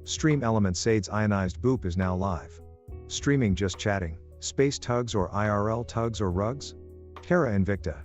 Stream element Sade's IonizedBoop is now live. Streaming just chatting, space tugs or IRL tugs or rugs? Terra Invicta.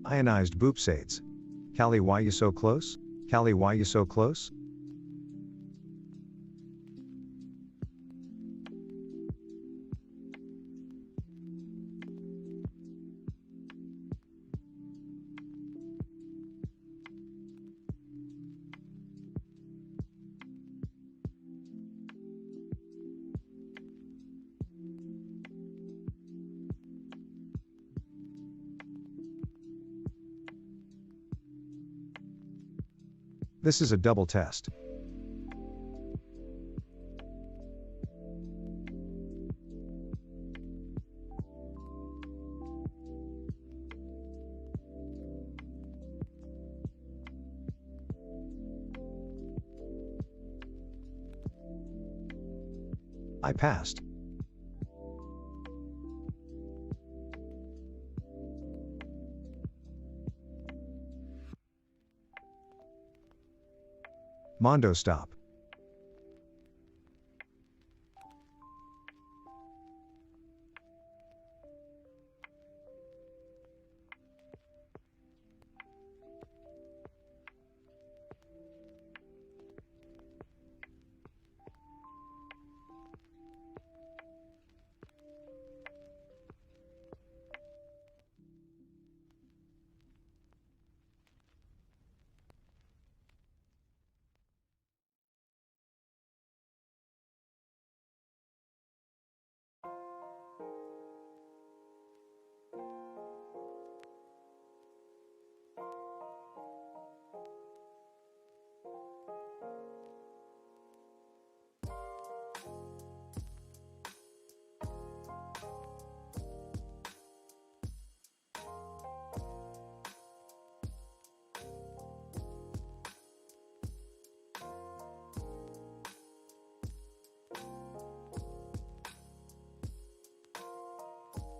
IonizedBoop Sades. Callie, why you so close? Callie, why you so close? This is a double test. I passed. Mondo stop.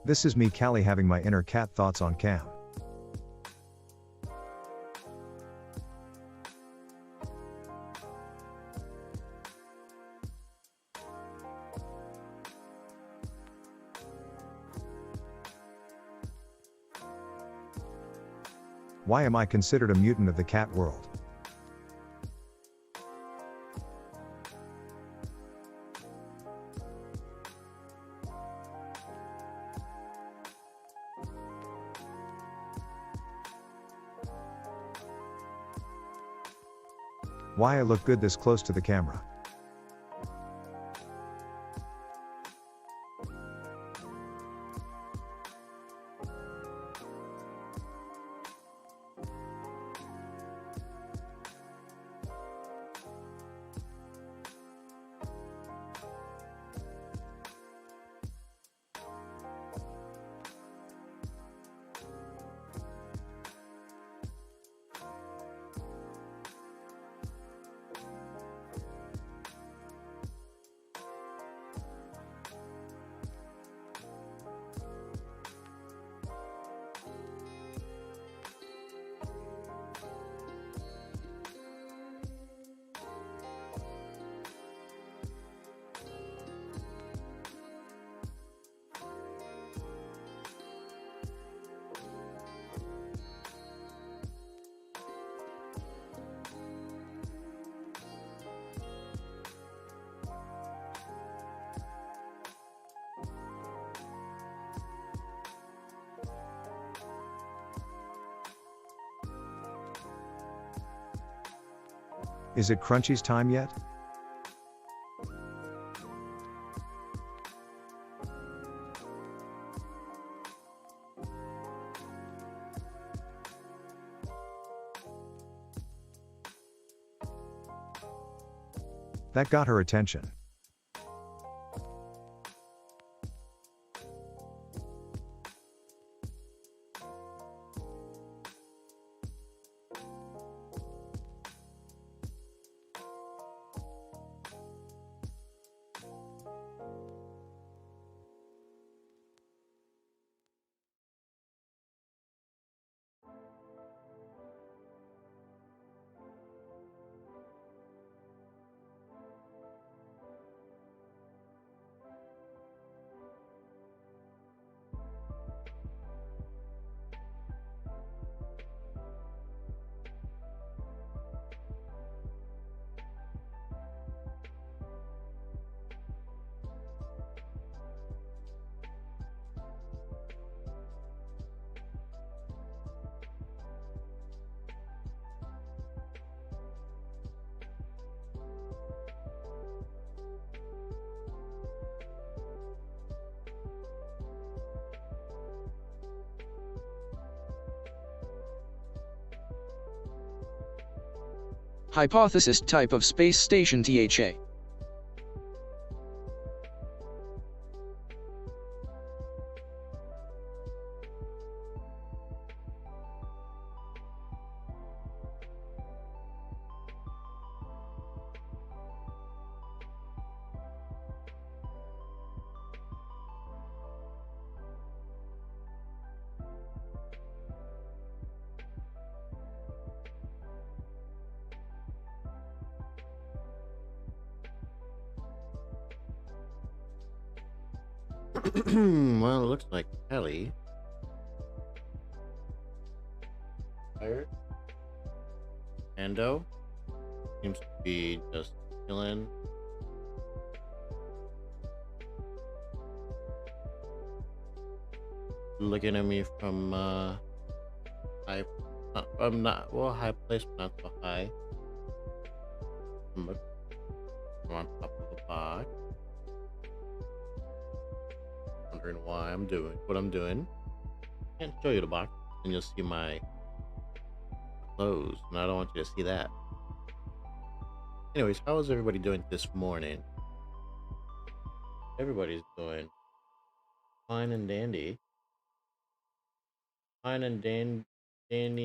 This is me, Callie, having my inner cat thoughts on cam. Why am I considered a mutant of the cat world? Why I look good this close to the camera? Is it Crunchy's time yet? That got her attention. Hypothesis type of space station THA. Well, it looks like Kelly fired. Ando seems to be just chilling. Looking at me from high. I'm not well high place, but not so high. I'm on top of the box. Wondering why I'm doing what I'm doing. Can't show you the box, and you'll see my clothes, and I don't want you to see that. Anyways, how is everybody doing this morning? Everybody's doing fine and dandy. Fine and dandy and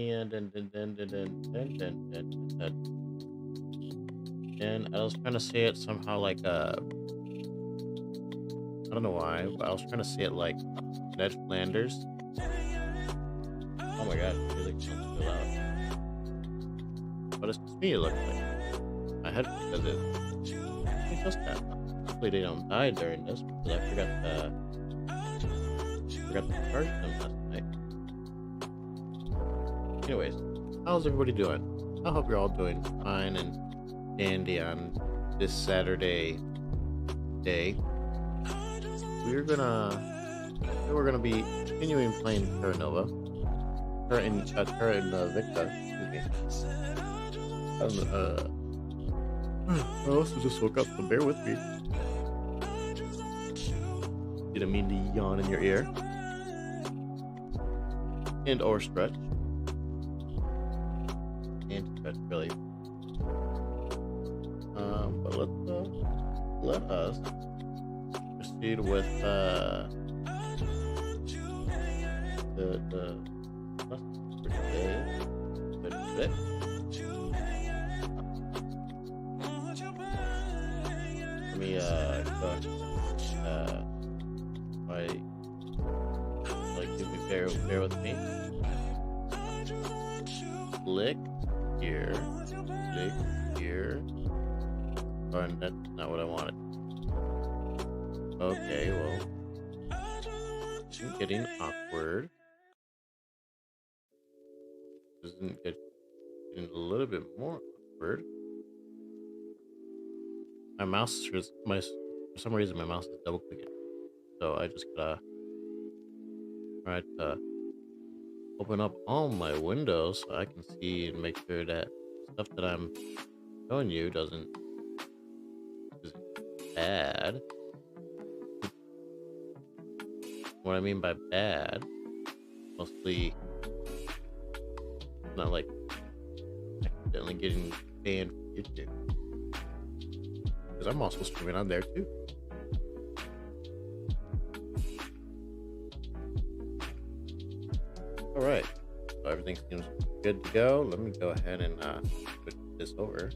and I was trying to say it somehow like I don't know why, but I was trying to say it like Ned Flanders. Oh my god, music sounds so loud. But it's just me, it looks like. My headphones does it. Just that. Hopefully they don't die during this because I forgot to charge them last night. Anyways, how's everybody doing? I hope you're all doing fine and dandy on this Saturday day. We're gonna be continuing playing Terra Invicta. Excuse me. I also just woke up, so bear with me. Didn't mean to yawn in your ear. And or stretch. And stretch, really. But let us proceed with the lesson for today. Let me bear with me. Click here. Oh, and that's not what I wanted. Okay, well, I'm getting awkward. Isn't it getting a little bit more awkward? My mouse is for some reason my mouse is double clicking, so I just gotta try to open up all my windows so I can see and make sure that stuff that I'm showing you isn't bad. What I mean by bad, mostly not like accidentally getting banned from YouTube. Because I'm also streaming on there too. Alright, so everything seems good to go. Let me go ahead and switch this over.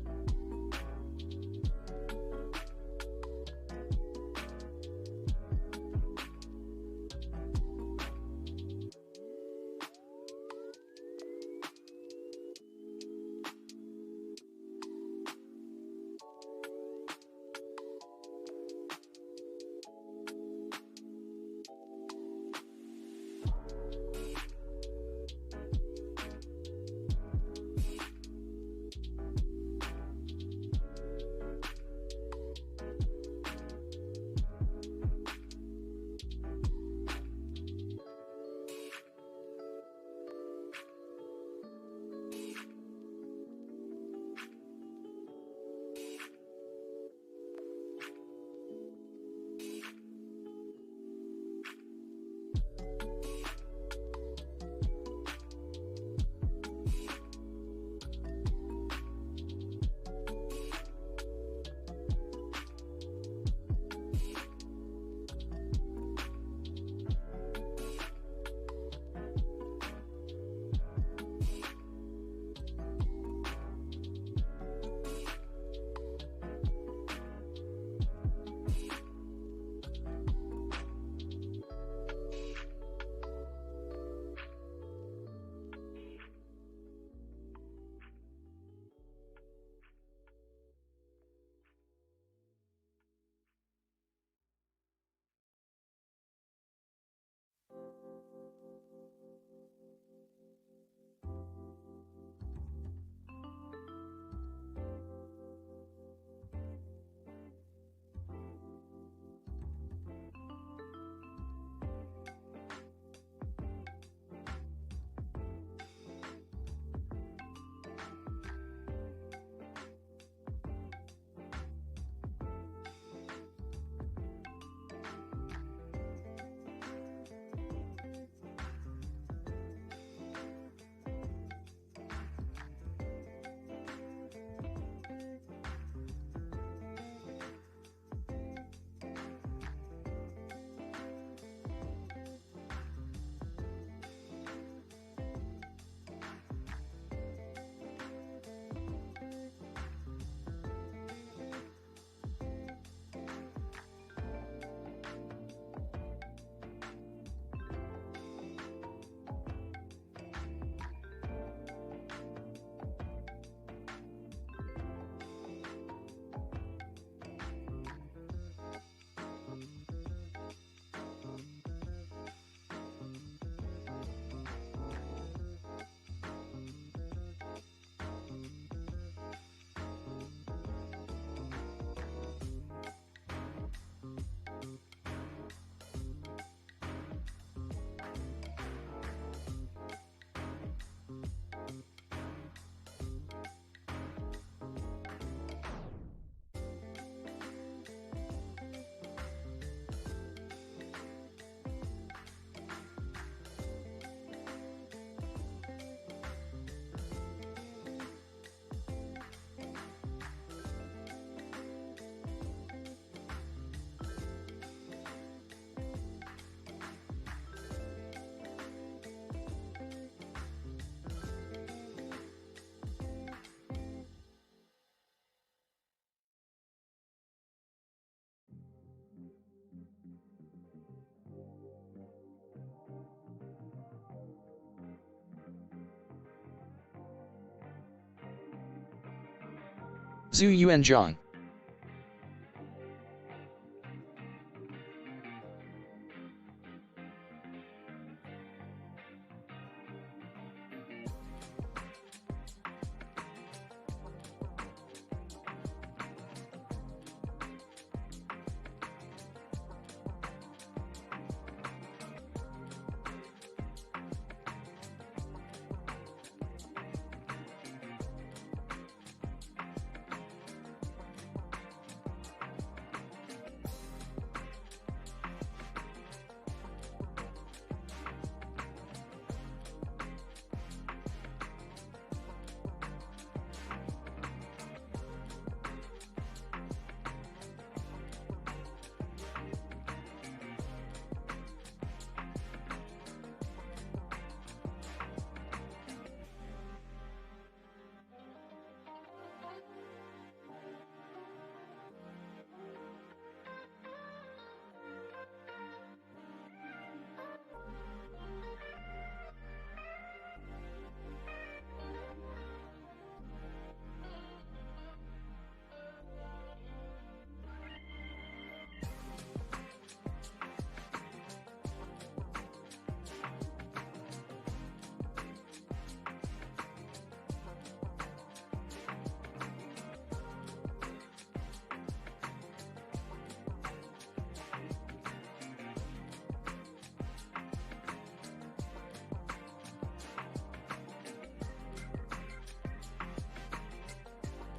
Zhu Yuanzhang.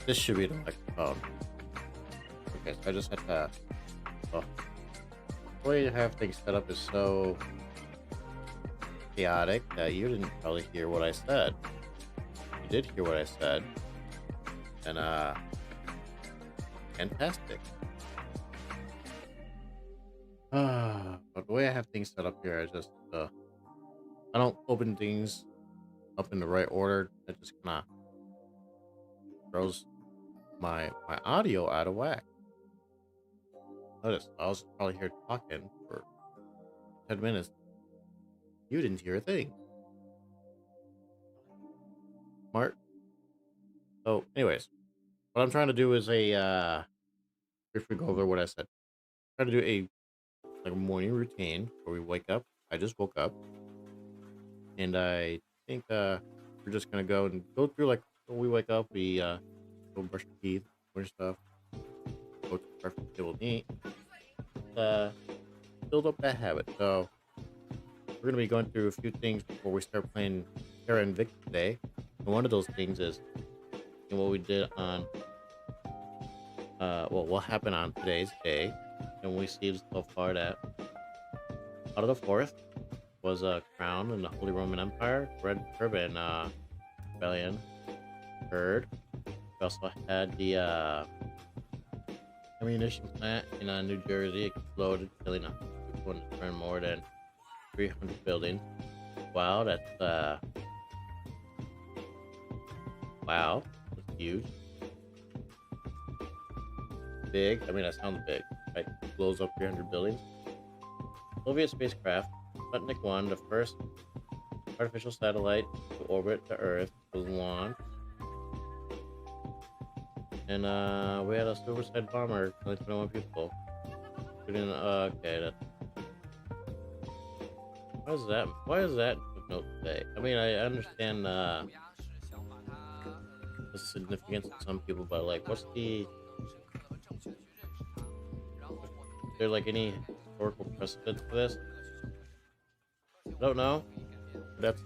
This should be the microphone. Okay, so I just had to. Oh, the way you have things set up is so chaotic that you didn't probably hear what I said. You did hear what I said, and fantastic. But the way I have things set up here, I just I don't open things up in the right order. It just kind of throws my audio out of whack. Notice I was probably here talking for 10 minutes. You didn't hear a thing. Smart. So, anyways, what I'm trying to do is if we go over what I said, try to do a morning routine where we wake up. I just woke up, and I think we're just gonna go through like when we wake up, we go brush our teeth, or stuff, go to the breakfast table, eat, build up that habit. So we're gonna be going through a few things before we start playing Terra Invicta today. And one of those things is what we did on what happened on today's day, and we see so far that out of the fourth was Crown and the Holy Roman Empire, Red Turban Rebellion, Third. We also had the ammunition plant in New Jersey exploded, killing people and destroying more than 300 buildings. Wow, that's wow, that's huge. Big. I mean, that sounds big, right? Blows up 300 buildings. Soviet spacecraft Sputnik 1, the first artificial satellite to orbit the Earth, was launched. And we had a suicide bomber killing 21 people. Okay, that's... Why is that footnote today? I mean, I understand the significance to some people, but like, what's the... Is there like any historical precedent for this? I don't know. That's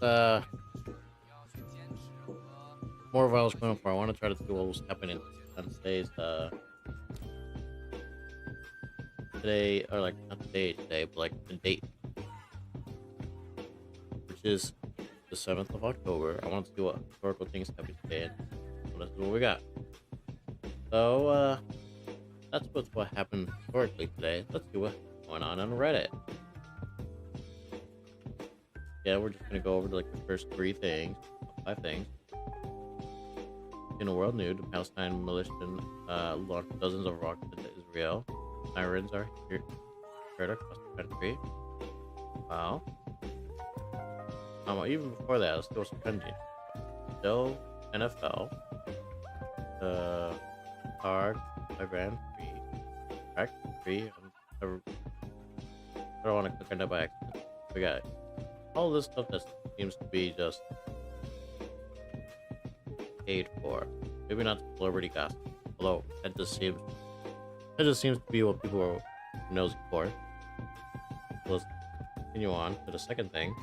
more of what I was going for. I want to try to see what was happening on today's today, or like not today, but like the date, which is the 7th of October. I want to see what historical things happened today, and this is what we got. So that's what happened historically today. Let's see what's going on Reddit. Yeah, we're just gonna go over like the first 5 things. In a world new, the Palestine militia launched dozens of rockets into Israel. Sirens are heard across the country. Wow. Even before that, let's go some trending. Still, NFL. car, I ran free, track free. I don't want to click on that by accident. We got all this stuff that seems to be just paid for. Maybe not celebrity gossip, although that just seems to be what people are nosy for. Let's continue on to the second thing.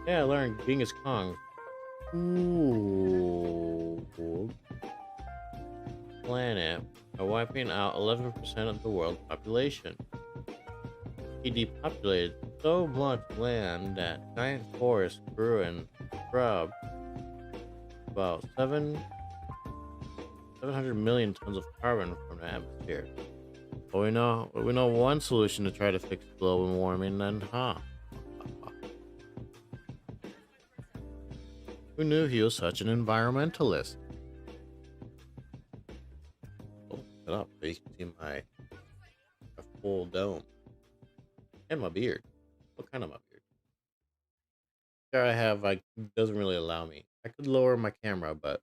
Yeah, I learned Genghis Khan. Ooh. Planet by wiping out 11% of the world's population. He depopulated so much land that giant forests grew and scrubbed about 700 million tons of carbon from the atmosphere. But we know one solution to try to fix global warming, then, huh? Who knew he was such an environmentalist? Oh, shut up, so you can see my full dome. And my beard. What kind of my beard? Here I have, doesn't really allow me. I could lower my camera, but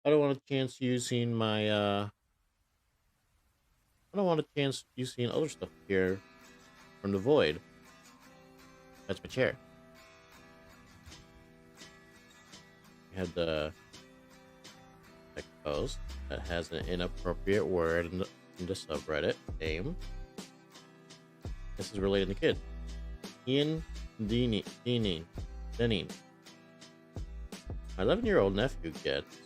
I don't want a chance using my, I don't want a chance using other stuff here from the void. That's my chair. We had the post that has an inappropriate word in the subreddit name. This is related to kids. Ian Denning. My 11-year-old nephew gets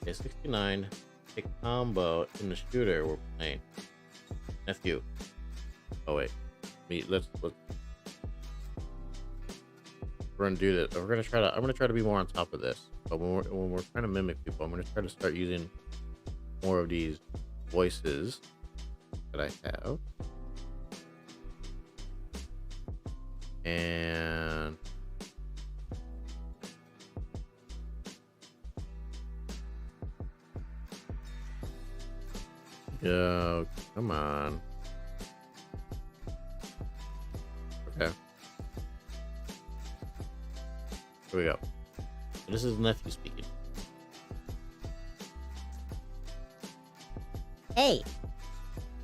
a 69 hit combo in the shooter we're playing. Nephew. Oh wait. Let's we're gonna do this. I'm gonna try to be more on top of this. But when we're trying to mimic people, I'm gonna try to start using more of these voices that I have. And yo, come on. Okay. Here we go. This is nephew speaking. Hey,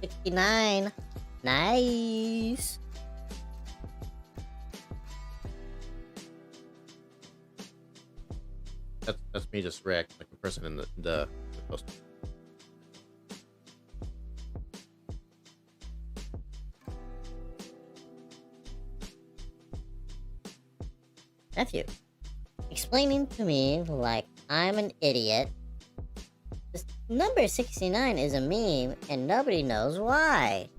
69. Nice. That's me just reacting like a person in the post. Nephew, explaining to me like I'm an idiot. This number 69 is a meme and nobody knows why.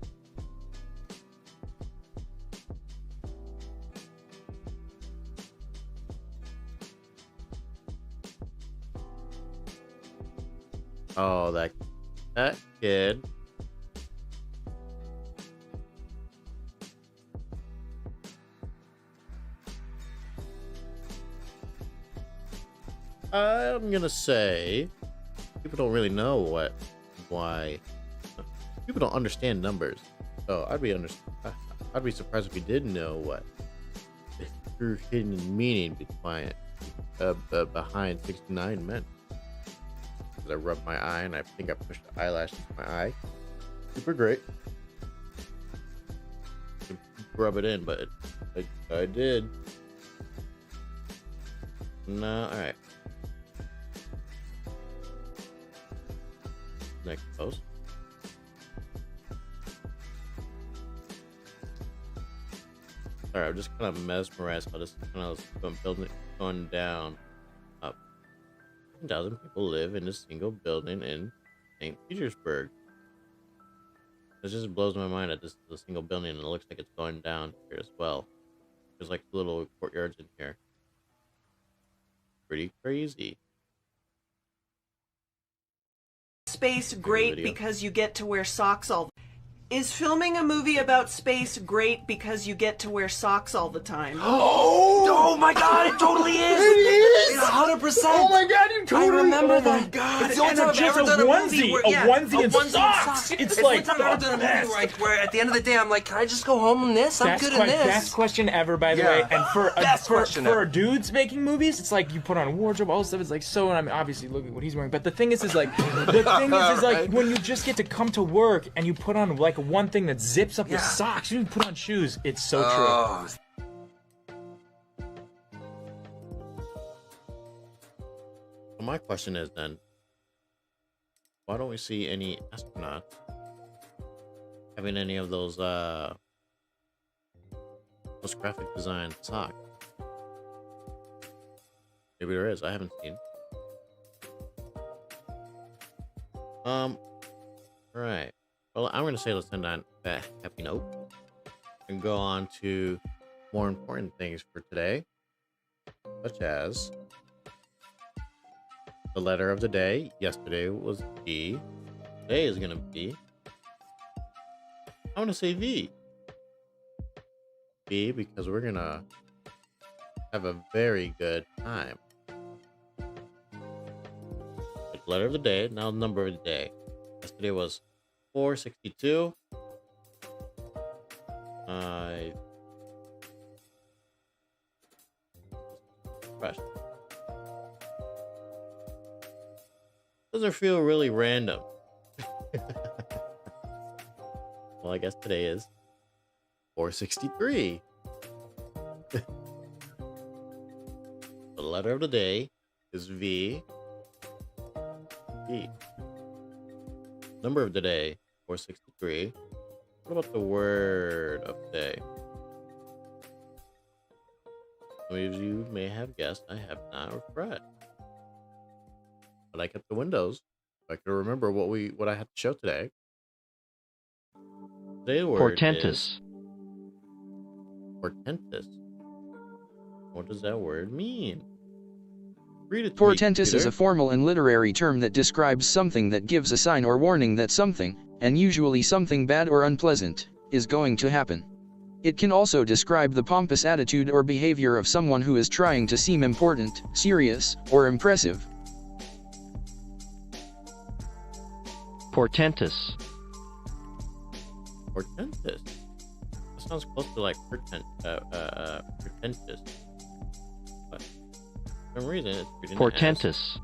Oh, that kid. I'm gonna say people don't really know why people don't understand numbers. So I'd be surprised if we did know what the true hidden meaning behind 69 meant. I rubbed my eye and I think I pushed the eyelash into my eye. Super great. Rub it in, but I did. No, alright. Next post. Sorry, I'm just kind of mesmerized by this kind of going down. 1,000 people live in a single building in St. Petersburg. This just blows my mind that this is a single building and it looks like it's going down here as well. There's like little courtyards in here. Pretty crazy. Space great because you get to wear socks all. Is filming a movie about space great because you get to wear socks all the time? Oh! Oh my god, it totally is! It is! 100%! Oh my god, you totally... I remember oh that. my god. It's the only time I've just ever done a onesie, movie where, a onesie and socks. It's It's the like only time I've ever done a movie where at the end of the day I'm like, can I just go home in this? I'm good in this. Best question ever, by the way. And for ever. dudes making movies, it's like you put on wardrobe, all this stuff. It's like so. I mean, obviously, look at what he's wearing. But the thing is like the thing is like when you just get to come to work and you put on like one thing that zips up your socks. You put on shoes. It's so true. Well, my question is then, why don't we see any astronauts having any of those graphic design socks? Maybe there is. I haven't seen. Right. Well, I'm gonna say let's end on that happy note and go on to more important things for today, such as the letter of the day. Yesterday was D. Today is gonna be, I want to say V. V because we're gonna have a very good time. Like letter of the day, now number of the day. Yesterday was 462. Fresh. Doesn't feel really random. Well, I guess today is 463. The letter of the day is V. V. Number of the day, 463. What about the word of the day? Some of you may have guessed I have not read. But I kept the windows. I could remember what I had to show today. Today's word Portentous. is portentous. What does that word mean? Read it to me, Portentous is Peter. a formal and literary term that describes something that gives a sign or warning that something, and usually something bad or unpleasant, is going to happen. It can also describe the pompous attitude or behavior of someone who is trying to seem important, serious, or impressive. Portentous. Portentous. That sounds close to like pretentious. But for some reason it's reading it as Portentous.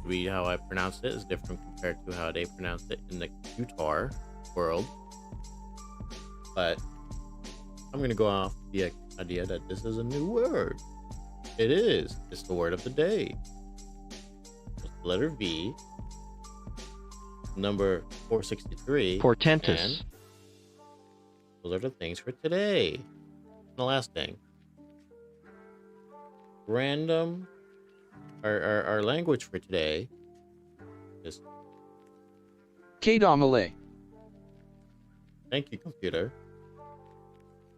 read how I pronounce it is different compared to how they pronounce it in the computer world. But I'm gonna go off the idea that this is a new word. It is. It's the word of the day. It's the letter V. Number 463. Portentous. And those are the things for today. And the last thing. Random. Our language for today is Kedah Malay. thank you, computer.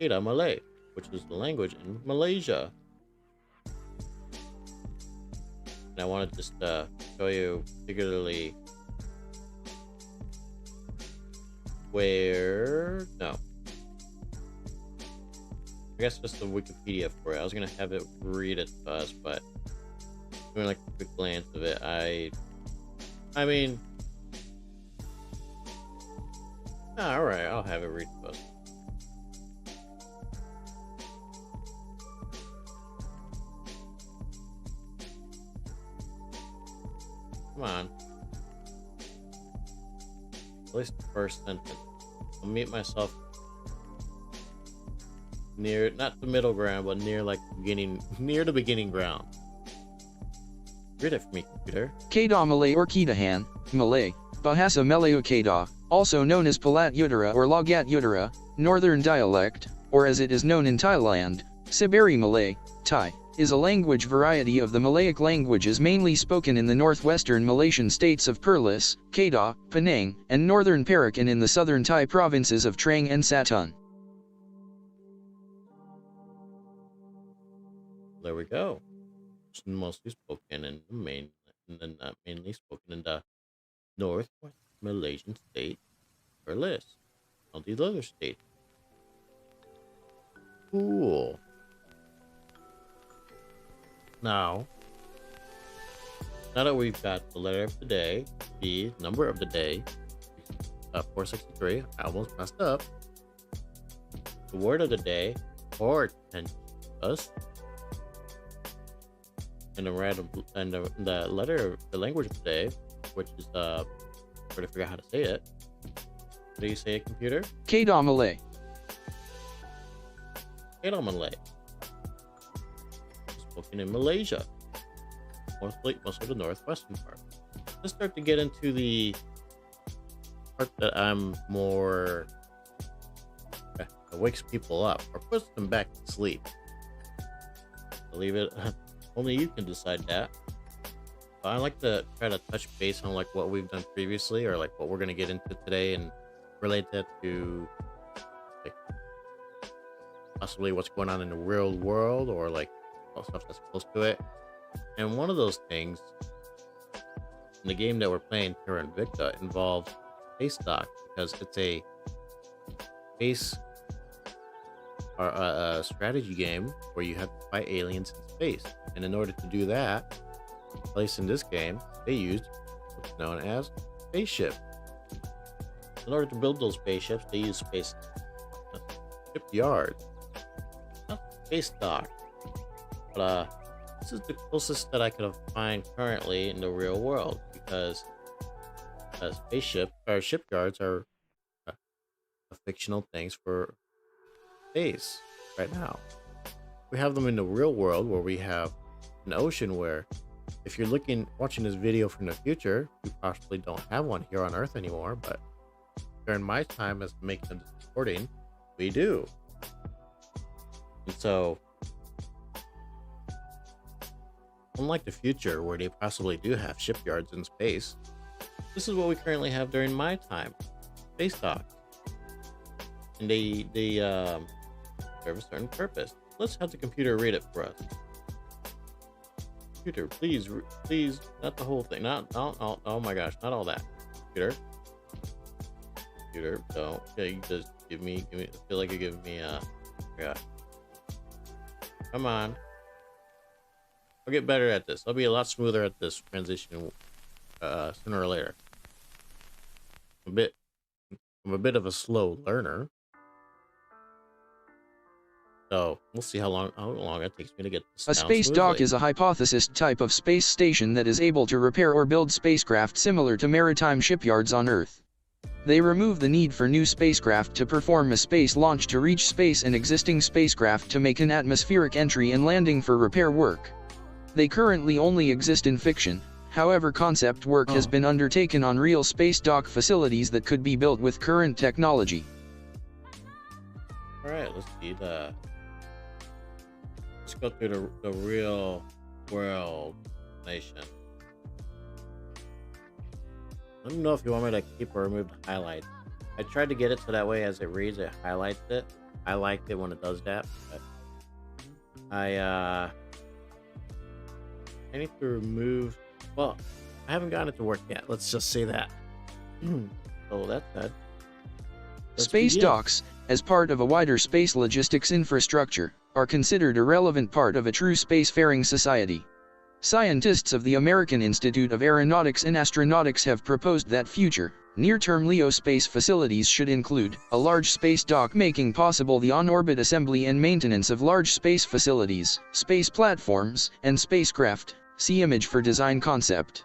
Kedah Malay, which is the language in Malaysia. And I want to just show you particularly where no. I guess just the Wikipedia for it. I was gonna have it read it to us, but doing like a quick glance of it, I mean, all right, I'll have it read to us. Come on. At least the first sentence. I'll meet myself near, not the middle ground, but near like near the beginning ground. Read it for me, computer. Kedah Malay or Kedahan, Malay, Bahasa Melayu Kedah, also known as Palat Utara or Logat Utara, Northern Dialect, or as it is known in Thailand, Siberi Malay, Thai, is a language variety of the Malayic languages mainly spoken in the northwestern Malaysian states of Perlis, Kedah, Penang, and northern Perak and in the southern Thai provinces of Trang and Satun. There we go. It's mostly spoken in the mainly spoken in the northwest Malaysian state, Perlis. All these other states Cool. Now that we've got the letter of the day, the number of the day, 463, I almost messed up. The word of the day, or us, and the letter, the language of the day, which is trying to figure out how to say it. How do you say it, computer? Kedah Malay. Kedah Malay. Spoken in Malaysia, mostly the northwestern part. Let's start to get into the part that I'm more that wakes people up or puts them back to sleep. Believe it, only you can decide that. But I like to try to touch base on like what we've done previously, or like what we're gonna get into today, and relate that to like possibly what's going on in the real world, or like all stuff that's close to it. And one of those things in the game that we're playing, Terra Invicta, involves space dock, because it's a space or a strategy game where you have to fight aliens in space. And in order to do that, at least in this game, they used what's known as spaceship. In order to build those spaceships, they use shipyards, not space dock. But this is the closest that I could find currently in the real world, because spaceship or shipyards are fictional things for space right now. We have them in the real world, where we have an ocean where, if you're watching this video from the future, we possibly don't have one here on Earth anymore, but during my time as making this recording, we do. And so, unlike the future where they possibly do have shipyards in space, this is what we currently have during my time, space docks. And they serve a certain purpose. Let's have the computer read it for us. Computer, please, not the whole thing. Oh my gosh, not all that. Computer, don't. Yeah, you just give me. I feel like you're giving me yeah. Come on. I'll get better at this. I'll be a lot smoother at this transition sooner or later. I'm a bit of a slow learner. So we'll see how long it takes me to get this A space dock is a hypothesis type of space station that is able to repair or build spacecraft similar to maritime shipyards on Earth. They remove the need for new spacecraft to perform a space launch to reach space and existing spacecraft to make an atmospheric entry and landing for repair work. They currently only exist in fiction, however concept work has been undertaken on real space dock facilities that could be built with current technology. Alright, let's go through the real world nation. Let me know if you want me to keep or remove the highlights. I tried to get it so that way as it reads, it highlights it. I liked it when it does that, but I need to remove, well, I haven't gotten it to work yet. Let's just say that. So that's that. Space docks, as part of a wider space logistics infrastructure, are considered a relevant part of a true spacefaring society. Scientists of the American Institute of Aeronautics and Astronautics have proposed that future, near-term LEO space facilities should include a large space dock, making possible the on-orbit assembly and maintenance of large space facilities, space platforms, and spacecraft. See image for design concept.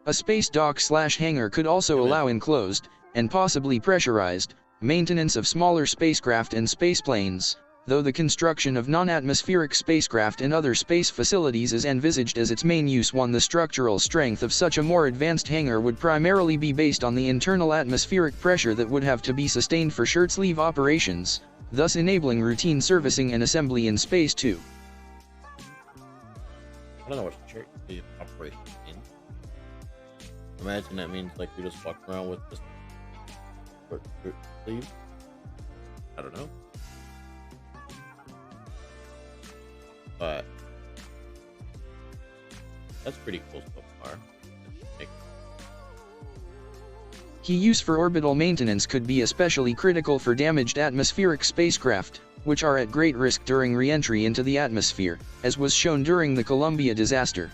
A space dock/hangar could also allow enclosed, and possibly pressurized, maintenance of smaller spacecraft and spaceplanes, though the construction of non-atmospheric spacecraft and other space facilities is envisaged as its main use. The structural strength of such a more advanced hangar would primarily be based on the internal atmospheric pressure that would have to be sustained for shirt-sleeve operations, thus enabling routine servicing and assembly in space too. I don't know what shirt-sleeve operation means. Imagine that means like you just walk around with just shirt sleeves. I don't know. But that's pretty cool so far. Key use for orbital maintenance could be especially critical for damaged atmospheric spacecraft. which are at great risk during re-entry into the atmosphere, as was shown during the Columbia disaster.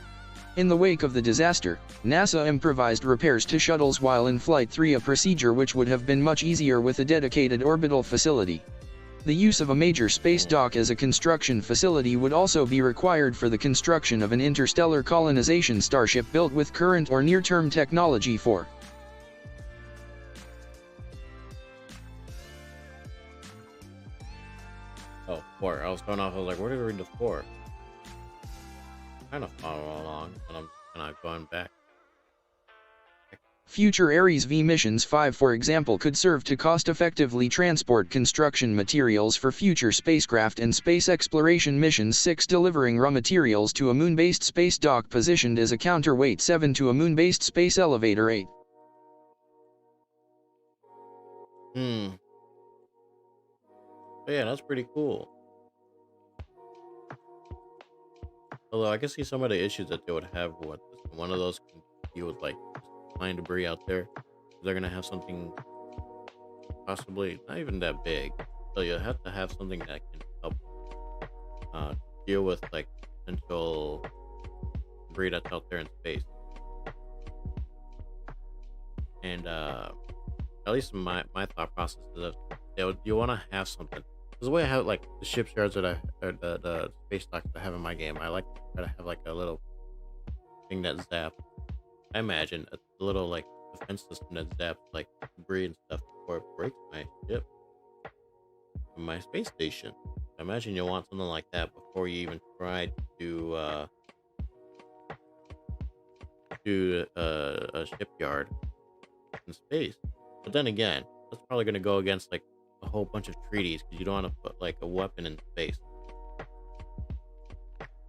In the wake of the disaster, NASA improvised repairs to shuttles while in Flight 3, a procedure which would have been much easier with a dedicated orbital facility. The use of a major space dock as a construction facility would also be required for the construction of an interstellar colonization starship built with current or near-term technology for Oh, 4. I was going off, I was like, where did we read the 4? Kind of following along, and I'm kind of going back. Future Ares V missions 5, for example, could serve to cost-effectively transport construction materials for future spacecraft and space exploration missions. 6. Delivering raw materials to a moon-based space dock positioned as a counterweight. 7. To a moon-based space elevator. 8. But yeah, that's pretty cool. Although I can see some of the issues that they would have with this. One of those can deal with like flying debris out there. They're gonna have something possibly not even that big. So you have to have something that can help deal with like potential debris that's out there in space. And at least my thought process is that you want to have something. Because the way I have like the shipyards that or the space docks that I have in my game, I like to try to have like a little thing that zaps. I imagine a little like defense system that zaps like debris and stuff before it breaks my ship, my space station. I imagine you'll want something like that before you even try to do a shipyard in space. But then again, that's probably going to go against like a whole bunch of treaties because you don't want to put like a weapon in space.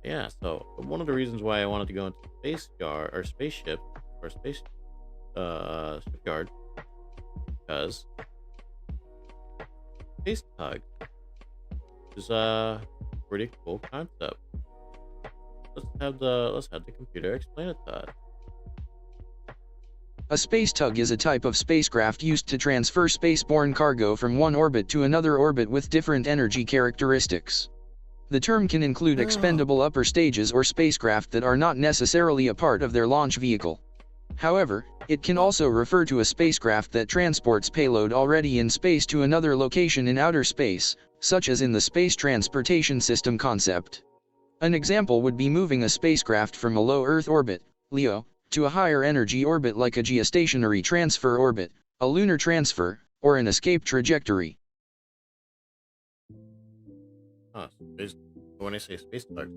Yeah, so one of the reasons why I wanted to go into space yard or spaceship or space shipyard, because space Tugs is a pretty cool concept. Let's have the computer explain it to us. A space tug is a type of spacecraft used to transfer spaceborne cargo from one orbit to another orbit with different energy characteristics. The term can include expendable upper stages or spacecraft that are not necessarily a part of their launch vehicle. However, it can also refer to a spacecraft that transports payload already in space to another location in outer space, such as in the Space Transportation System concept. An example would be moving a spacecraft from a low Earth orbit, LEO, to a higher energy orbit like a geostationary transfer orbit, a lunar transfer, or an escape trajectory. When I say space tug,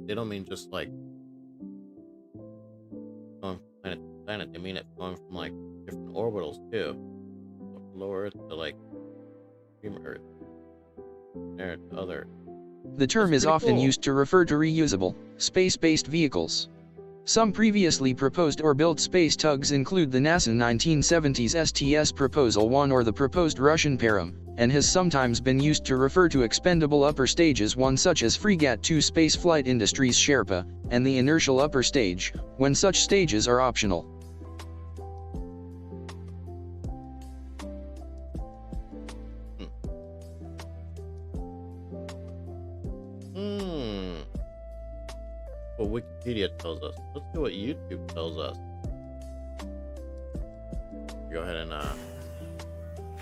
they don't mean just like going from planet to planet. They mean it going from like different orbitals too, low Earth to like extreme Earth, there to other. The term is often used to refer to reusable, space-based vehicles. Some previously proposed or built space tugs include the NASA 1970s STS Proposal 1 or the proposed Russian Param, and has sometimes been used to refer to expendable upper stages 1 such as Fregat 2 Spaceflight Industries Sherpa, and the inertial upper stage, when such stages are optional. What Wikipedia tells us. Let's see what YouTube tells us. Go ahead and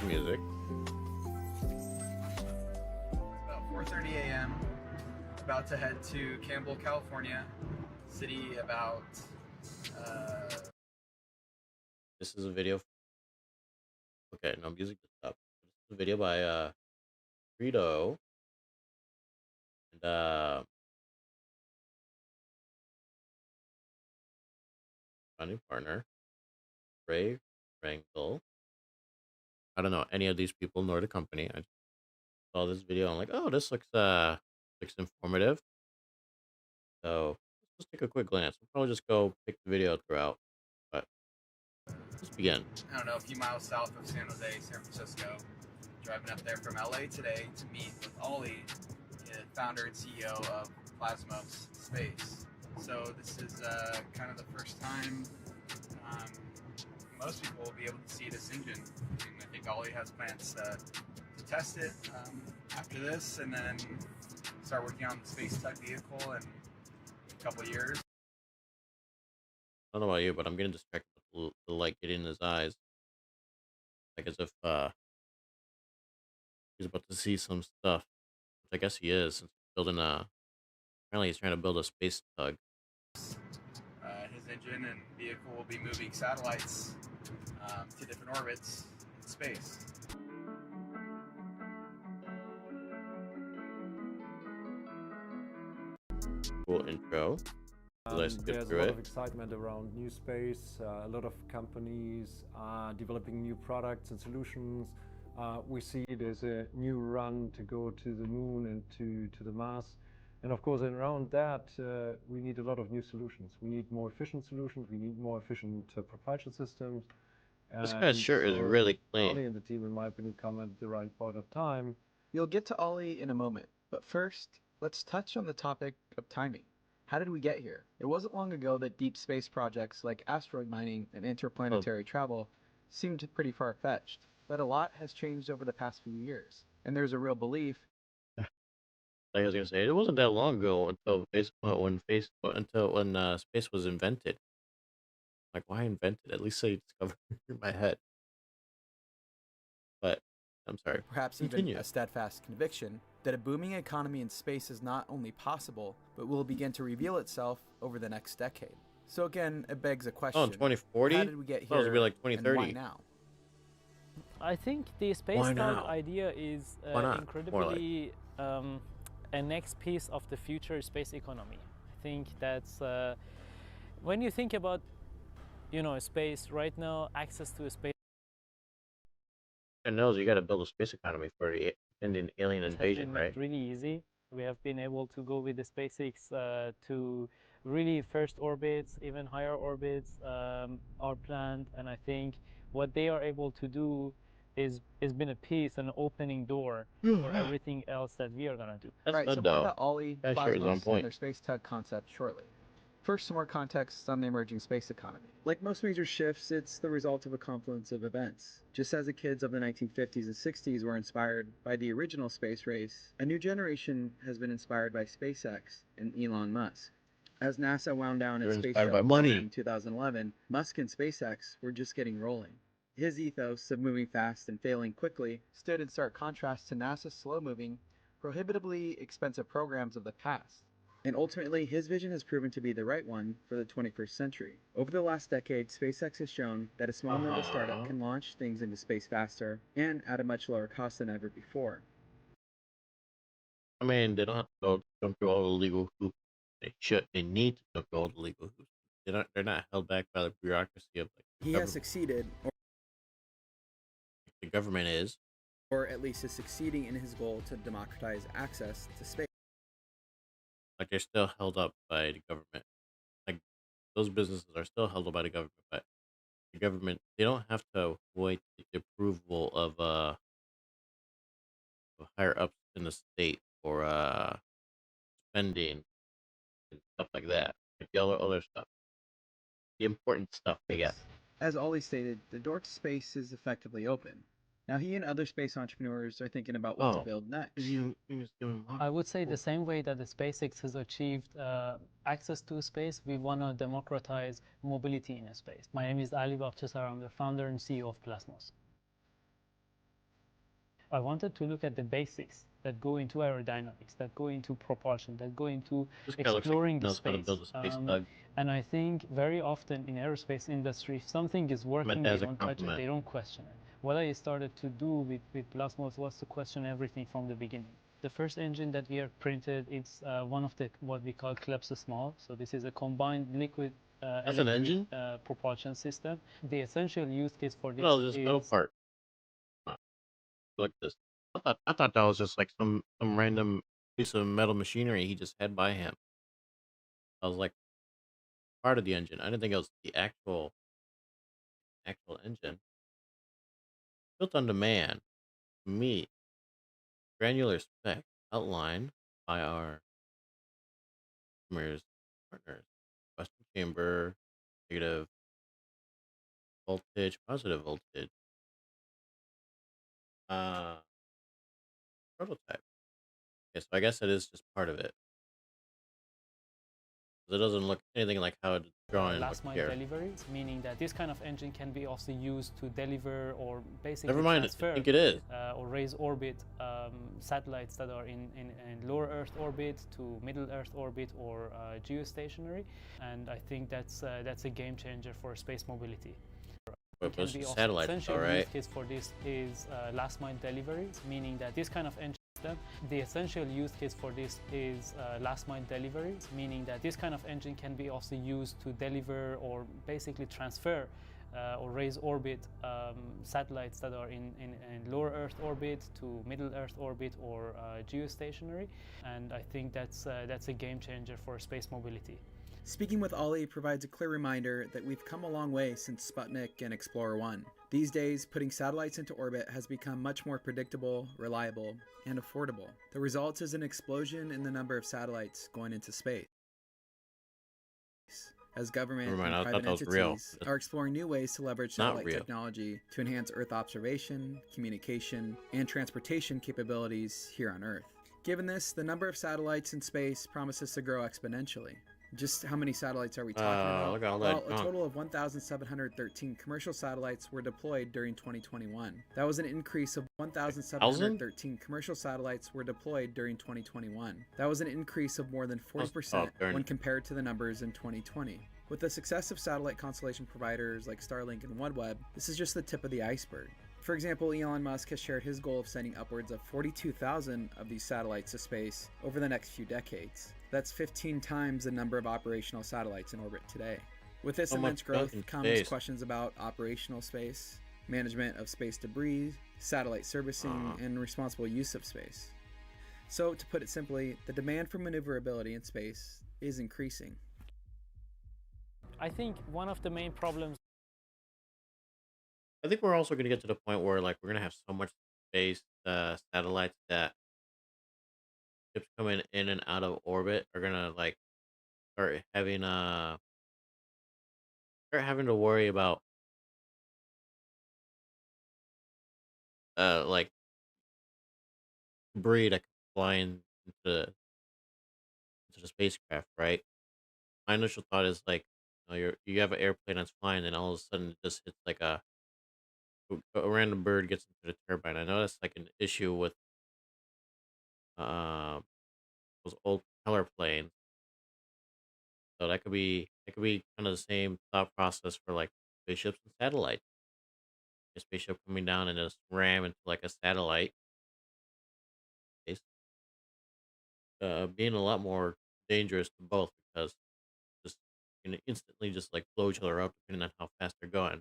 music. About 4:30 a.m. About to head to Campbell, California. City about. This is a video. Okay, no music to stop. This is a video by Frito and my new partner, Ray Rangel. I don't know any of these people nor the company. I saw this video. I'm like, oh, this looks informative. So let's just take a quick glance. We'll probably just go pick the video throughout. But let's begin. I don't know, a few miles south of San Jose, San Francisco. Driving up there from LA today to meet with Ollie, the founder and CEO of Plasmos Space. So this is kind of the first time most people will be able to see this engine. And I think Ollie has plans to test it after this, and then start working on the space tug vehicle in a couple of years. I don't know about you, but I'm getting distracted with the light getting in his eyes. Like as if he's about to see some stuff. Which I guess he is, since he's building a... Apparently he's trying to build a space tug. His engine and vehicle will be moving satellites to different orbits in space. Cool intro. Let's get There's a through lot it. of excitement around new space. A lot of companies are developing new products and solutions. We see there's a new run to go to the moon and to the Mars. And of course, around that, we need a lot of new solutions. We need more efficient solutions. We need more efficient propulsion systems. This guy's shirt is really clean. Ollie and the team, in my opinion, come at the right point of time. We'll get to Ollie in a moment, but first, let's touch on the topic of timing. How did we get here? It wasn't long ago that deep space projects like asteroid mining and interplanetary travel seemed pretty far-fetched, but a lot has changed over the past few years, and there's a real belief. I was gonna say it wasn't that long ago until space was invented. Like, why invent it? At least say discovered in my head. But I'm sorry. Perhaps Continue. even a steadfast conviction that a booming economy in space is not only possible, but will begin to reveal itself over the next decade. So again, it begs a question. Oh, in 2040? How did we get here? That was be like and 2030. why now? I think the space tug idea is incredibly a next piece of the future space economy. I think that's when you think about, space right now, access to a space. And knows you got to build a space economy for the ending alien invasion, right? Really easy. We have been able to go with the SpaceX to really first orbits, even higher orbits are planned, and I think what they are able to do is been a piece, an opening door for everything else that we are gonna do. That's right, good, so though. more about Ollie, That shirt is on Plasmos, point. and their space tug concept shortly. First, some more context on the emerging space economy. Like most major shifts, it's the result of a confluence of events. Just as the kids of the 1950s and 60s were inspired by the original space race, a new generation has been inspired by SpaceX and Elon Musk. As NASA wound down its space shuttle program in 2011, Musk and SpaceX were just getting rolling. His ethos of moving fast and failing quickly stood in stark contrast to NASA's slow-moving, prohibitively expensive programs of the past. And ultimately, his vision has proven to be the right one for the 21st century. Over the last decade, SpaceX has shown that a small nimble startup can launch things into space faster and at a much lower cost than ever before. I mean, they don't have to jump through all the legal hoops. They need to jump through all the legal hoops. They're not held back by the bureaucracy of like He has succeeded, the government is. or at least is succeeding in his goal to democratize access to space. Like, they're still held up by the government. Like, those businesses are still held up by the government, but the government, they don't have to wait the approval of higher ups in the state for spending and stuff like that. Like the other stuff. The important stuff they get. As Ollie stated, the door to space is effectively open. Now he and other space entrepreneurs are thinking about what to build next. I would say the same way that the SpaceX has achieved access to space, we want to democratize mobility in space. My name is Ali Bafchasar. I'm the founder and CEO of Plasmos. I wanted to look at the basics that go into aerodynamics, that go into propulsion, that go into exploring the space. And I think very often in aerospace industry, if something is working, they don't touch it, they don't question it. What I started to do with Plasmos was to question everything from the beginning. The first engine that we have printed, it's one of the what we call CLEPS small. So this is a combined liquid electric propulsion system. The essential use case for this is metal part. Like this. I thought that was just like some random piece of metal machinery he just had by him. I was like, part of the engine. I didn't think it was the actual engine. Built on demand, meet granular spec outlined by our customers, partners. Western chamber, negative voltage, positive voltage. prototype. Okay, so I guess it is just part of it. It doesn't look anything like how it's drawn last mile here. deliveries, meaning that this kind of engine can be also used to deliver or basically Never mind, transfer I think it is. or raise orbit satellites that are in lower Earth orbit to middle Earth orbit or geostationary, and I think that's a game changer for space mobility. But it's satellites, essential all right. use case for this is last mile deliveries, meaning that this kind of engine system, the essential use case for this is last mile deliveries, meaning that this kind of engine can be also used to deliver or basically transfer or raise orbit satellites that are in lower Earth orbit to middle Earth orbit or geostationary, and I think that's a game changer for space mobility. Speaking with Ollie provides a clear reminder that we've come a long way since Sputnik and Explorer 1. These days, putting satellites into orbit has become much more predictable, reliable, and affordable. The result is an explosion in the number of satellites going into space, as government and private entities are exploring new ways to leverage satellite technology to enhance Earth observation, communication, and transportation capabilities here on Earth. Given this, the number of satellites in space promises to grow exponentially. Just how many satellites are we talking about? Well, a total of 1,713 commercial satellites were deployed during 2021. That was an increase of 1,713 commercial satellites were deployed during 2021. That was an increase of more than 40% when compared to the numbers in 2020. With the success of satellite constellation providers like Starlink and OneWeb, this is just the tip of the iceberg. For example, Elon Musk has shared his goal of sending upwards of 42,000 of these satellites to space over the next few decades. That's 15 times the number of operational satellites in orbit today. With this immense growth comes questions about operational space, management of space debris, satellite servicing, and responsible use of space. So, to put it simply, the demand for maneuverability in space is increasing. I think one of the main problems, I think we're also going to get to the point where like we're going to have so much space satellites that ships coming in and out of orbit are going to like start having to worry about like debris that could fly into the spacecraft, right? My initial thought is like, you have an airplane that's flying, and all of a sudden it just hits like a random bird gets into the turbine. I know that's like an issue with those old propeller planes. So that could be kind of the same thought process for like spaceships and satellites. A spaceship coming down and just ram into like a satellite. It's being a lot more dangerous to both because just you can instantly just like blow each other up depending on how fast they're going.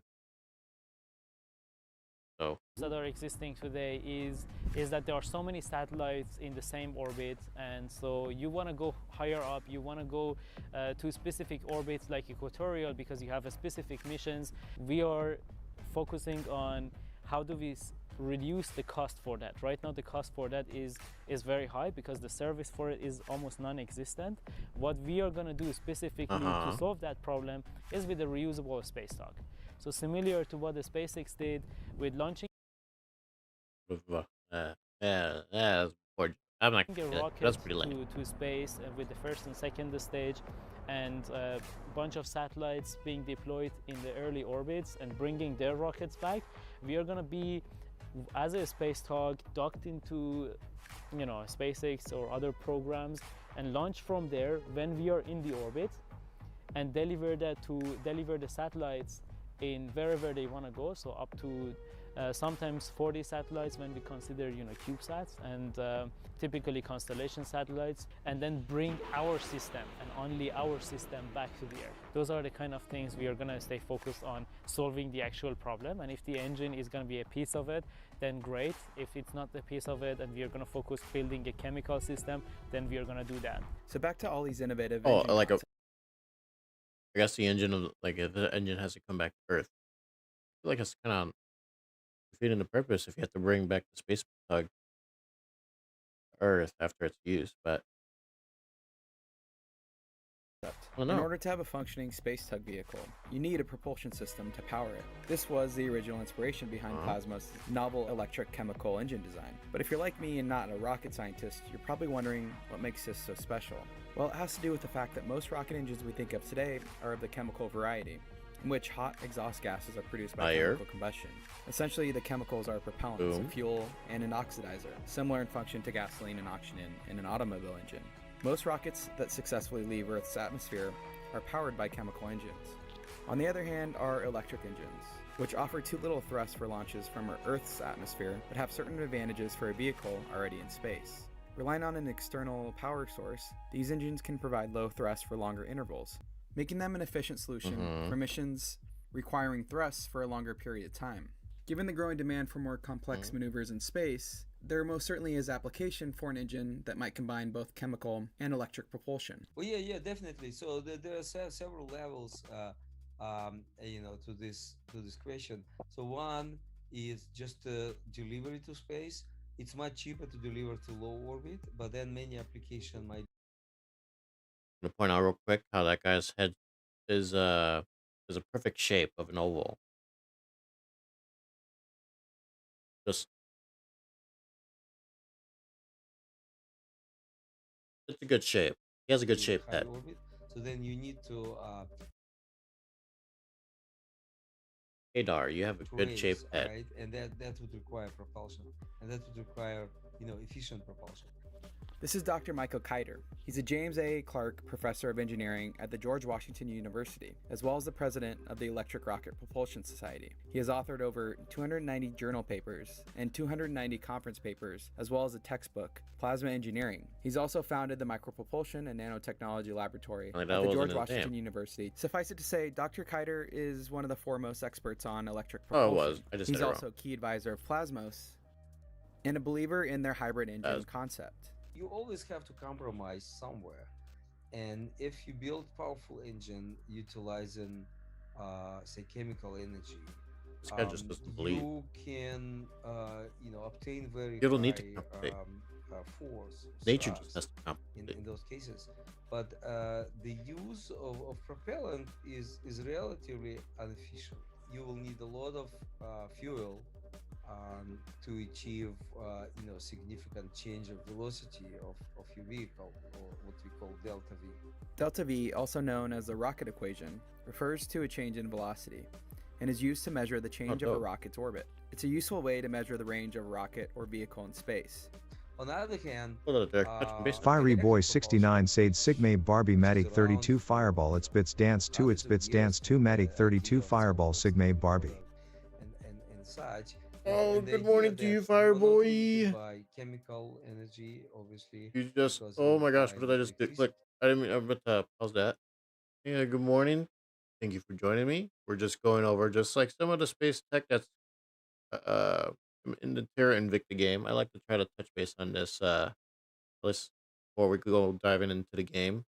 So that are existing today is that there are so many satellites in the same orbit, and so you want to go higher up, you want to go to specific orbits like equatorial because you have a specific missions. We are focusing on how do we reduce the cost for that. Right now the cost for that is very high because the service for it is almost non-existent. What we are going to do specifically to solve that problem is with the reusable space tug. So similar to what the SpaceX did with launching I'm like, that's pretty lame. To space with the first and second stage, and a bunch of satellites being deployed in the early orbits and bringing their rockets back. We are going to be, as a space tug, docked into SpaceX or other programs and launch from there when we are in the orbit and deliver the satellites in wherever they want to go, so up to sometimes 40 satellites when we consider CubeSats and typically constellation satellites, and then bring our system and only our system back to the Earth. Those are the kind of things we are going to stay focused on solving the actual problem, and if the engine is going to be a piece of it, then great. If it's not a piece of it and we are going to focus building a chemical system, then we are going to do that. So back to Ollie's innovative I guess the engine of if the engine has to come back to Earth. I feel like it's kind of defeating the purpose if you have to bring back the space tug to Earth after it's used. But Oh, no. In order to have a functioning space tug vehicle, you need a propulsion system to power it. This was the original inspiration behind Plasma's novel electric chemical engine design. But if you're like me and not a rocket scientist, you're probably wondering what makes this so special. Well, it has to do with the fact that most rocket engines we think of today are of the chemical variety, in which hot exhaust gases are produced by chemical combustion. Essentially, the chemicals are propellants, a fuel, and an oxidizer, similar in function to gasoline and oxygen in an automobile engine. Most rockets that successfully leave Earth's atmosphere are powered by chemical engines. On the other hand are electric engines, which offer too little thrust for launches from Earth's atmosphere, but have certain advantages for a vehicle already in space. Relying on an external power source, these engines can provide low thrust for longer intervals, making them an efficient solution for missions requiring thrusts for a longer period of time. Given the growing demand for more complex maneuvers in space, there most certainly is application for an engine that might combine both chemical and electric propulsion. Well, yeah, definitely. So there are several levels, to this question. So one is just delivery to space. It's much cheaper to deliver to low orbit, but then many application might. I'm gonna point out real quick how that guy's head is a perfect shape of an oval. Just it's a good shape. He has a good shaped head. Orbit. So then you need to Adar, you have a good shaped head. right? And that would require propulsion, and that would require efficient propulsion. This is Dr. Michael Kiter. He's a James A. Clark Professor of Engineering at the George Washington University, as well as the president of the Electric Rocket Propulsion Society. He has authored over 290 journal papers and 290 conference papers, as well as a textbook, Plasma Engineering. He's also founded the Micropropulsion and Nanotechnology Laboratory at the George Washington University. Suffice it to say, Dr. Kiter is one of the foremost experts on electric propulsion. Oh, it was. I just He's said it also a key advisor of Plasmos and a believer in their hybrid engine concept. You always have to compromise somewhere, and if you build powerful engine utilizing say chemical energy, this guy just doesn't believe. You can obtain very you don't high need to compensate. Force Nature just has to compensate. in those cases, but the use of propellant is relatively inefficient. You will need a lot of fuel to achieve significant change of velocity of your vehicle, or what we call delta V. Delta V, also known as the rocket equation, refers to a change in velocity and is used to measure the change of a rocket's orbit. It's a useful way to measure the range of a rocket or vehicle in space. On the other hand, Fiery Boy 69 Sade Sigma Barbie Matic 32 Fireball Its Bits Dance 2 Its Bits Dance 2 Matic 32 Fireball Sigma Barbie. And such. Oh, good morning to you, Fireboy. By chemical energy, obviously. You just, oh my gosh, what did I just do? Look, I'm about to pause that. Yeah, good morning. Thank you for joining me. We're just going over just like some of the space tech that's in the Terra Invicta game. I like to try to touch base on this list before we go diving into the game,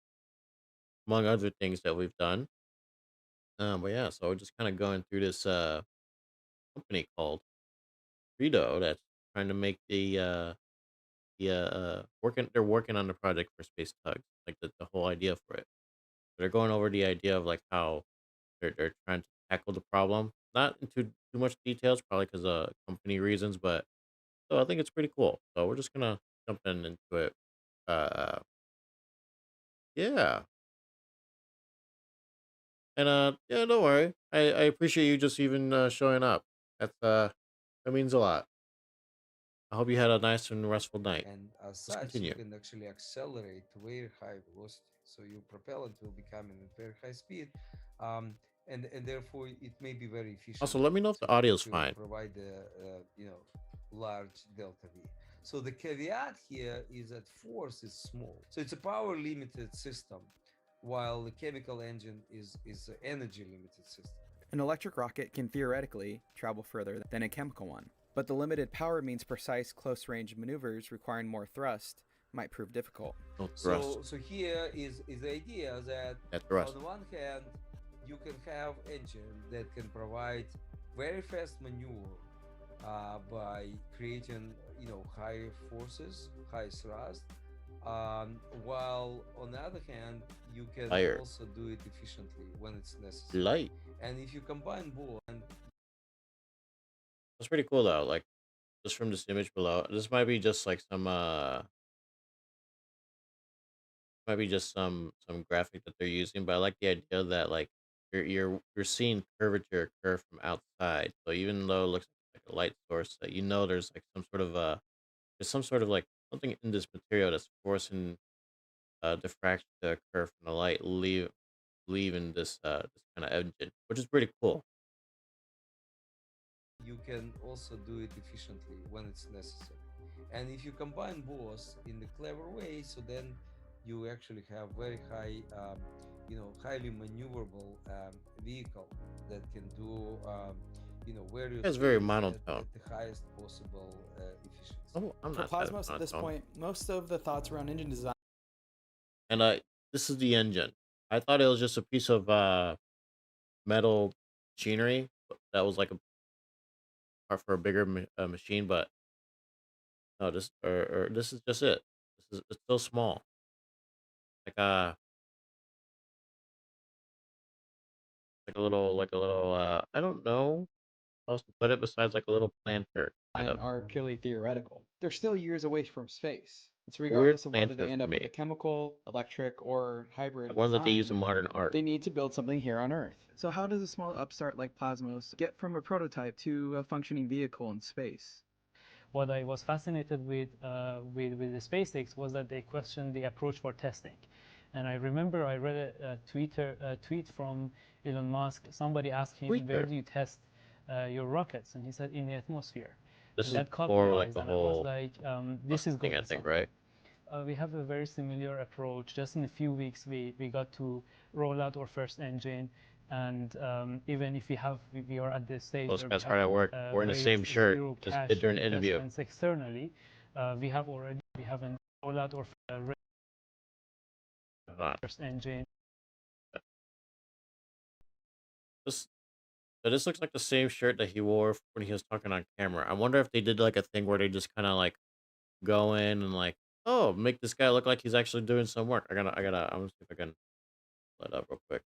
among other things that we've done. But yeah, so we're just kind of going through this company called Credo that's trying to make they're working on the project for Space Tugs, like the whole idea for it. They're going over the idea of like how they're trying to tackle the problem, not into too much details, probably because of company reasons, but so I think it's pretty cool. So we're just gonna jump into it. Yeah. And yeah, don't worry. I appreciate you just even showing up. That means a lot. I hope you had a nice and restful night. And as such, you can actually accelerate to very high velocity. So your propellant will be coming at very high speed, and therefore it may be very efficient. Also, let me know if the audio's fine. Provide the large delta V. So the caveat here is that force is small. So it's a power limited system, while the chemical engine is an energy limited system. An electric rocket can theoretically travel further than a chemical one, but the limited power means precise close-range maneuvers requiring more thrust might prove difficult. So here is the idea that on the one hand, you can have engine that can provide very fast maneuver by creating high forces, high thrust, While on the other hand, you can Fire. also do it efficiently when it's necessary. Light. And if you combine both, That's pretty cool though. Like just from this image below, this might be just like some might be just some graphic that they're using, but I like the idea that like you're seeing curvature occur from outside. So even though it looks like a light source, that you know there's like some sort of there's some sort of like something in this material that's forcing diffraction to occur from the light, leaving this kind of engine, which is pretty cool. you can also do it efficiently when it's necessary. And if you combine both in a clever way, so then you actually have very high, highly maneuverable vehicle that can do, various It's very things monotone. at the highest possible efficiency. Oh, I'm For not that Plasmos at this monotone. point, most of the thoughts around engine design. And this is the engine. I thought it was just a piece of metal machinery that was like a part for a bigger machine, but no, this is just it. It's so small. Like like a little I don't know how else to put it besides like a little planter kind of. Are purely theoretical. They're still years away from space. It's Weird regardless of whether planter they end for up with me. a chemical, electric, or hybrid One that they use design. in modern art. They need to build something here on Earth. So how does a small upstart like Plasmos get from a prototype to a functioning vehicle in space? What I was fascinated with the SpaceX was that they questioned the approach for testing. And I remember I read a tweet from Elon Musk. Somebody asked him, where do you test your rockets? And he said, in the atmosphere. This And is that caught my for like eyes, the and I was whole like, this is thing, going I think, somewhere. right? We have a very similar approach. Just in a few weeks, we got to roll out our first engine. And even if we are at this stage Those where guys we hard at work. have We're in the raised same shirt. zero Just cash did during an interview. investments externally, we haven't rolled out our first engine. This looks like the same shirt that he wore when he was talking on camera. I wonder if they did like a thing where they just kind of like go in and like, oh, make this guy look like he's actually doing some work. I'm gonna see if I can pull it up real quick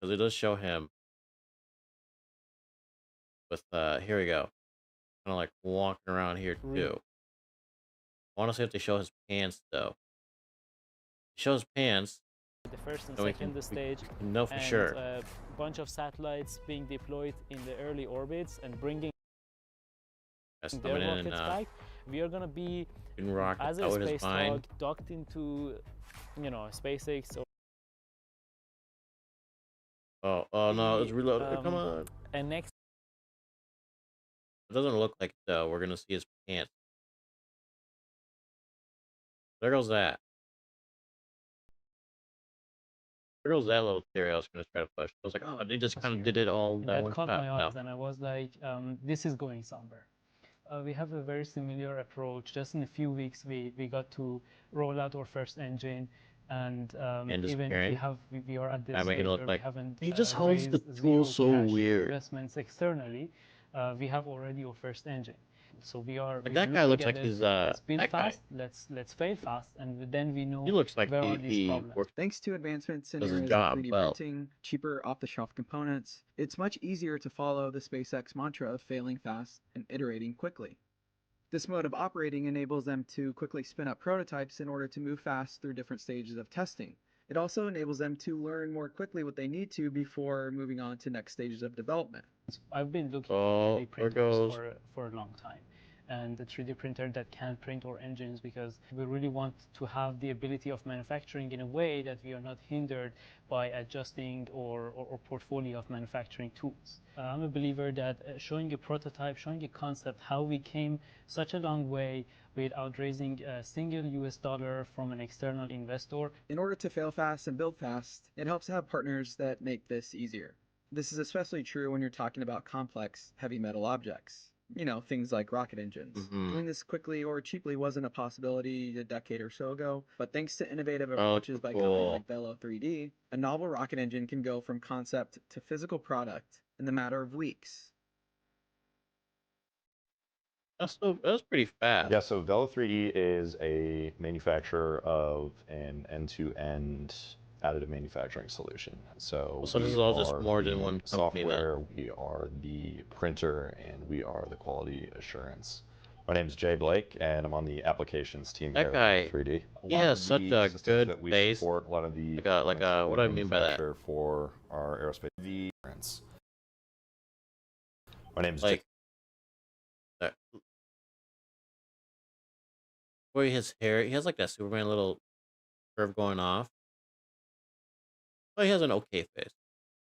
because it does show him with here we go, kind of like walking around here too. I want to see if they show his pants though. He shows pants. The first and so second stage, we can know for and sure. a bunch of satellites being deployed in the early orbits and bringing their rockets back. We are gonna be as a space dog docked into, SpaceX. Oh no, it's reloaded. Come on. And next, it doesn't look like it though. We're gonna see his pants. There goes that. There goes that little theory I was gonna try to push. I was like, oh, they just kind of did it all that one caught shot. my eyes, and I was like, this is going somewhere. We have a very similar approach. Just in a few weeks, we got to roll out our first engine, and even if we are at this stage where we haven't he just holds the tool so weird. Investments externally, we have already our first engine. So we are. Like that guy looks like he's let's build fast. Let's fail fast, and then we know. He looks like where are these problems. works. Thanks to advancements in Does his areas job of 3D well. printing, cheaper off-the-shelf components, it's much easier to follow the SpaceX mantra of failing fast and iterating quickly. This mode of operating enables them to quickly spin up prototypes in order to move fast through different stages of testing. It also enables them to learn more quickly what they need to before moving on to next stages of development. I've been looking for 3D printers for a long time, and the 3D printer that can print our engines, because we really want to have the ability of manufacturing in a way that we are not hindered by adjusting our portfolio of manufacturing tools. I'm a believer that showing a prototype, showing a concept, how we came such a long way without raising a single US dollar from an external investor. In order to fail fast and build fast, it helps to have partners that make this easier. This is especially true when you're talking about complex, heavy metal objects. Things like rocket engines. Doing this quickly or cheaply wasn't a possibility a decade or so ago, but thanks to innovative approaches by companies like Velo 3D, a novel rocket engine can go from concept to physical product in the matter of weeks. That's pretty fast. Yeah, so Velo 3D is a manufacturer of an end-to-end additive manufacturing solution. So this is all just more than one company software, we are the printer, and we are the quality assurance. My name is Jay Blake, and I'm on the applications team here at 3D. He has such a good face. A lot of the what do I mean by that? For our aerospace prints. My name is Jay. Where his hair, he has like that Superman little curve going off. But he has an okay face.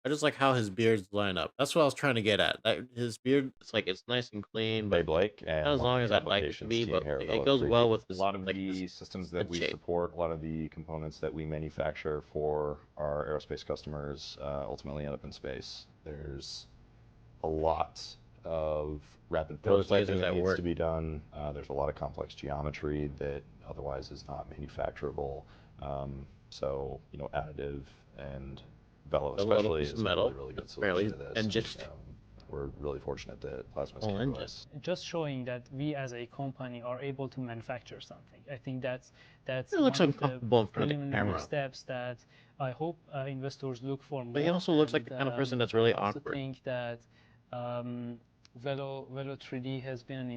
I just like how his beards line up. That's what I was trying to get at. His beard, it's nice and clean. But Blake, and not as long as I'd like it to be, but it goes well with a lot of the systems that we support, a lot of the components that we manufacture for our aerospace customers ultimately end up in space. There's a lot of rapid prototyping that needs to be done. There's a lot of complex geometry that otherwise is not manufacturable. So, you know, additive and Velo especially is a really good solution to this. We're really fortunate that Plasma came to us. Just showing that we as a company are able to manufacture something. I think that's it looks uncomfortable in front of the camera. Steps that I hope investors look for more. But he also looks like the kind of person that's really awkward. I think that Velo 3D has been an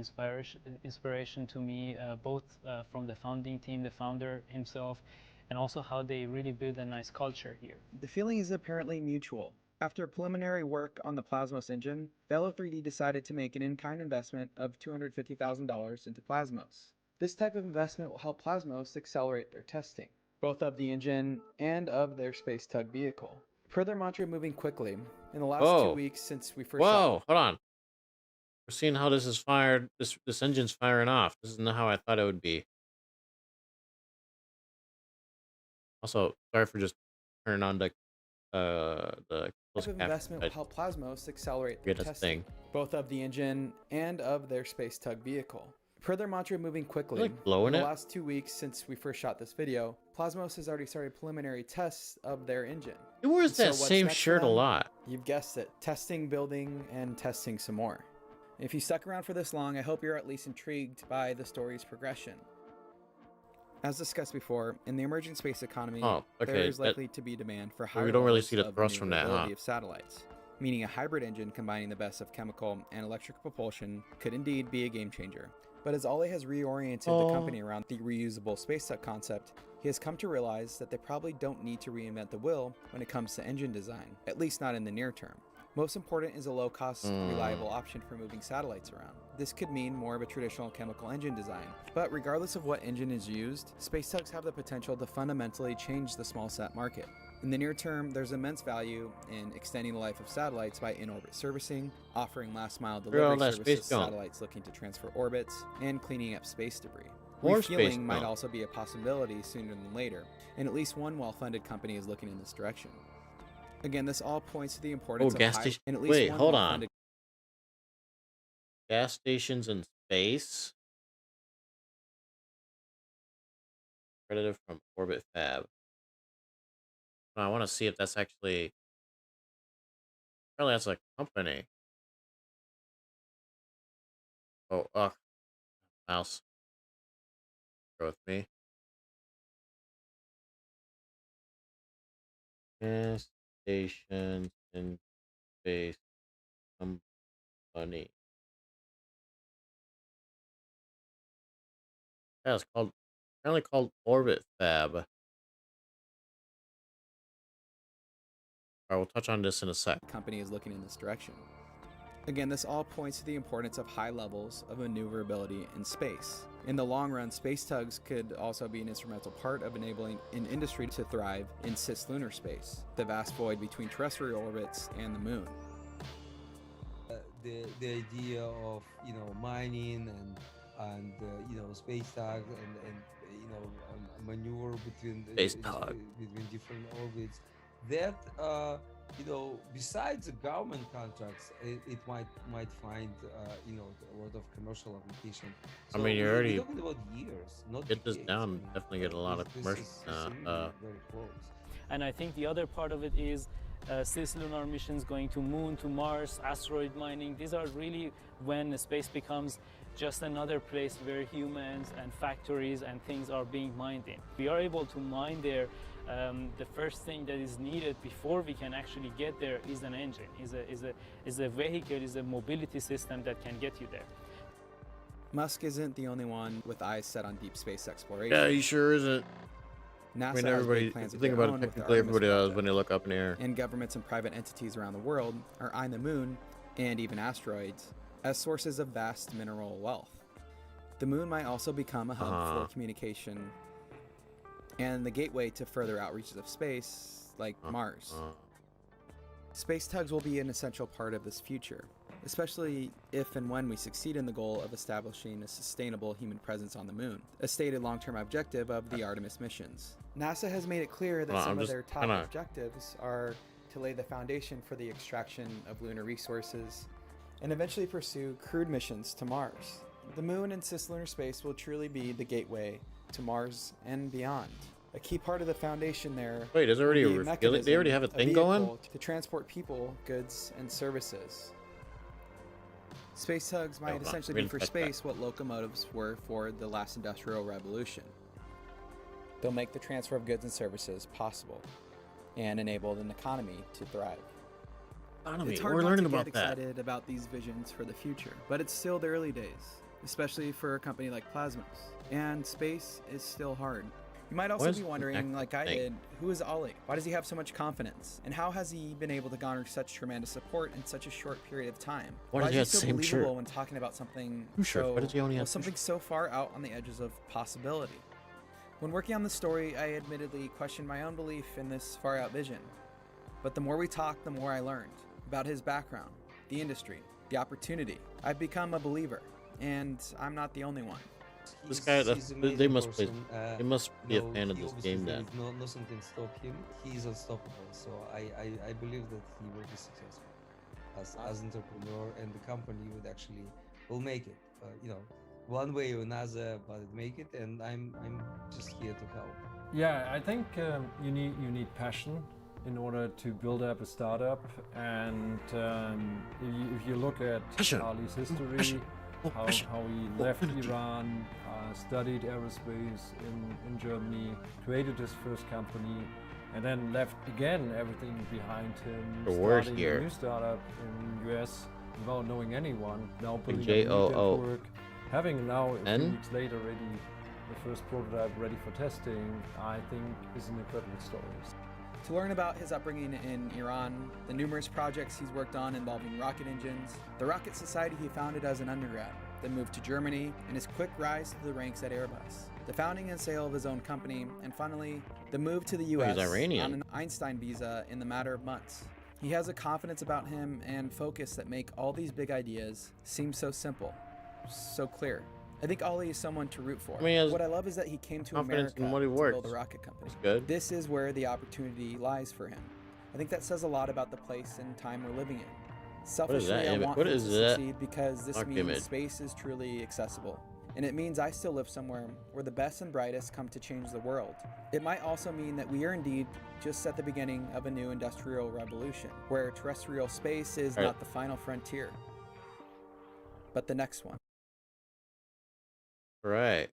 inspiration to me, both from the founding team, the founder himself, and also how they really build a nice culture here. The feeling is apparently mutual. After preliminary work on the Plasmos engine, Velo 3D decided to make an in-kind investment of $250,000 into Plasmos. This type of investment will help Plasmos accelerate their testing, both of the engine and of their space tug vehicle. Per their mantra, moving quickly. In the last 2 weeks since we first hold on. We're seeing how this is fired. This engine's firing off. This is not how I thought it would be. Also, sorry for just turning on the type of investment will help Plasmos accelerate their testing, both of the engine and of their space tug vehicle. Per their mantra, moving quickly. In the last 2 weeks since we first shot this video, Plasmos has already started preliminary tests of their engine. He wears that same shirt a lot. You've guessed it. Testing, building, and testing some more. If you stuck around for this long, I hope you're at least intrigued by the story's progression. As discussed before, in the emerging space economy, there is likely to be demand for higher levels of maneuverability of satellites, meaning a hybrid engine combining the best of chemical and electric propulsion could indeed be a game changer. But as Ollie has reoriented the company around the reusable space tug concept, he has come to realize that they probably don't need to reinvent the wheel when it comes to engine design, at least not in the near term. Most important is a low-cost, reliable option for moving satellites around. This could mean more of a traditional chemical engine design. But regardless of what engine is used, space tugs have the potential to fundamentally change the small sat market. In the near term, there's immense value in extending the life of satellites by in-orbit servicing, offering last-mile delivery services to satellites looking to transfer orbits, and cleaning up space debris. Refueling might also be a possibility sooner than later, and at least one well-funded company is looking in this direction. Again, this all points to the importance of gas station. Wait, hold on. Gas stations in space. Credited from Orbit Fab. I want to see if that's actually. Apparently, that's a company. Oh, mouse. Go with me. Gas stations in space company. Yeah, it's apparently called Orbit Fab. Alright, we'll touch on this in a sec. Company is looking in this direction. Again, this all points to the importance of high levels of maneuverability in space. In the long run, space tugs could also be an instrumental part of enabling an industry to thrive in cislunar space, the vast void between terrestrial orbits and the moon. The idea of mining and space tug and maneuver between different orbits, that besides the government contracts, it might find a lot of commercial application. So I mean, you're already talking about years, not get this decades. down. Definitely get a lot of commercial. Very close. And I think the other part of it is cislunar missions going to Moon, to Mars, asteroid mining. These are really when space becomes just another place where humans and factories and things are being mined in. We are able to mine there. The first thing that is needed before we can actually get there is an engine, is a vehicle, is a mobility system that can get you there. Musk isn't the only one with eyes set on deep space exploration. Yeah, he sure isn't. NASA I mean, has everybody, big plans of think their about own it, with the technically Artemis everybody does project. when they look up in the air. And governments and private entities around the world are eyeing the moon, and even asteroids, as sources of vast mineral wealth. The moon might also become a hub for communication and the gateway to further outreaches of space, like Mars. Space tugs will be an essential part of this future, especially if and when we succeed in the goal of establishing a sustainable human presence on the moon, a stated long-term objective of the Artemis missions. NASA has made it clear that some of their top objectives are to lay the foundation for the extraction of lunar resources and eventually pursue crewed missions to Mars. The moon and cislunar space will truly be the gateway to Mars and beyond. A key part of the foundation there. Wait, is already they already have a thing going? To transport people, goods, and services. Space tugs might essentially be for space what locomotives were for the last industrial revolution. They'll make the transfer of goods and services possible and enable an economy to thrive. It's hard not to get excited about these visions for the future, but it's still the early days, especially for a company like Plasmos. And space is still hard. You might also be wondering, like I did, who is Ollie? Why does he have so much confidence? And how has he been able to garner such tremendous support in such a short period of time? Why is he so believable when talking about something something so far out on the edges of possibility? When working on the story, I admittedly questioned my own belief in this far-out vision. But the more we talked, the more I learned about his background, the industry, the opportunity. I've become a believer, and I'm not the only one. This guy, they must be a fan of this game then. Nothing can stop him. He is unstoppable, so I believe that he will be successful as entrepreneur, and the company will make it. One way or another, but make it, and I'm just here to help. Yeah, I think you need passion in order to build up a startup, and if you look at Ali's history, how he left Iran, studied aerospace in Germany, created his first company, and then left again everything behind him, starting a new startup in US without knowing anyone, now putting up work, having now a few weeks later already the first prototype ready for testing, I think is an incredible story. To learn about his upbringing in Iran, the numerous projects he's worked on involving rocket engines, the rocket society he founded as an undergrad, then moved to Germany, and his quick rise to the ranks at Airbus, the founding and sale of his own company, and finally, the move to the US on an Einstein visa in the matter of months. He has a confidence about him and focus that make all these big ideas seem so simple, so clear. I think Ollie is someone to root for. What I love is that he came to America to build a rocket company. This is where the opportunity lies for him. I think that says a lot about the place and time we're living in. Selfishly, I want him to succeed because this means space is truly accessible. And it means I still live somewhere where the best and brightest come to change the world. It might also mean that we are indeed just at the beginning of a new industrial revolution, where terrestrial space is not the final frontier, but the next one. Right.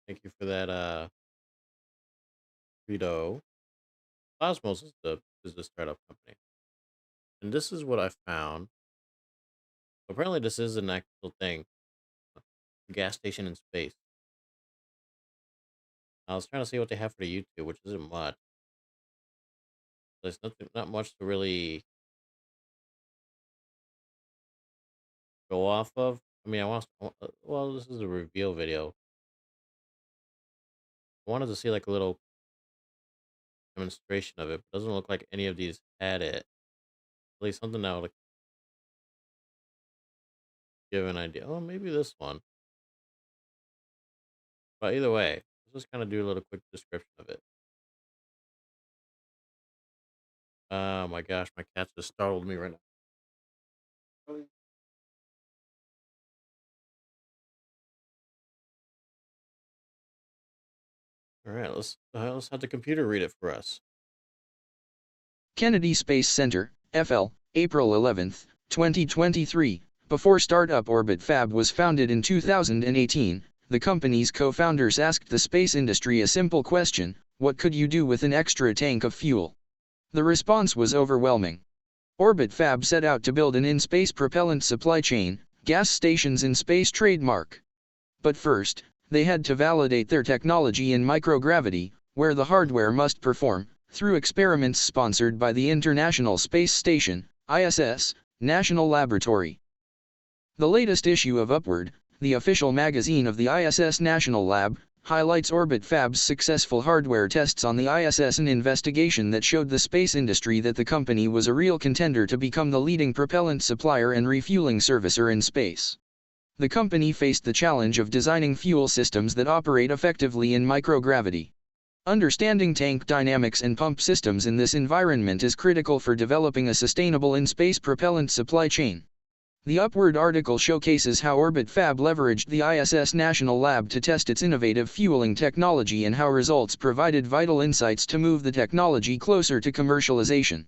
Thank you for that, Vito. Cosmos is the startup company. And this is what I found. Apparently this is an actual thing. A gas station in space. I was trying to see what they have for the YouTube, which isn't much. There's not much to really go off of. I mean, well, this is a reveal video. I wanted to see like a little demonstration of it, but it doesn't look like any of these had it. At least something that would give an idea. Oh, maybe this one. But either way, let's just kind of do a little quick description of it. Oh my gosh, my cat just startled me right now. All right, let's have the computer read it for us. Kennedy Space Center, FL, April 11, 2023. Before startup Orbit Fab was founded in 2018, the company's co-founders asked the space industry a simple question: what could you do with an extra tank of fuel? The response was overwhelming. Orbit Fab set out to build an in-space propellant supply chain, gas stations in space trademark. But first, they had to validate their technology in microgravity, where the hardware must perform, through experiments sponsored by the International Space Station, ISS, National Laboratory. The latest issue of Upward, the official magazine of the ISS National Lab, highlights Orbit Fab's successful hardware tests on the ISS, an investigation that showed the space industry that the company was a real contender to become the leading propellant supplier and refueling servicer in space. The company faced the challenge of designing fuel systems that operate effectively in microgravity. Understanding tank dynamics and pump systems in this environment is critical for developing a sustainable in-space propellant supply chain. The Upward article showcases how Orbit Fab leveraged the ISS National Lab to test its innovative fueling technology and how results provided vital insights to move the technology closer to commercialization.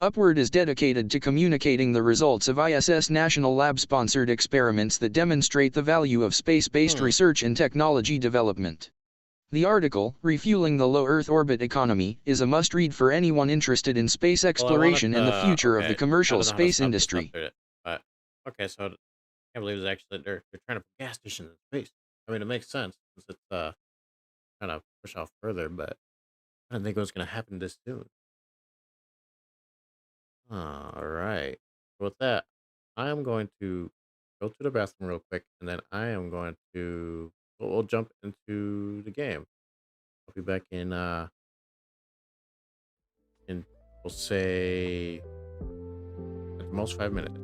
Upward is dedicated to communicating the results of ISS National Lab-sponsored experiments that demonstrate the value of space-based research and technology development. The article, Refueling the Low Earth Orbit Economy, is a must-read for anyone interested in space exploration and the future of the commercial space industry. Okay, so I can't believe it's actually they're trying to put gas stations in space. I mean, it makes sense since it's trying to push off further, but I didn't think it was going to happen this soon. All right. With that, I am going to go to the bathroom real quick, and then I am going to we'll jump into the game. I'll be back in we'll say at the most 5 minutes.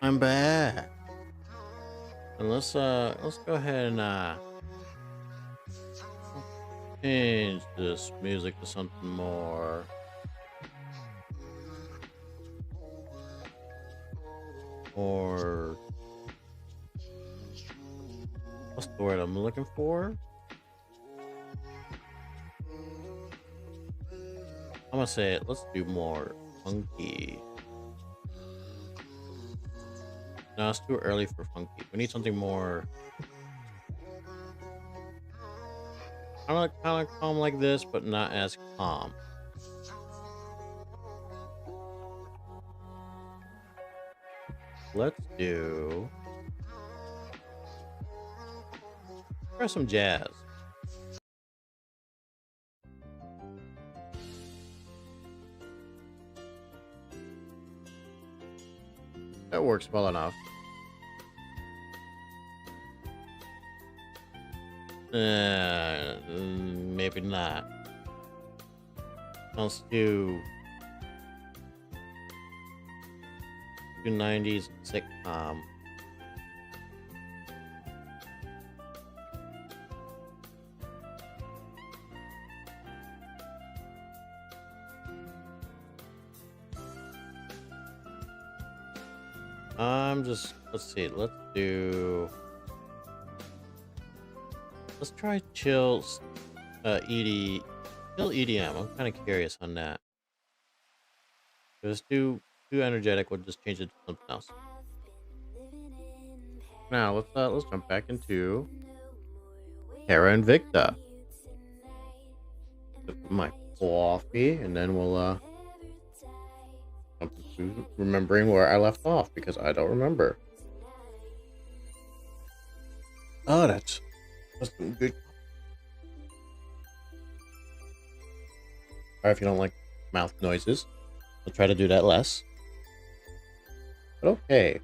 I'm back. And let's go ahead and change this music to something more what's the word I'm looking for? I'm gonna say it. Let's do more funky. No, it's too early for funky. We need something more kind of calm like this, but not as calm. Let's try some jazz. That works well enough. Maybe not. Let's do 90s sitcom. Let's try chill EDM. I'm kind of curious on that. If it's too energetic, we'll just change it to something else. Now let's jump back into Terra Invicta. Sip my coffee, and then we'll jump into remembering where I left off, because I don't remember. Oh, that's some good. Sorry if you don't like mouth noises. I'll try to do that less. But okay.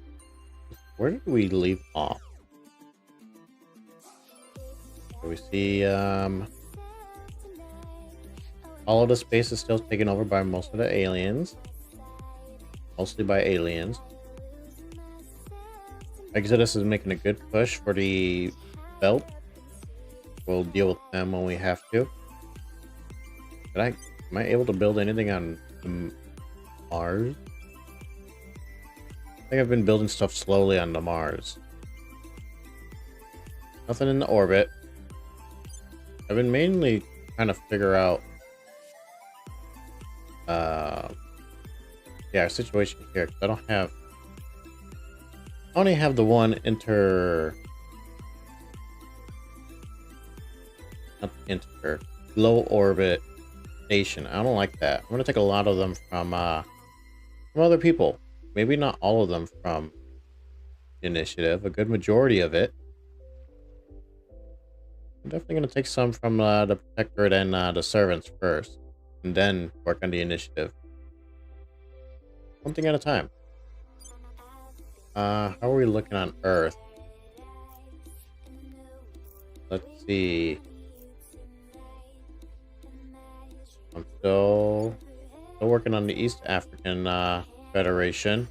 Where did we leave off? So we see all of the space is still taken over by most of the aliens. Mostly by aliens. Exodus is making a good push for the belt. We'll deal with them when we have to. Am I able to build anything on Mars? I think I've been building stuff slowly on the Mars. Nothing in the orbit. I've been mainly trying to figure out our situation here, because I only have the one low orbit station. I don't like that. I'm gonna take a lot of them from other people. Maybe not all of them from the initiative. A good majority of it. I'm definitely gonna take some from the Protectorate and the Servants first, and then work on the initiative. One thing at a time. How are we looking on Earth? Let's see. I'm still working on the East African Federation.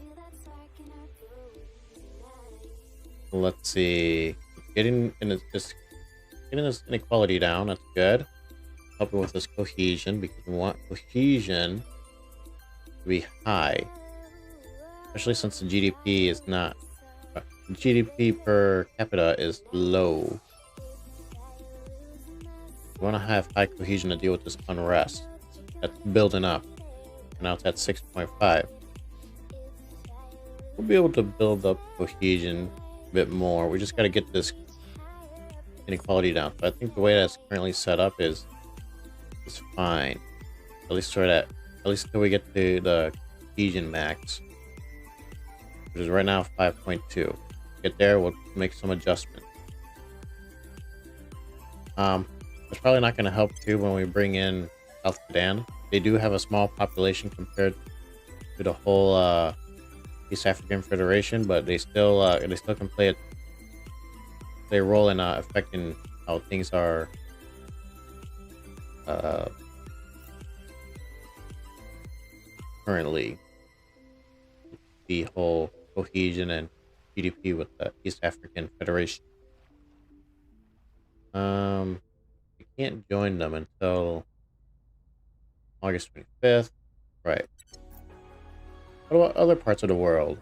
Let's see. Getting this inequality down. That's good. Helping with this cohesion, because we want cohesion to be high. Especially since the GDP is not. GDP per capita is low. We want to have high cohesion to deal with this unrest that's building up. And now it's at 6.5. We'll be able to build up cohesion a bit more. We just got to get this inequality down. So I think the way that's currently set up is fine. At least until we get to the cohesion max. which is right now 5.2. Get there, we'll make some adjustments. It's probably not going to help too when we bring in South Sudan. They do have a small population compared to the whole East African Federation, but they still can play a role in affecting how things are currently. The whole cohesion and GDP with the East African Federation. We can't join them until August 25th. Right. What about other parts of the world?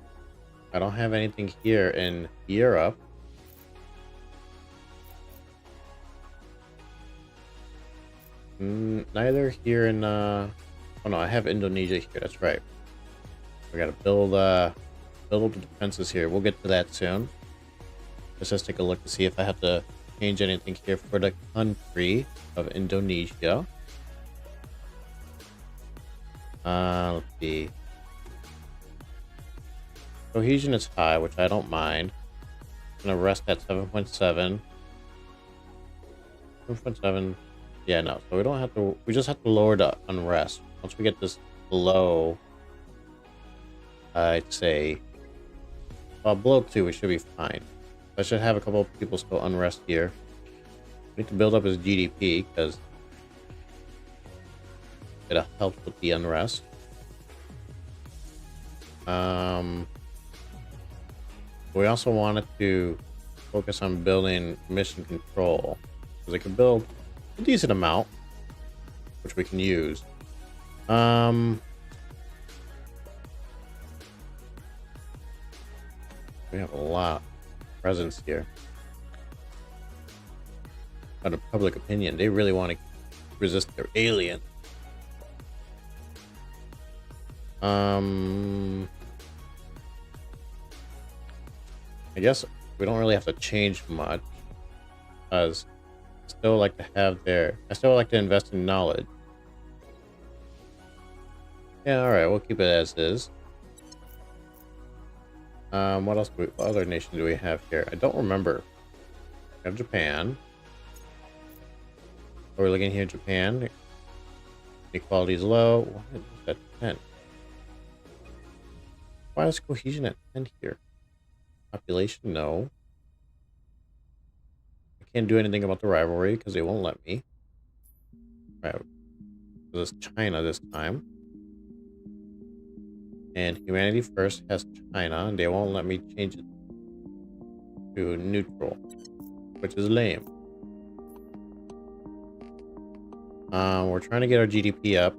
I don't have anything here in Europe. Neither here in oh no, I have Indonesia here, that's right. We gotta build up the defenses here. We'll get to that soon. Let's take a look to see if I have to change anything here for the country of Indonesia. Let's see. Cohesion is high, which I don't mind. I'm gonna rest at 7.7. 7.7. Yeah, no. So we don't have to. We just have to lower the unrest. Once we get this below, I'd say, well, below 2, we should be fine. I should have a couple of people still unrest here. We need to build up his GDP because it helps with the unrest. We also wanted to focus on building mission control because it can build a decent amount, which we can use. We have a lot of presence here. Out of public opinion, they really want to resist their alien. I guess we don't really have to change much, because I still like to have I still like to invest in knowledge. Yeah, alright, we'll keep it as is. What else what other nation do we have here? I don't remember. We have Japan. Are we looking here? Japan. Equality is low. Why is that 10? Why is cohesion at 10 here? Population, no. I can't do anything about the rivalry because they won't let me. Right. This is China this time. And Humanity First has China, and they won't let me change it to neutral, which is lame. We're trying to get our GDP up.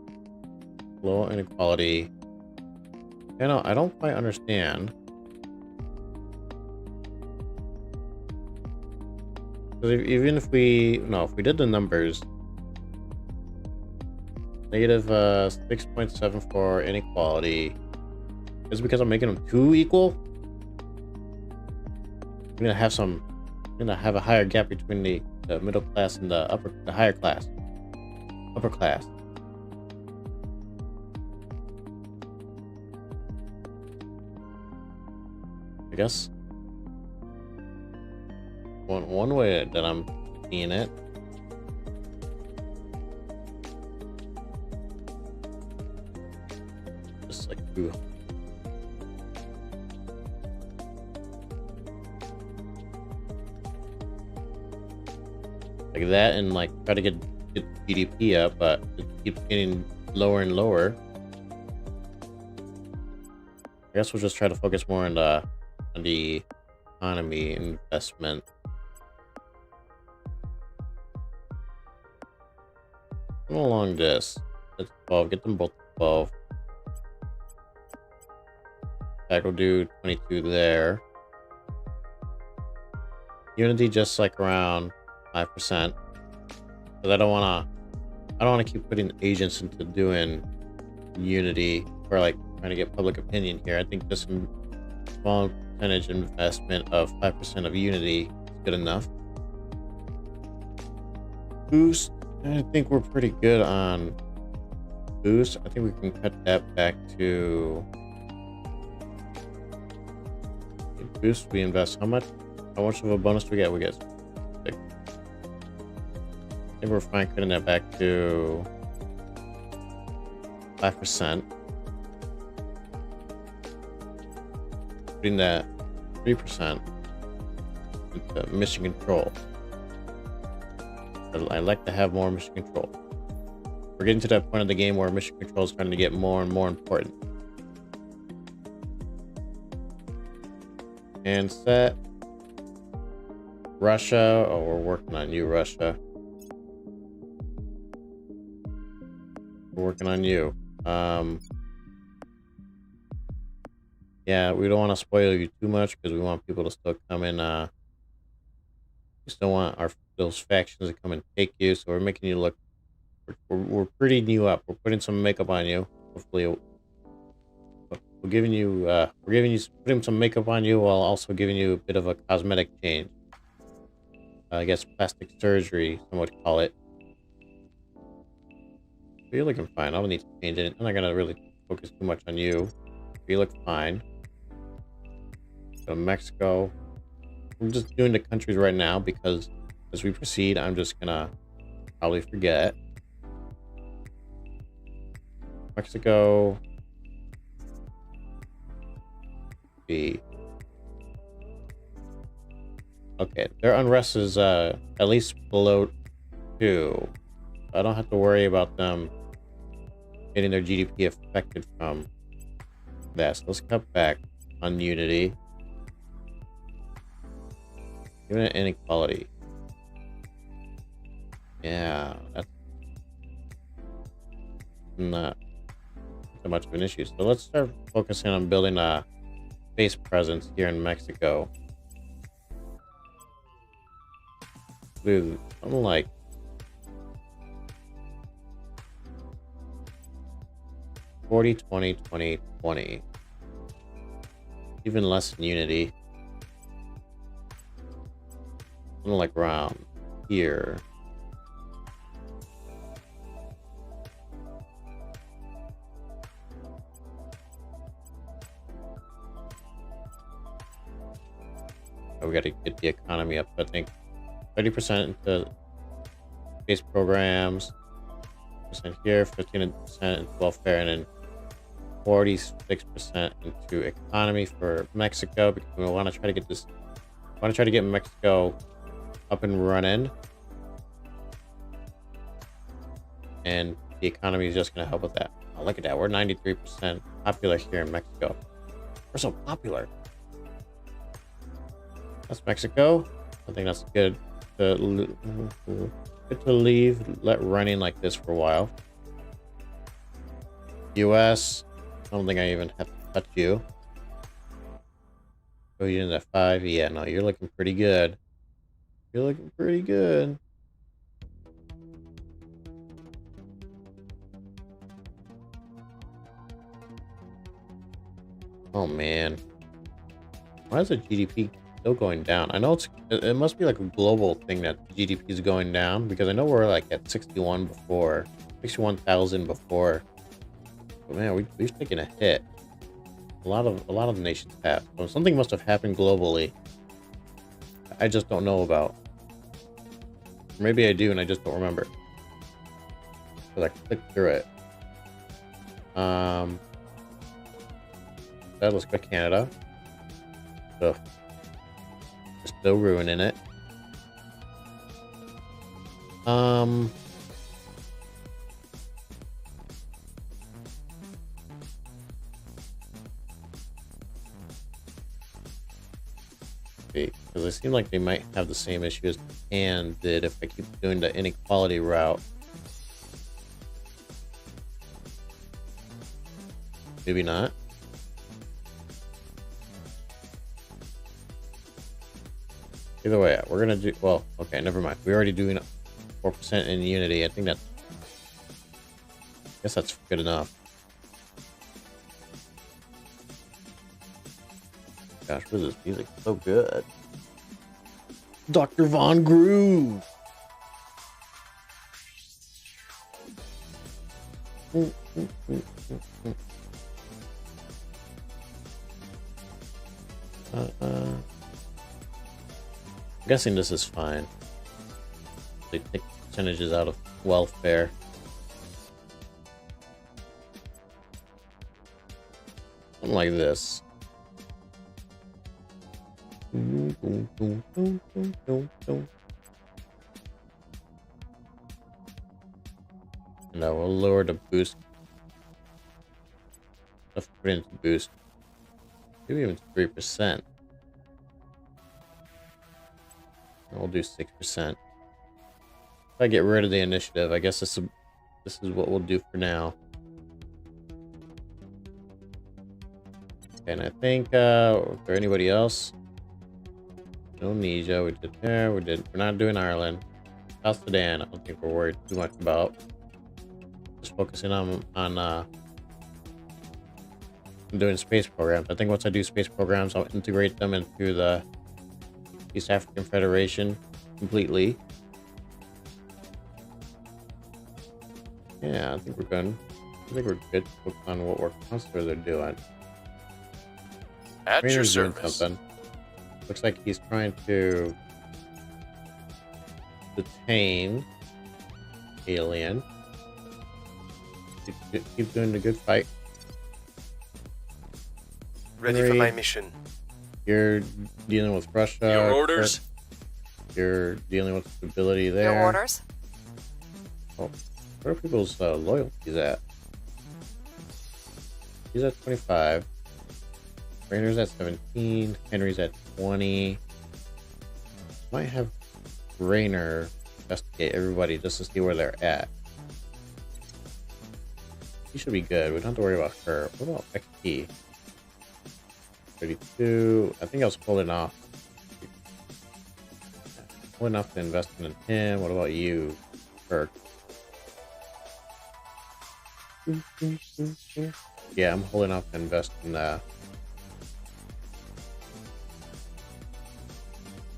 Low inequality. You know, I don't quite understand. Even if we did the numbers, negative 6.74 inequality. Is it because I'm making them too equal? I'm gonna have a higher gap between the middle class and the higher class. Upper class. I guess one way that I'm seeing it. Just like ooh. Like that, and like try to get GDP up, but it keeps getting lower and lower. I guess we'll just try to focus more on the economy investment. Come along this. That's 12. Get them both 12. That will do 22 there. Unity just like around 5%. Because I don't wanna keep putting agents into doing Unity or like trying to get public opinion here. I think just some small percentage investment of 5% of Unity is good enough. Boost, I think we're pretty good on boost. I think we can cut that back to boost we invest. How much of a bonus do we get? We get 6. I think we're fine cutting that back to 5%. Putting that 3% into mission control. I like to have more mission control. We're getting to that point of the game where mission control is starting to get more and more important. And set Russia. Oh, we're working on you, Russia. We're working on you. Yeah, we don't want to spoil you too much because we want people to still come in. We still want those factions to come and take you. So we're making you look. We're prettying you up. We're putting some makeup on you. Hopefully, we're putting some makeup on you while also giving you a bit of a cosmetic change. I guess plastic surgery, some would call it. But you're looking fine. I don't need to change it. I'm not gonna really focus too much on you. You look fine. So Mexico. I'm just doing the countries right now because as we proceed, I'm just gonna probably forget. Mexico. B. Okay, their unrest is at least below 2. I don't have to worry about them getting their GDP affected from that. So let's cut back on unity. Even inequality. Yeah, that's not so much of an issue. So let's start focusing on building a base presence here in Mexico. Dude, I'm like 40, 20, 20, 20. Even less in unity. I'm like around here. We got to get the economy up. I think 30% into space programs, percent here, 15% into welfare, and then 46% into economy for Mexico because we want to try to get this. Want to try to get Mexico up and running, and the economy is just going to help with that. Oh, look at that. We're 93% popular here in Mexico. We're so popular. That's Mexico. I think that's good to leave, let running like this for a while. US, I don't think I even have to touch you. Oh, you're in that 5? Yeah, no, you're looking pretty good. You're looking pretty good. Oh man, why is the GDP still going down? I know it must be like a global thing that GDP is going down because I know we're like at 61 before, 61,000 before. But man, we've taken a hit. A lot of the nations have. So something must have happened globally. I just don't know about. Maybe I do and I just don't remember. Because I clicked through it. Let's go Canada. So we're still ruining it. Because it seemed like they might have the same issue as Japan did if I keep doing the inequality route. Maybe not. Either way, we're gonna do well. Okay, never mind. We're already doing 4% in unity. I think that. I guess that's good enough. Gosh, what is this music? So good. Dr. Von Groove. I'm guessing this is fine. They take percentages out of welfare. Something like this. And I will lower the boost. Let's put it into boost. Maybe even 3%. And we'll do 6%. If I get rid of the initiative, I guess this is what we'll do for now. And I think, is there anybody else? Indonesia, we did there, we're not doing Ireland. South Sudan, I don't think we're worried too much about. Just focusing on doing space programs. I think once I do space programs, I'll integrate them into the East African Federation completely. Yeah, I think we're good. I think we're good to focus on what we're constantly doing. At your Trainer's doing service. something. Looks like he's trying to detain alien. Keep doing the good fight. Ready for my mission. You're dealing with Russia. Your orders. You're dealing with stability there. Your orders. Oh, where are people's loyalties at? He's at 25. Rainer's at 17. Henry's at 20. Might have Rainer investigate everybody just to see where they're at. She should be good. We don't have to worry about her. What about XP? 32. I think I was holding off. Holding off to invest in him. What about you, Kirk? Yeah, I'm holding off to invest in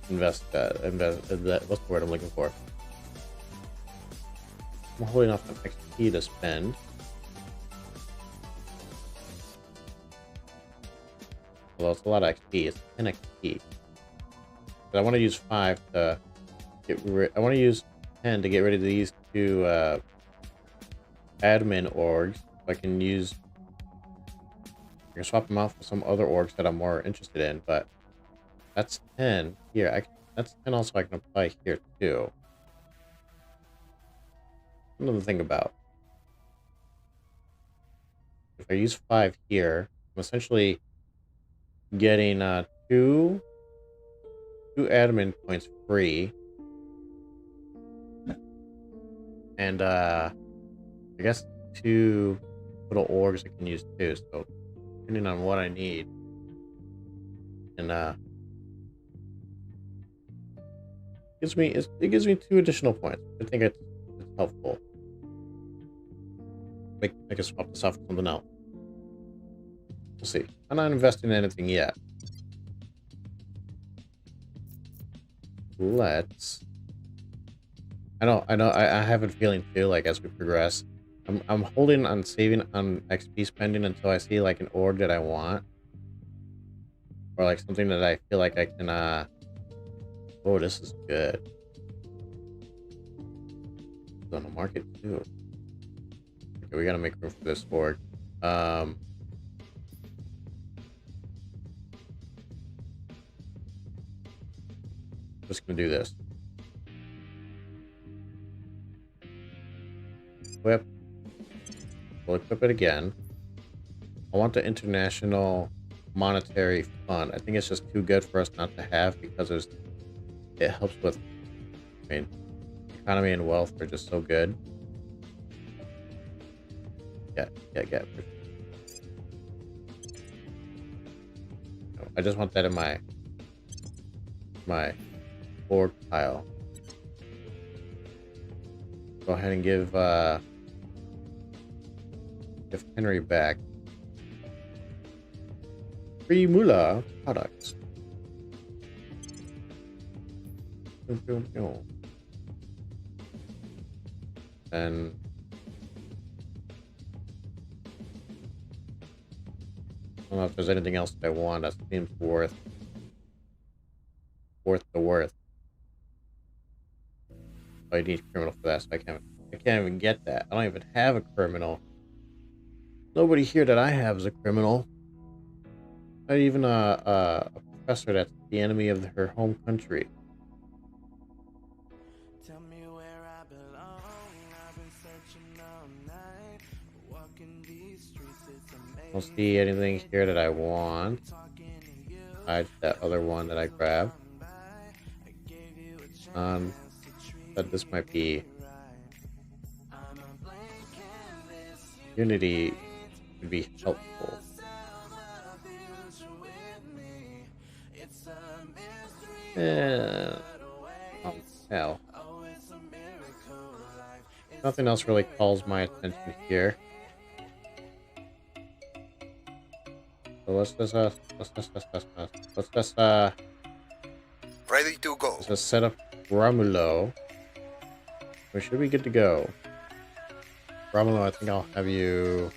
invest what's the word I'm looking for? I'm holding off on XP to spend. Well, it's a lot of XP. It's 10 XP. But I want to use 5 to get rid. I want to use 10 to get rid of these two admin orgs. I can use. I can swap them off with some other orgs that I'm more interested in. But that's 10 here. That's 10 also I can apply here too. Another thing about. If I use 5 here, I'm essentially getting 2 admin points free, and I guess 2 little orgs I can use too. So depending on what I need, and it gives me 2 additional points. I think it's helpful. I can swap this off for something else. We'll see. I'm not investing in anything yet. Let's. I have a feeling too. Like as we progress, I'm holding on saving on XP spending until I see like an org that I want, or like something that I feel like I can. Oh, this is good. It's on the market too. Okay, we gotta make room for this org. Just gonna do this. Equip. We'll equip it again. I want the International Monetary Fund. I think it's just too good for us not to have because it helps with. I mean, economy and wealth are just so good. Yeah. I just want that in my org pile. Go ahead and give Henry back free moolah products. And I don't know if there's anything else that I want that seems worth worth the worth. I need a criminal for that, so I can't even get that. I don't even have a criminal. Nobody here that I have is a criminal. Not even a professor that's the enemy of her home country. I don't see anything here that I want. Besides that other one that I grabbed. But this might be Unity would be helpful. Oh, hell. Nothing else really calls my attention here. So let's just ready to go. Let's just set up Romulo. We should be good to go. Romulo, I think I'll have you.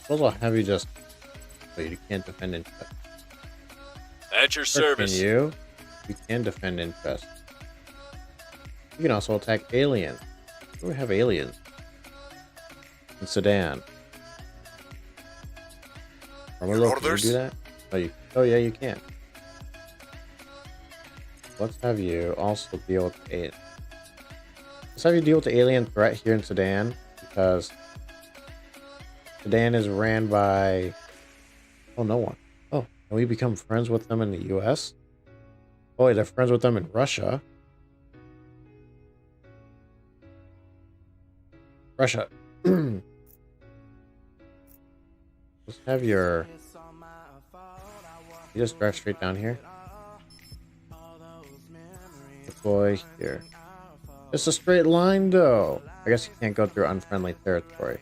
Suppose I'll have you just. So you can't defend interest. At your service. Can you? You can defend interest. You can also attack aliens. We have aliens in Sudan. Romulo, can you do that? Oh yeah, you can. Let's have you also deal with it. Let's have you deal with the alien threat here in Sudan, because Sudan is ran by no one. Oh, can we become friends with them in the US? Oh wait, they're friends with them in Russia. Russia. Let's have your. You just drive straight down here. Deploy here. It's a straight line, though. I guess you can't go through unfriendly territory.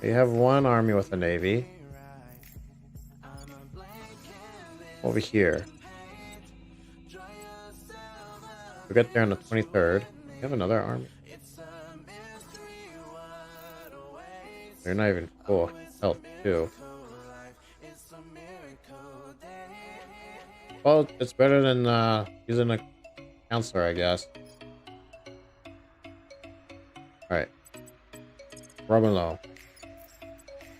You have one army with a navy. Over here. We'll get there on the 23rd. You have another army. They're not even full health, too. Well, it's better than using a counselor, I guess. Alright. Romulo.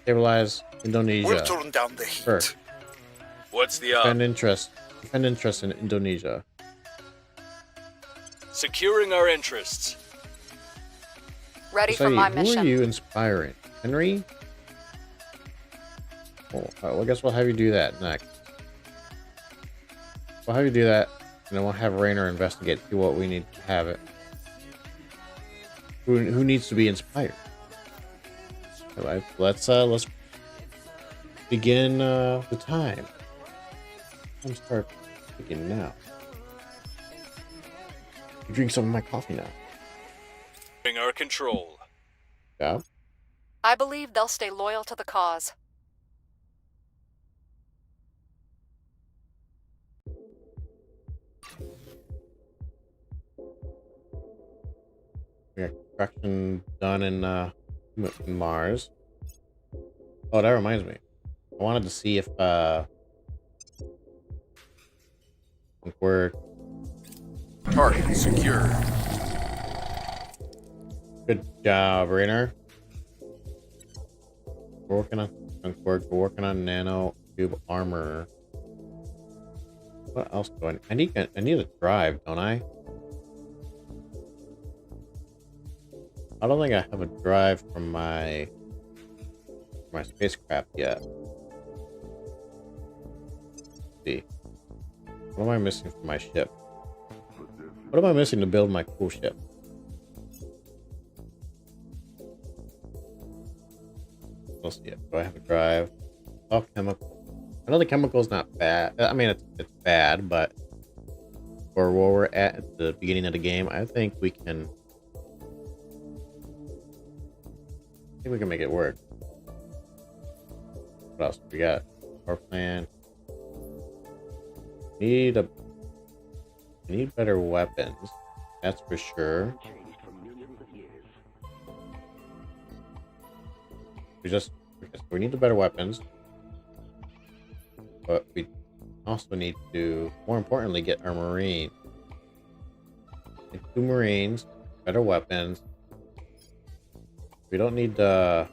Stabilize Indonesia. We'll turn down the heat. First. What's the Defend interest in Indonesia. Securing our interests. Ready for my Who mission. are you inspiring? Henry? Oh, well, I guess we'll have you do that next. We'll have you do that, and then we'll have Rainer investigate, see what we need to have it. Who needs to be inspired? Let's begin the time. I'm start thinking now. You drink some of my coffee now. Our control. Yeah. I believe they'll stay loyal to the cause. We got construction done in Mars. Oh, that reminds me. I wanted to see if we're target secure. Good job, Rainer. We're working on Concord. We're working on nano tube armor. What else do I need? I need a drive, don't I? I don't think I have a drive from my spacecraft yet. Let's see. What am I missing from my ship? What am I missing to build my cool ship? Let's see it. Do I have a drive? Oh, chemical. I know the chemical is not bad. I mean, it's bad, but for where we're at the beginning of the game, I think we can. I think we can make it work. What else we got? Power plant. We need better weapons. That's for sure. We need the better weapons. But we also need to, more importantly, get our Marine. Get 2 Marines, better weapons. We don't need the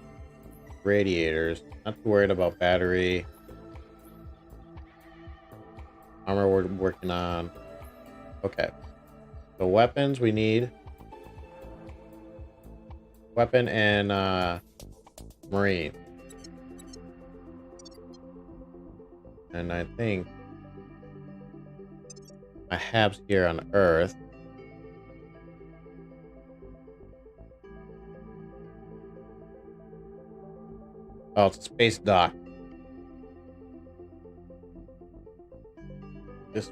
radiators. Not too worried about battery. Armor we're working on. Okay. So weapons we need. Weapon and Marine. And I think my habs here on Earth. Oh, it's a space dock. This.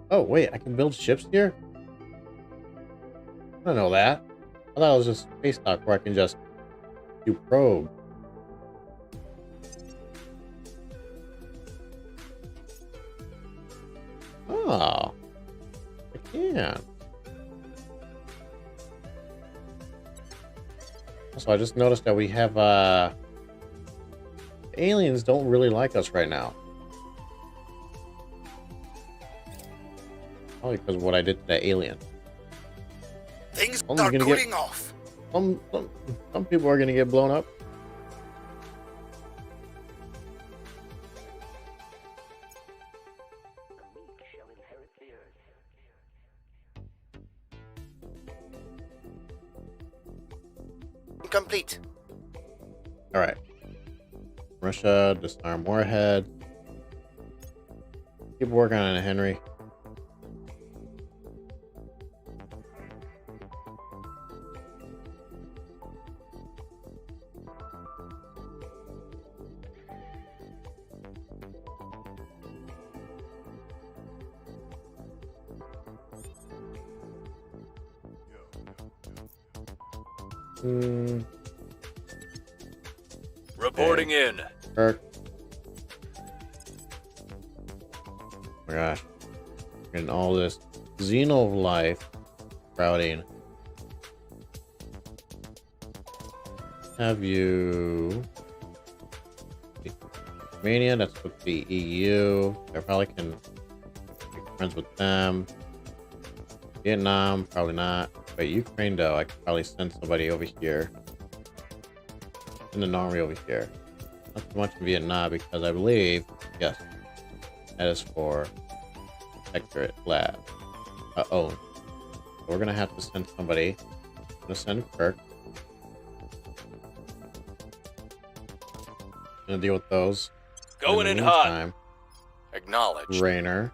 Oh wait, I can build ships here? I don't know that. I thought it was just a space dock where I can just do probe. Oh, I can. Also, I just noticed that we have aliens don't really like us right now. Probably because of what I did to that alien. Things are cooling off. Some people are gonna get blown up. Complete. All right. Russia, disarm warhead. Keep working on it, Henry. Reporting in. Kirk. Oh my gosh. And all this Xeno life routing. Have you Romania, that's with the EU. I probably can make friends with them. Vietnam, probably not. But Ukraine though, I could probably send somebody over here. Send an army over here. Not too much in Vietnam because I believe, yes, that is for Protectorate Lab. So we're gonna have to send somebody. I'm gonna send Kirk. Gonna deal with those. Going in hot. Acknowledge. Rainer.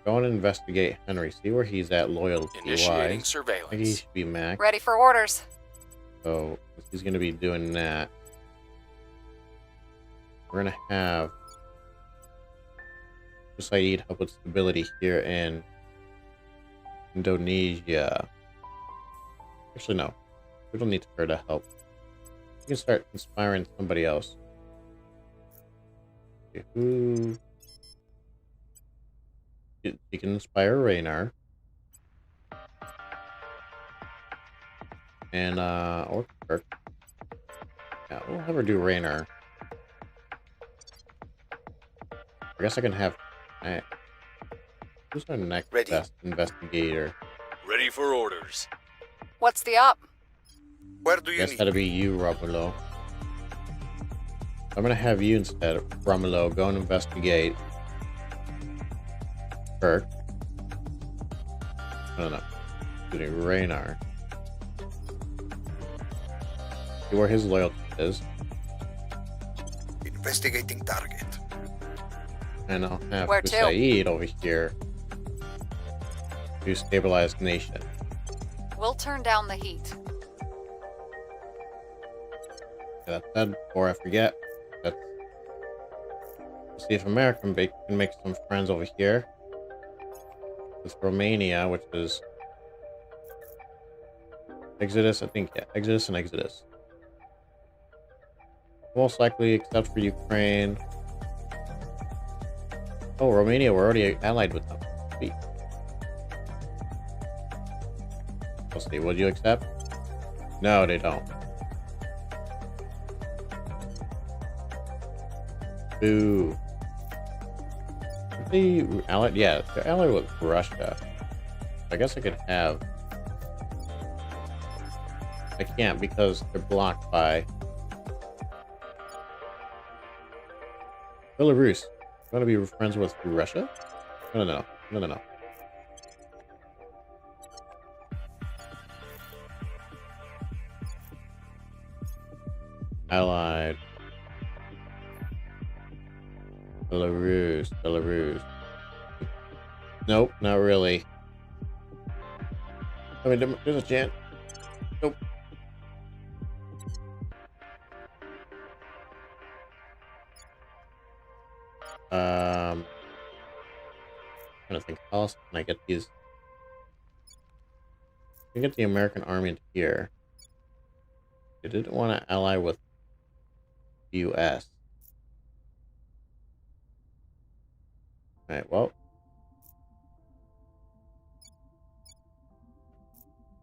Go and investigate Henry. See where he's at loyalty wise. Initiating surveillance. I think he should be max. Ready for orders. So he's gonna be doing that. We're gonna have Saeed help with stability here in Indonesia. Actually, no. We don't need her to help. We can start inspiring somebody else. Okay, who? You can inspire Raynar. And, or Kirk. Yeah, we'll have her do Raynar. I guess I can have... who's our next best investigator? Ready for orders. What's the op? Where do you Guess that'll be you, Romulo. I'm gonna have you instead, Romulo, go and investigate Kirk. I don't know. Including Raynar. See where his loyalty is. Investigating target. And I'll have Where to? Saeed over here to stabilize the nation. We'll turn down the heat. That said, before I forget, let's see if America can make some friends over here. With Romania, which is Exodus, I think, yeah, Exodus and Exodus. Most likely, except for Ukraine. Oh, Romania, we're already allied with them. Sweet. Let's see, would you accept? No, they don't. Boo. They allied? Yeah, they're allied with Russia. I guess I could have. I can't because they're blocked by Belarus. You want to be friends with Russia? No. Allied. Belarus. Nope, not really. I mean, there's a chance. Nope. I'm trying to think, how else can I get these? I can get the American army into here. They didn't want to ally with the US. Alright, well.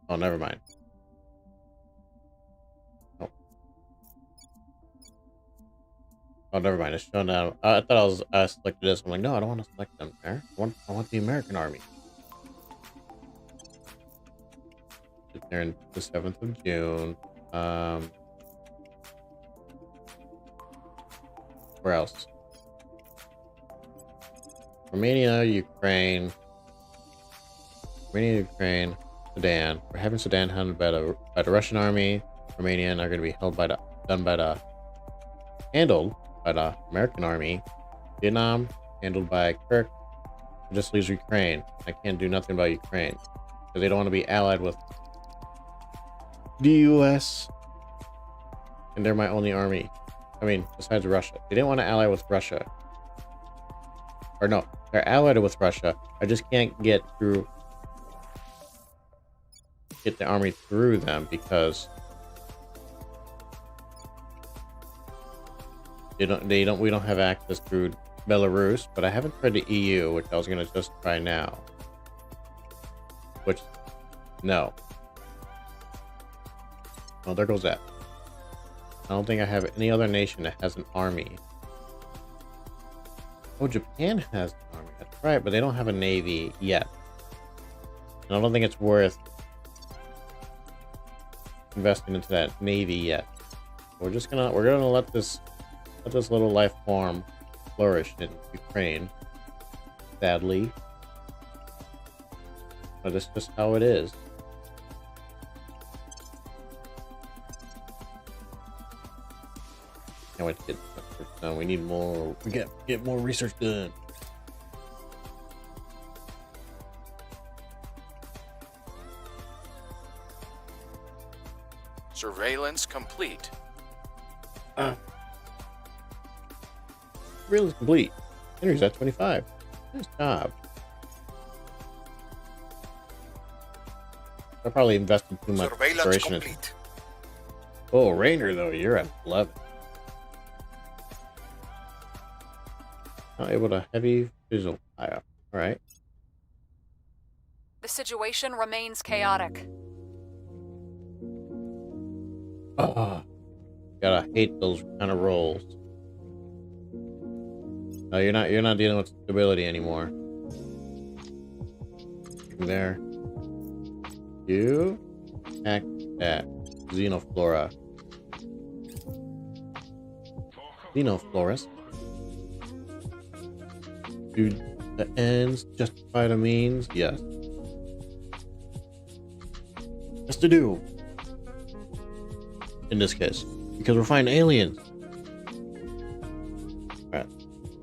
Oh, never mind. Oh, never mind. It's shown down. I thought I selected this. I'm like, no, I don't want to select them there. I want the American army. They're in the 7th of June. Where else? Romania, Ukraine, Sudan. We're having Sudan handled by the Russian army. Romanian are going to be handled by the American army. Vietnam handled by Kirk. It just leaves Ukraine. I can't do nothing about Ukraine because they don't want to be allied with the US, and they're my only army. I mean, besides Russia, they didn't want to ally with Russia. Or no, they're allied with Russia. I just can't get the army through them because we don't have access through Belarus. But I haven't tried the EU, which I was gonna just try now. Which, no. Oh, there goes that. I don't think I have any other nation that has an army. Oh, Japan has an army. That's right, but they don't have a navy yet. And I don't think it's worth investing into that navy yet. We're gonna let this little life form flourish in Ukraine. Sadly. But it's just how it is. Can't wait to get research done. We need more. We get more research done. Surveillance complete. Surveillance complete. Henry's at 25. Nice job. I probably invested too much exploration. Complete. Oh, Rainer though, you're at 11. Not able to heavy visual fire. All right. The situation remains chaotic. Gotta hate those kind of rolls. No, you're not dealing with stability anymore. There. You attack that Xenoflora. Xenoflorus. Do the ends justify the means? Yes. Yes to do. In this case. Because we're fighting aliens. Alright.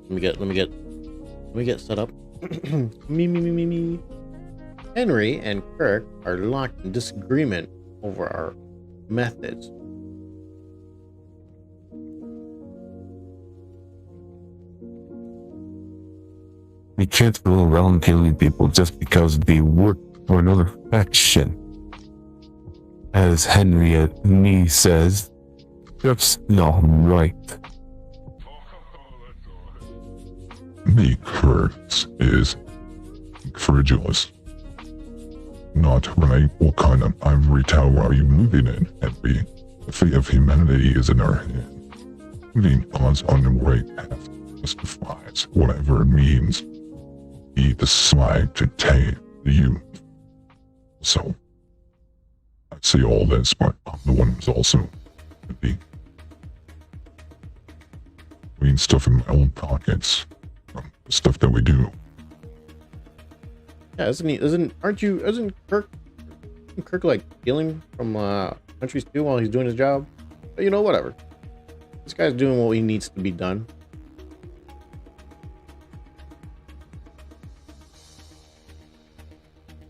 Let me get set up. me. Henry and Kirk are locked in disagreement over our methods. We can't go around killing people just because they work for another faction. As Henry and me says, that's not right. Me, Kurt, is incredulous. Not right. What kind of ivory tower are you moving in, Henry? The fate of humanity is in our hand. Putting us on the right path. justifies whatever it means he decide to take you. So, I see all this, but I'm the one who's also be putting stuff in my own pockets from the stuff that we do. Yeah, isn't Kirk like stealing from countries too while he's doing his job? But, you know, whatever. This guy's doing what he needs to be done.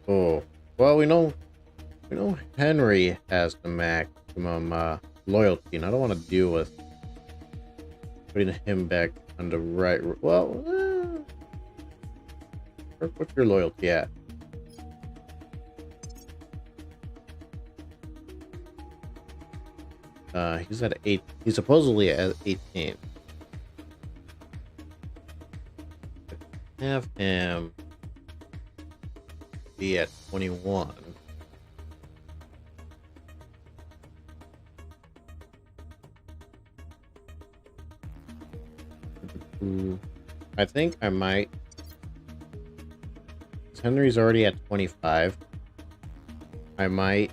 Oh, well, we know Henry has the maximum loyalty, and I don't want to deal with putting him back on the right. Well, what's your loyalty at? He's at 8. He's supposedly at 18. Have him be at 21. I think I might. Henry's already at 25. I might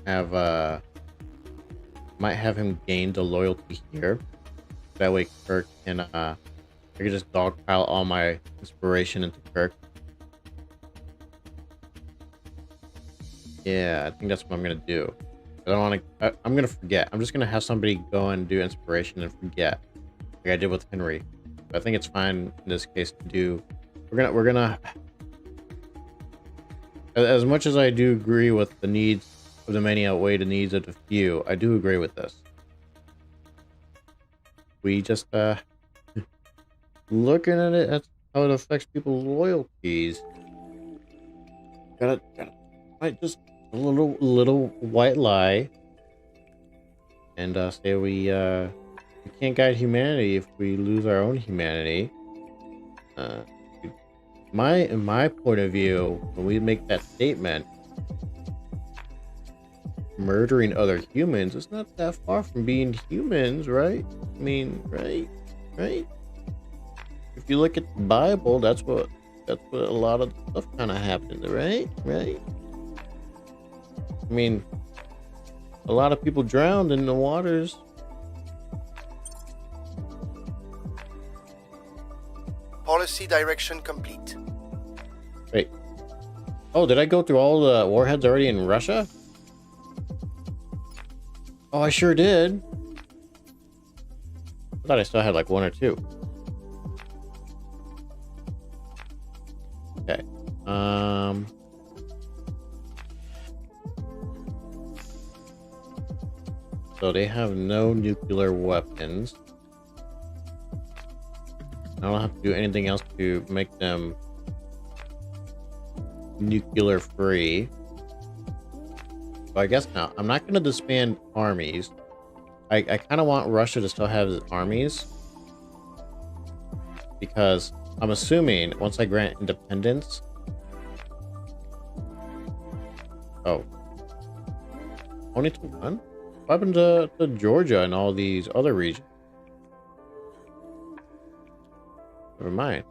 have him gain the loyalty here. That way Kirk can I can just dogpile all my inspiration into Kirk. Yeah, I think that's what I'm gonna do. I don't want to. I'm gonna forget. I'm just gonna have somebody go and do inspiration and forget, like I did with Henry. But I think it's fine in this case to do. We're gonna. As much as I do agree with the needs of the many outweigh the needs of the few, I do agree with this. We just looking at it, that's how it affects people's loyalties. Gotta just a little white lie, and say we can't guide humanity if we lose our own humanity. In my point of view, when we make that statement, murdering other humans, it's not that far from being humans, right? I mean, right? If you look at the Bible, that's what a lot of stuff kind of happened, right? I mean, a lot of people drowned in the waters. Policy direction complete. Wait. Oh, did I go through all the warheads already in Russia? Oh, I sure did. I thought I still had like 1 or 2. Okay. So they have no nuclear weapons. I don't have to do anything else to make them nuclear free. So I guess now I'm not going to disband armies. I kind of want Russia to still have its armies, because I'm assuming once I grant independence. Oh, only to one? What happened to Georgia and all these other regions? Never mind.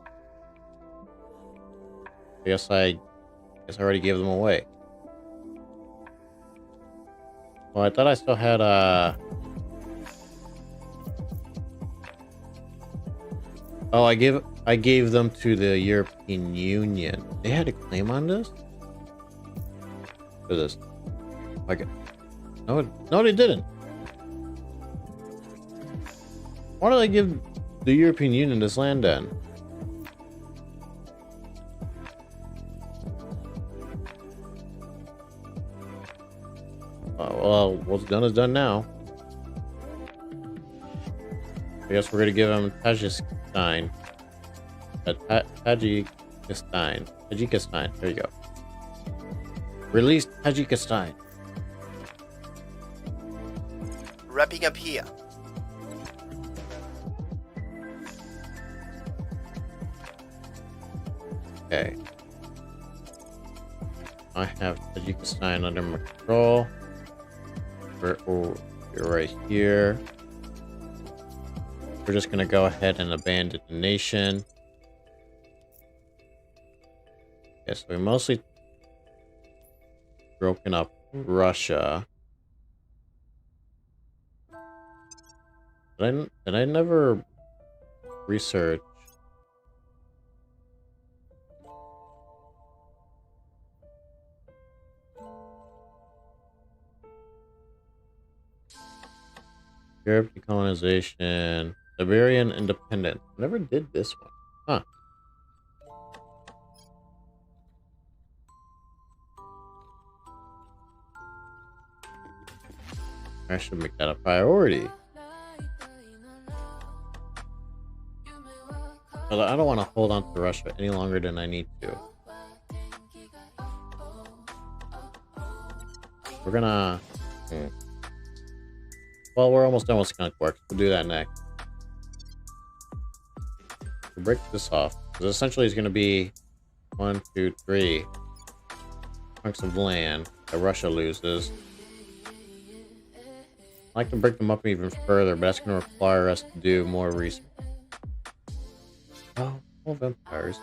I guess I already gave them away. Well, I thought I still had Oh, I gave them to the European Union. They had a claim on this? For this. Okay. No, they didn't. Why did I give the European Union this land then? Well, what's done is done now. I guess we're gonna give them Tajikistan. Tajikistan. There you go. Release Tajikistan. Wrapping up here. Okay. I have Tajikistan under my control. You're right here. we're just gonna go ahead and abandon the nation. Okay, so we mostly broken up Russia. Did I never research? Europe decolonization, Siberian independence. Never did this one. Huh. I should make that a priority. But I don't want to hold on to Russia any longer than I need to. We're gonna... Well, we're almost done with skunk work. We'll do that next. We'll break this off. Because essentially it's going to be 1, 2, 3 chunks of land that Russia loses. I'd like to break them up even further, but that's going to require us to do more research. Oh, all vampires.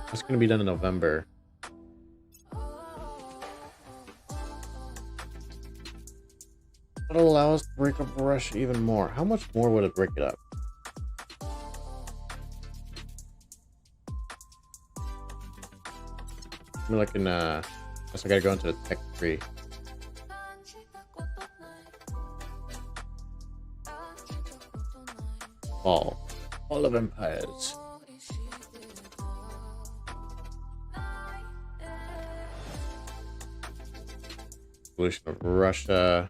That's going to be done in November. That'll allow us to break up Russia even more. How much more would it break it up? I'm looking, guess I gotta go into the tech tree. All of empires. Evolution of Russia.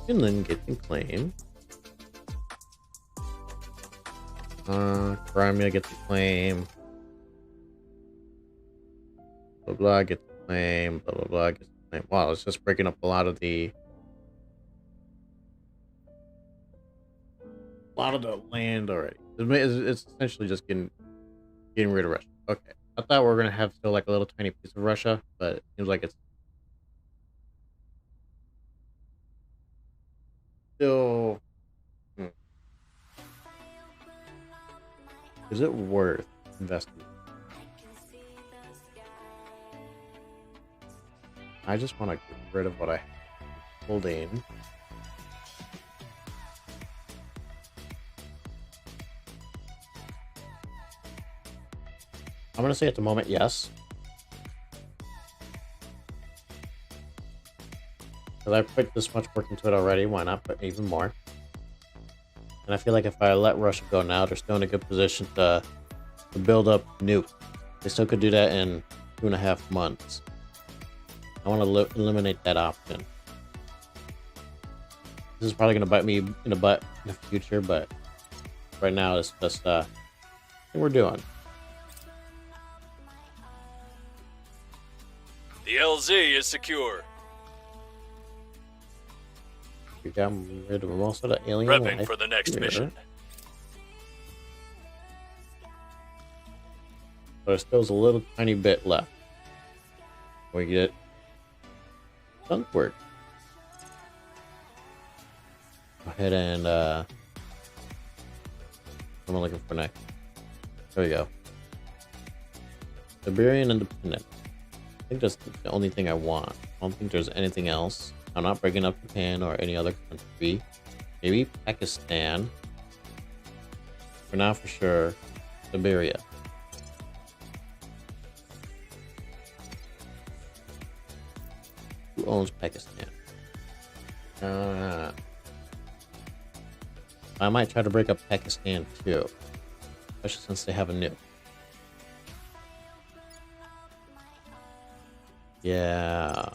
Finland getting claim. Crimea gets a claim. Blah blah gets a claim. Blah blah blah gets a claim. Wow, it's just breaking up a lot of the land already. It's essentially just getting rid of Russia. Okay, I thought we were gonna have still like a little tiny piece of Russia, but it seems like it's still. Is it worth investing? I just want to get rid of what I hold in. I'm going to say at the moment, yes. Because I put this much work into it already, why not put even more? And I feel like if I let Russia go now, they're still in a good position to build up nukes. They still could do that in 2.5 months. I want to eliminate that option. This is probably going to bite me in the butt in the future, but right now it's just what we're doing. The LZ is secure. We got rid of most of the alien Prepping life for the next here. mission. But there's still a little tiny bit left. We get skunk work. Go ahead and what am I looking for next? There we go. Siberian independence. I think that's the only thing I want. I don't think there's anything else. I'm not breaking up Japan or any other country. Maybe Pakistan. For now, for sure, Siberia. Who owns Pakistan? I might try to break up Pakistan too, especially since they have a nuke. Yeah.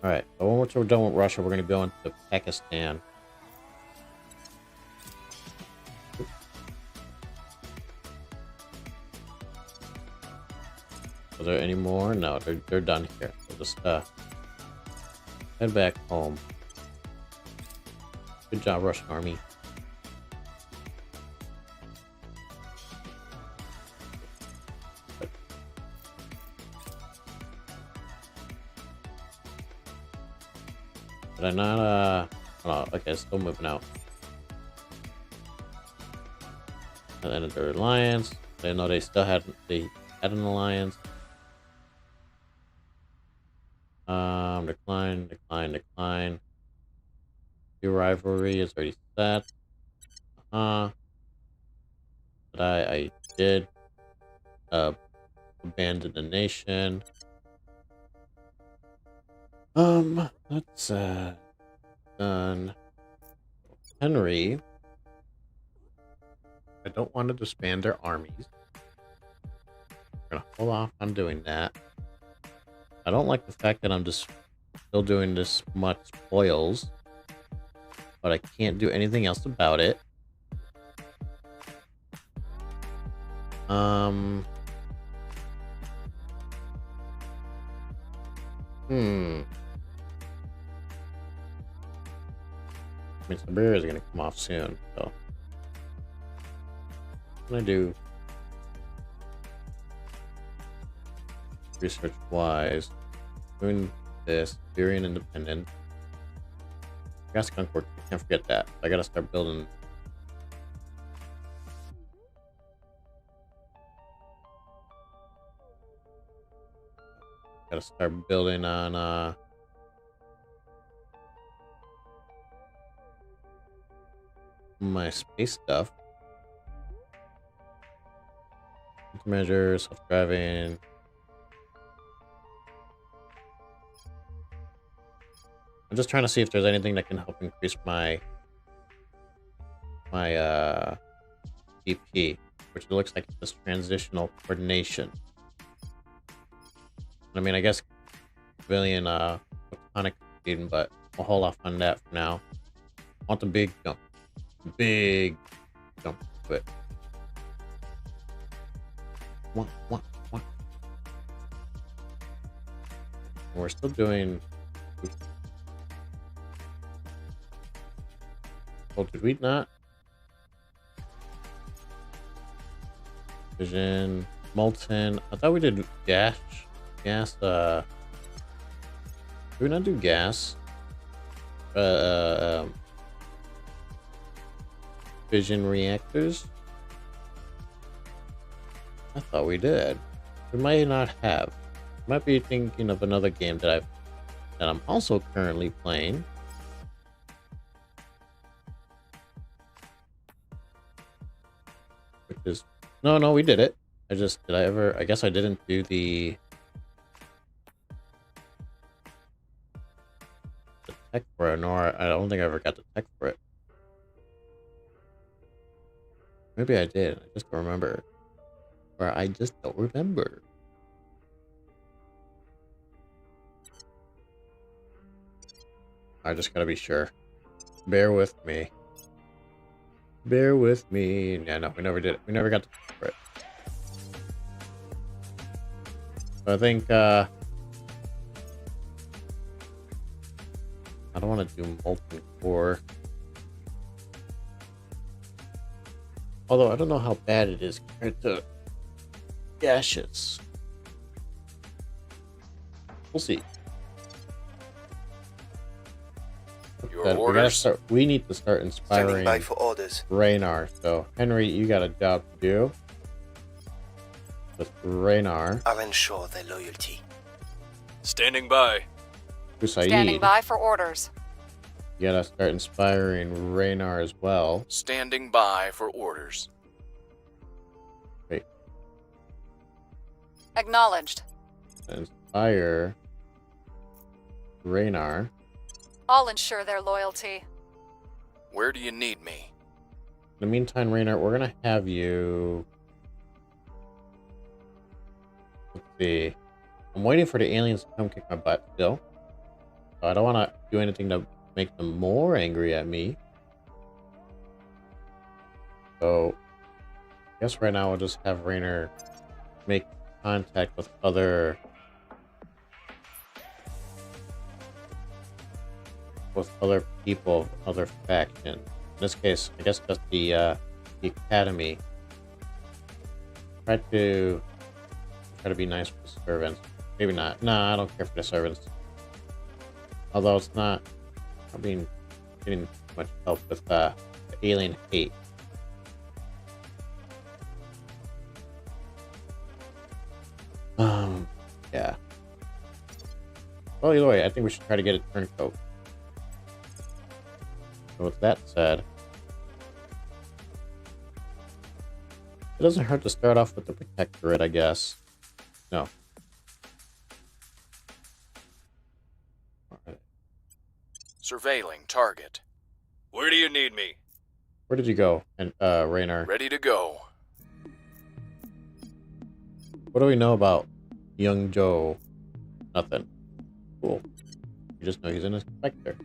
Alright, but once we're done with Russia, we're going to go into Pakistan. Are there any more? No, they're done here. So just head back home. Good job, Russian army. Did I not, oh, okay, still moving out. And then their alliance. I didn't know they had an alliance. Decline. Your rivalry is already set. But I did abandon the nation. That's done. Henry. I don't want to disband their armies. I'm gonna hold off on doing that. I don't like the fact that I'm just still doing this much spoils, but I can't do anything else about it. I mean, Siberia is gonna come off soon, so what can I do research wise? Doing this, Siberian independence. Gas Concord, I can't forget that. I gotta start building. Gotta start building on my space stuff. Measures, self-driving. I'm just trying to see if there's anything that can help increase my DP, which looks like it's transitional coordination. I mean, I guess civilian photonic speed, but I'll hold off on that for now. I want the big jump. Big jump to it. What? We're still doing. Oh, did we not? Vision, molten. I thought we did gas. Did we not do gas? Fission reactors? I thought we did. We might not have. Might be thinking of another game that I'm also currently playing. Which is no, we did it. I guess I didn't do the tech for it, nor I don't think I ever got the tech for it. Maybe I did. I just don't remember. Or I just don't remember. I just gotta be sure. Bear with me. Bear with me. Yeah, no, we never did it. We never got the tech for it. So I think I don't want to do molten core. Although I don't know how bad it is compared to gaseous. We'll see. Your orders. We need to start inspiring Standing by for orders. Raynar. So Henry, you got a job to do with Raynar. I'll ensure their loyalty. Standing by. Husaid, Standing by for orders. you gotta start inspiring Raynar as well. Standing by for orders. Wait. Acknowledged. Inspire Raynar. I'll ensure their loyalty. Where do you need me? In the meantime, Raynar, we're gonna have you. Let's see. I'm waiting for the aliens to come kick my butt still. So I don't want to do anything to make them more angry at me. So I guess right now I'll just have Raynar make contact with other people, other factions. In this case, I guess just the academy. Try to be nice with the servants. Maybe not. Nah, I don't care for the servants. Although it's not I've been getting much help with the alien hate. Yeah. Well, either way, I think we should try to get a turncoat. So with that said, it doesn't hurt to start off with the protectorate, I guess. No. Alright. Surveilling target. Where do you need me? Where did you go? And Raynor. Ready to go. What do we know about young Joe? Nothing. Cool. You just know he's an inspector.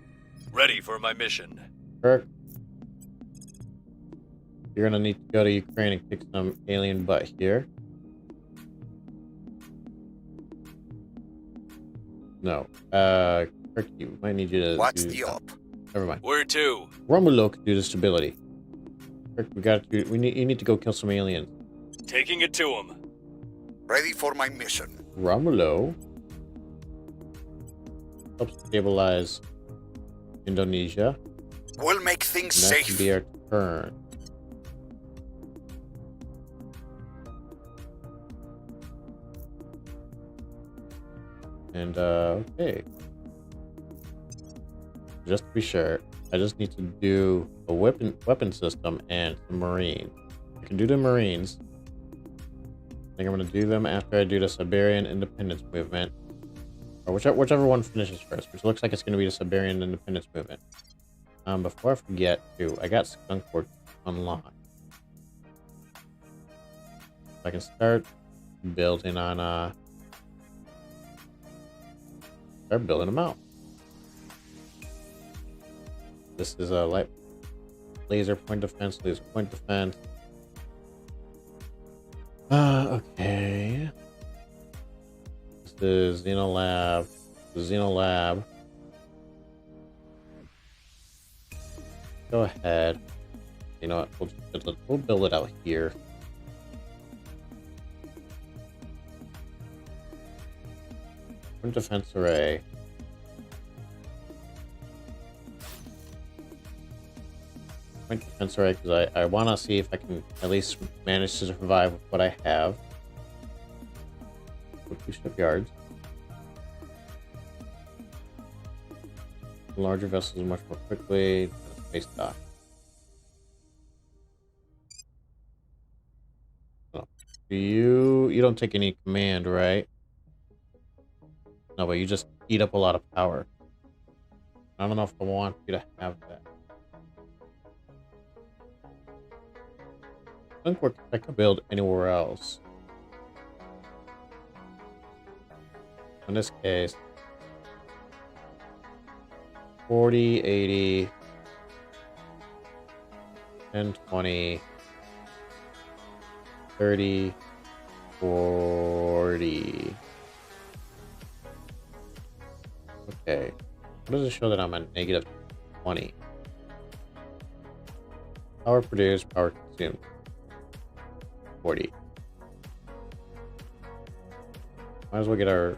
Ready for my mission. Kirk, you're gonna need to go to Ukraine and kick some alien butt here. No. Kirk, you might need you to. What's the op? Never mind. Where to? Romulo could do the stability. Kirk, you need to go kill some aliens. Taking it to him. Ready for my mission. Romulo helps stabilize Indonesia. We'll make things And that safe. can be our turn. And okay. Just to be sure, I just need to do a weapon system and some marine. I can do the marines. I think I'm gonna do them after I do the Siberian Independence Movement. Or whichever one finishes first, which looks like it's gonna be the Siberian Independence Movement. Before I forget too, I got Skunk Works unlocked. I can start building on start building them out. This is a light laser point defense, laser point defense. Okay. This is Xenolab. This is Xenolab. Go ahead. You know what? We'll build it out here. Point defense array. Point defense array because I want to see if I can at least manage to survive with what I have. Go 2 shipyards. Larger vessels much more quickly. Space dock. Oh. You don't take any command, right? No, but you just eat up a lot of power. I don't know if I want you to have that. I think I can build anywhere else. In this case, 40, 80, 10, 20, 30, 40. Okay. What does it show that I'm at negative 20? Power produced, power consumed. 40. Might as well get our...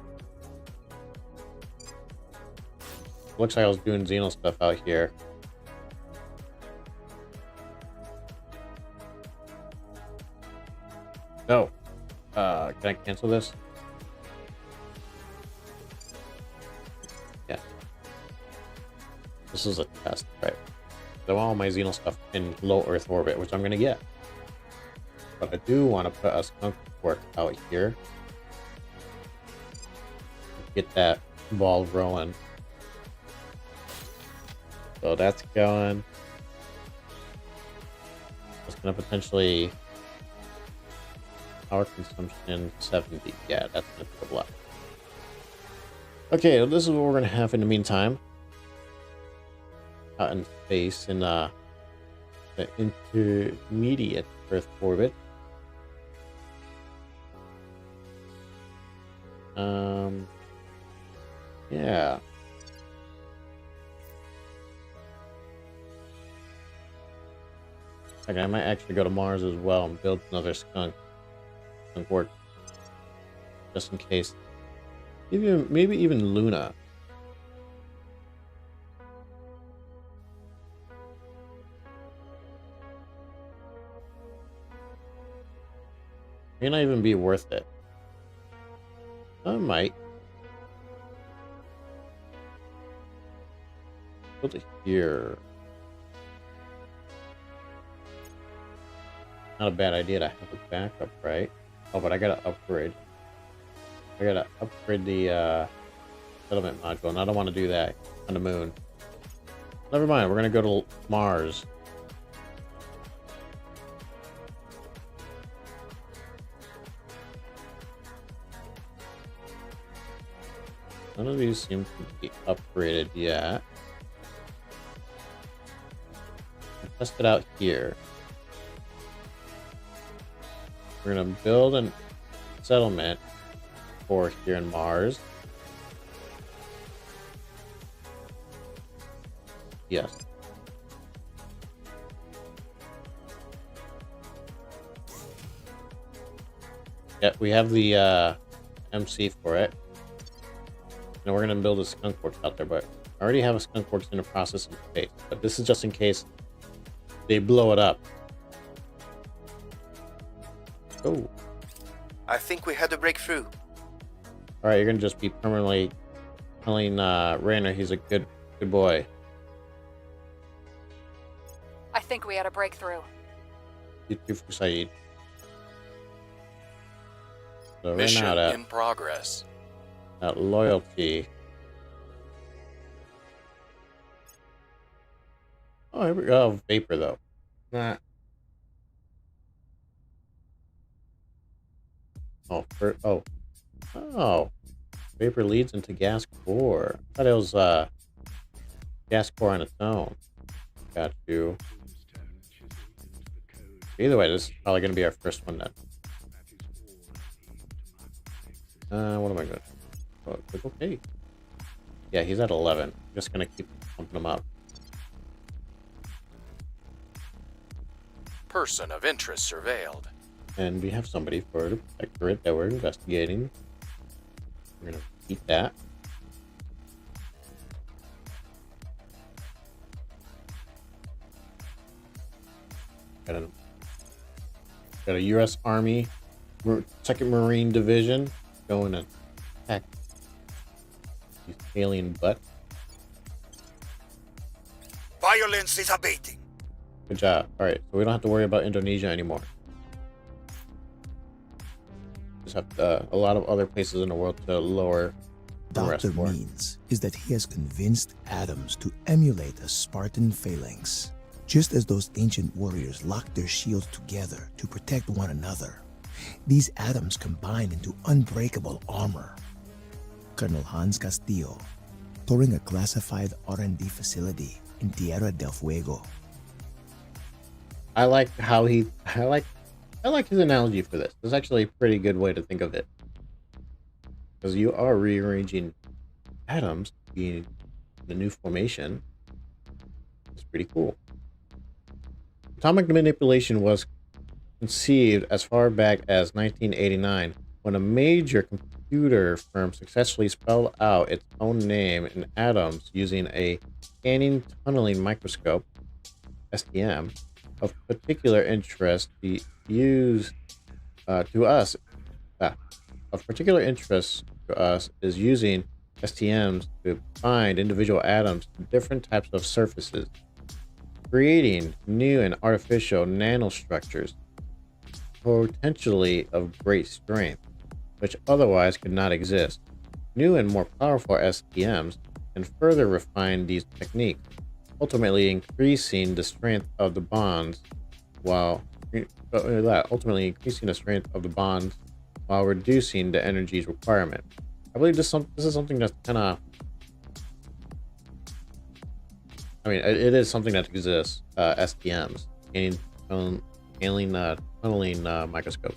Looks like I was doing Xeno stuff out here. No. Can I cancel this? Yeah. This is a test, right? So I want all my Xeno stuff in low Earth orbit, which I'm gonna get. But I do want to put a Skunk Work out here. Get that ball rolling. So that's going. It's gonna potentially power consumption 70. Yeah, that's gonna take a lot. Okay, well, this is what we're gonna have in the meantime. Out in space in the intermediate Earth orbit. Yeah. Okay, I might actually go to Mars as well and build another skunk work. Just in case. Maybe even Luna. May not even be worth it. I might. Build it here. Not a bad idea to have a backup, right? Oh, but I gotta upgrade. I gotta upgrade the settlement module, and I don't want to do that on the moon. Never mind, we're gonna go to Mars. None of these seem to be upgraded yet. I'll test it out here. We're gonna build a settlement for here in Mars. Yes. Yeah, we have the MC for it. And we're gonna build a skunk works out there, but I already have a skunk works in the process in space. But this is just in case they blow it up. Oh. I think we had a breakthrough. Alright, you're gonna just be permanently telling Rainer he's a good boy. I think we had a breakthrough. You too, for Saeed. So Mission right now in progress. That loyalty. Oh, here we go. Vapor though. Nah. Oh. Vapor leads into gas core. I thought it was gas core on its own. Got you. Either way, this is probably going to be our first one then. What am I going to click OK? Yeah, he's at 11. I'm just going to keep pumping him up. Person of interest surveilled. And we have somebody for the protectorate that we're investigating. We're going to keep that. Got a U.S. Army 2nd Marine Division going to attack these alien butt. Violence is abating. Good job. All right, so we don't have to worry about Indonesia anymore. Just have a lot of other places in the world to lower the rest Dr. for. means is that he has convinced atoms to emulate a Spartan phalanx. Just as those ancient warriors locked their shields together to protect one another, these atoms combine into unbreakable armor. Colonel Hans Castillo, touring a classified R&D facility in Tierra del Fuego. I like how I like his analogy for this. It's actually a pretty good way to think of it. Because you are rearranging atoms in the new formation. It's pretty cool. Atomic manipulation was conceived as far back as 1989 when a major computer firm successfully spelled out its own name in atoms using a scanning tunneling microscope, STM, of particular interest to us is using STMs to bind individual atoms to different types of surfaces, creating new and artificial nanostructures, potentially of great strength, which otherwise could not exist. New and more powerful STMs can further refine these techniques, ultimately increasing the strength of the bonds while reducing the energy's requirement. I believe this is something that's kind of, I mean, it is something that exists. STMs, tunneling microscope.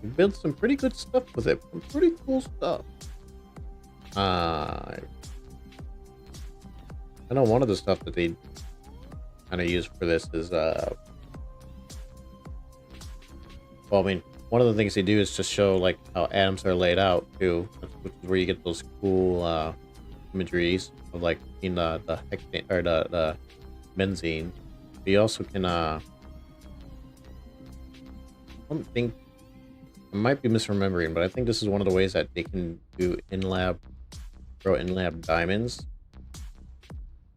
We built some pretty good stuff with it. Some pretty cool stuff. I know one of the stuff that they kind of use for this is well, I mean, one of the things they do is just show like how atoms are laid out too, which is where you get those cool imageries of like in the hexane or the benzene. But you also can I don't think I might be misremembering, but I think this is one of the ways that they can do grow in-lab diamonds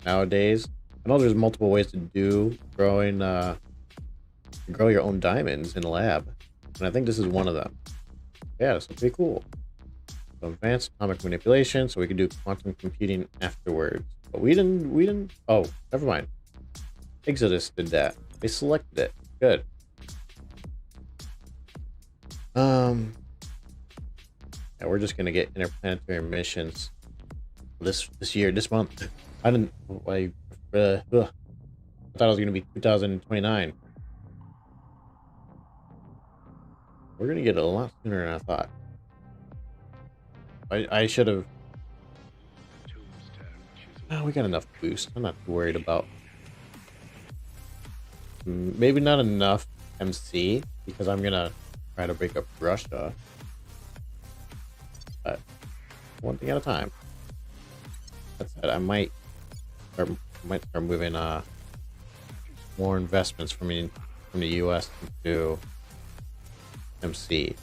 nowadays. I know there's multiple ways to do grow your own diamonds in the lab, and I think this is one of them. Yeah, it's pretty cool. So advanced atomic manipulation, so we can do quantum computing afterwards. But we didn't. Oh, never mind. Exodus did that. They selected it. Good. Yeah, we're just gonna get interplanetary missions this year, this month. I thought it was gonna be 2029. We're gonna get it a lot sooner than I thought. I should have. Oh, we got enough boost. I'm not too worried about. Maybe not enough MC because I'm gonna try to break up Russia. But one thing at a time. That said, I might start moving more investments from the US into MC.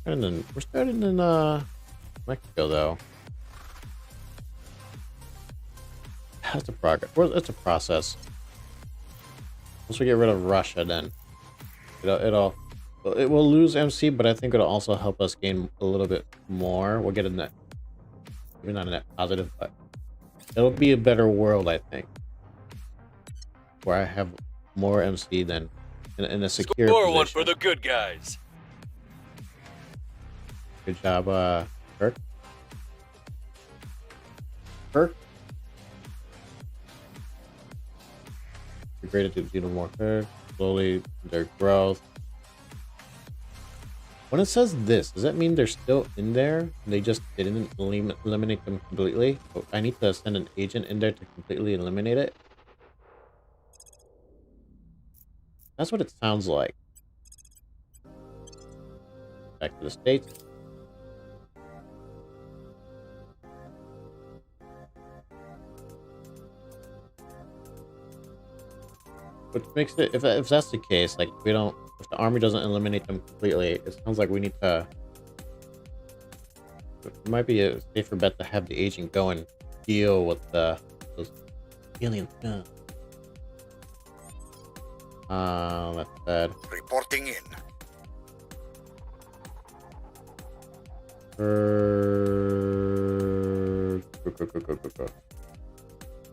And then we're starting in Mexico though. That's a progress. It's a process. Once we get rid of Russia, then it will lose MC, but I think it'll also help us gain a little bit more. We'll get a net, maybe not a net positive, but it'll be a better world, I think, where I have more MC than in a secure Score position. one for the good guys. Good job, Kirk. Kirk. Degraded to Xenon Warfare. Slowly their growth. When it says this, does that mean they're still in there? They just didn't eliminate them completely? So I need to send an agent in there to completely eliminate it? That's what it sounds like. Back to the States. Which makes it, if that's the case, like if the army doesn't eliminate them completely, it sounds like we need to. It might be a safer bet to have the agent go and deal with those alien stuff. That's bad. Reporting in.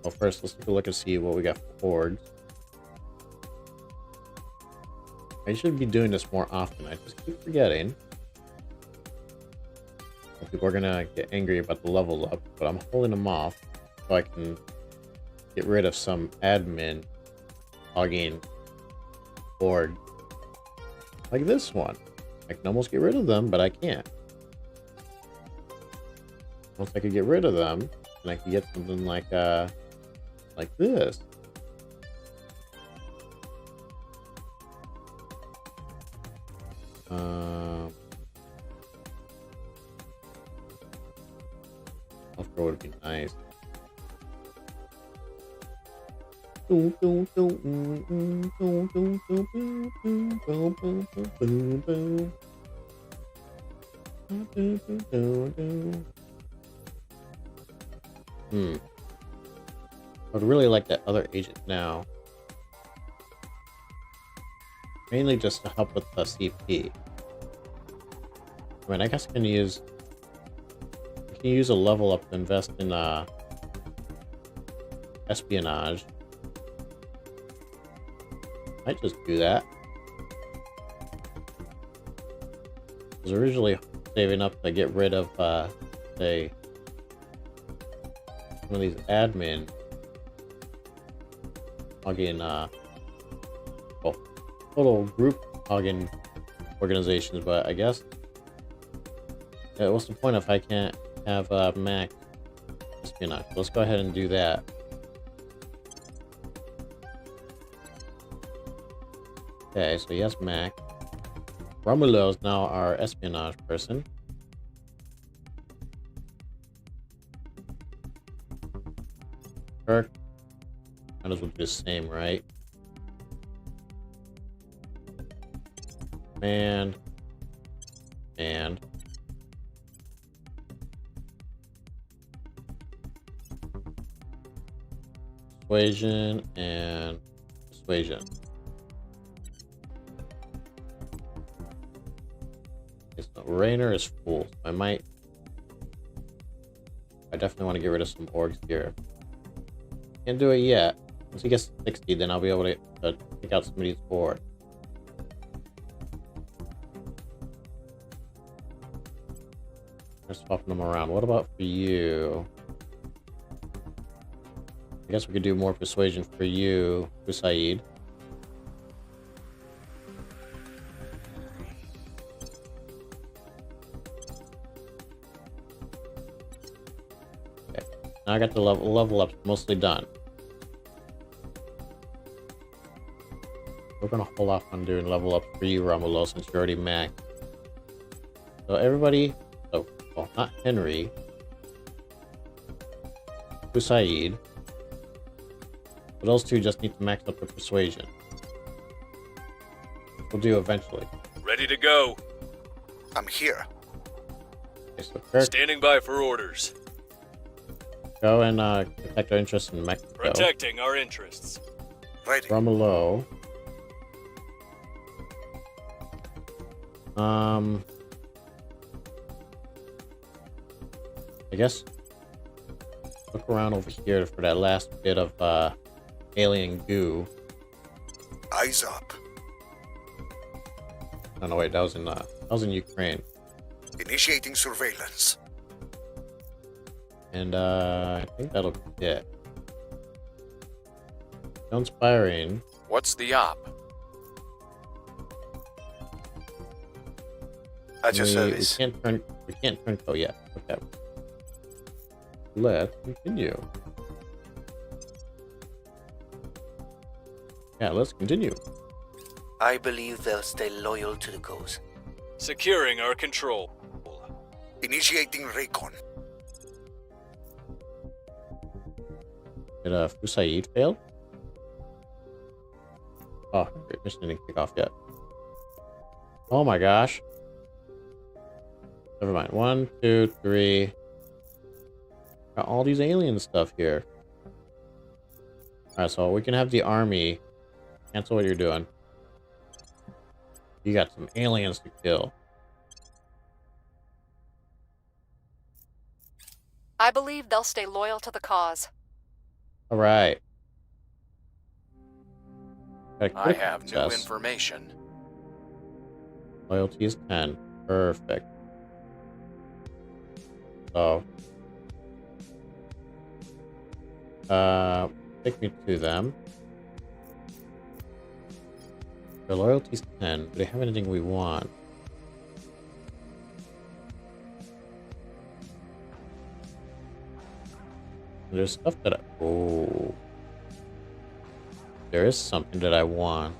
Well, first let's take a look and see what we got for hordes. I should be doing this more often. I just keep forgetting. People are gonna get angry about the level up, but I'm holding them off so I can get rid of some admin hogging board. Like this one. I can almost get rid of them, but I can't. Once I could get rid of them, and I could get something like this. Offroad would be nice. I would really like that other agent now. Mainly just to help with the CP. I mean, I guess I can use a level up to invest in espionage. Might just do that. I was originally saving up to get rid of say some of these admin hogging total group hogging organizations, but I guess what's the point if I can't have Mac espionage? Let's go ahead and do that. Okay, so yes, Mac. Romulo is now our espionage person. Kirk, might as well do the same, right? and persuasion and persuasion. Okay, so Rainer is full. So I definitely want to get rid of some orgs here. Can't do it yet. Once he gets to 60, then I'll be able to take out somebody's board. I'm swapping them around. What about for you? I guess we could do more persuasion for you, Husaid. Okay, now I got the level ups mostly done. We're gonna hold off on doing level ups for you, Romulo, since you're already maxed. So everybody, well, not Henry, Husaid. But those two just need to max up the persuasion. We'll do eventually. Ready to go. I'm here. Okay, so Kirk, Standing by for orders. go and protect our interests in Mexico. Protecting our interests. Ready. Romulo. I guess look around over here for that last bit of alien goo. Eyes up. Oh no, wait, that was in Ukraine. Initiating surveillance. And I think that'll be it. No inspiring. What's the op? At your service. We can't turn co yet. Okay. Let's continue. Yeah, let's continue. I believe they'll stay loyal to the cause. Securing our control. Initiating recon. Did Fusaid fail? Oh, great, mission didn't kick off yet. Oh my gosh. Never mind. 1, 2, 3. Got all these alien stuff here. Alright, so we can have the army cancel what you're doing. You got some aliens to kill. I believe they'll stay loyal to the cause. Alright. I have new information. Loyalty is 10. Perfect. So take me to them. Their loyalty's 10. Do they have anything we want? There's stuff that oh. There is something that I want.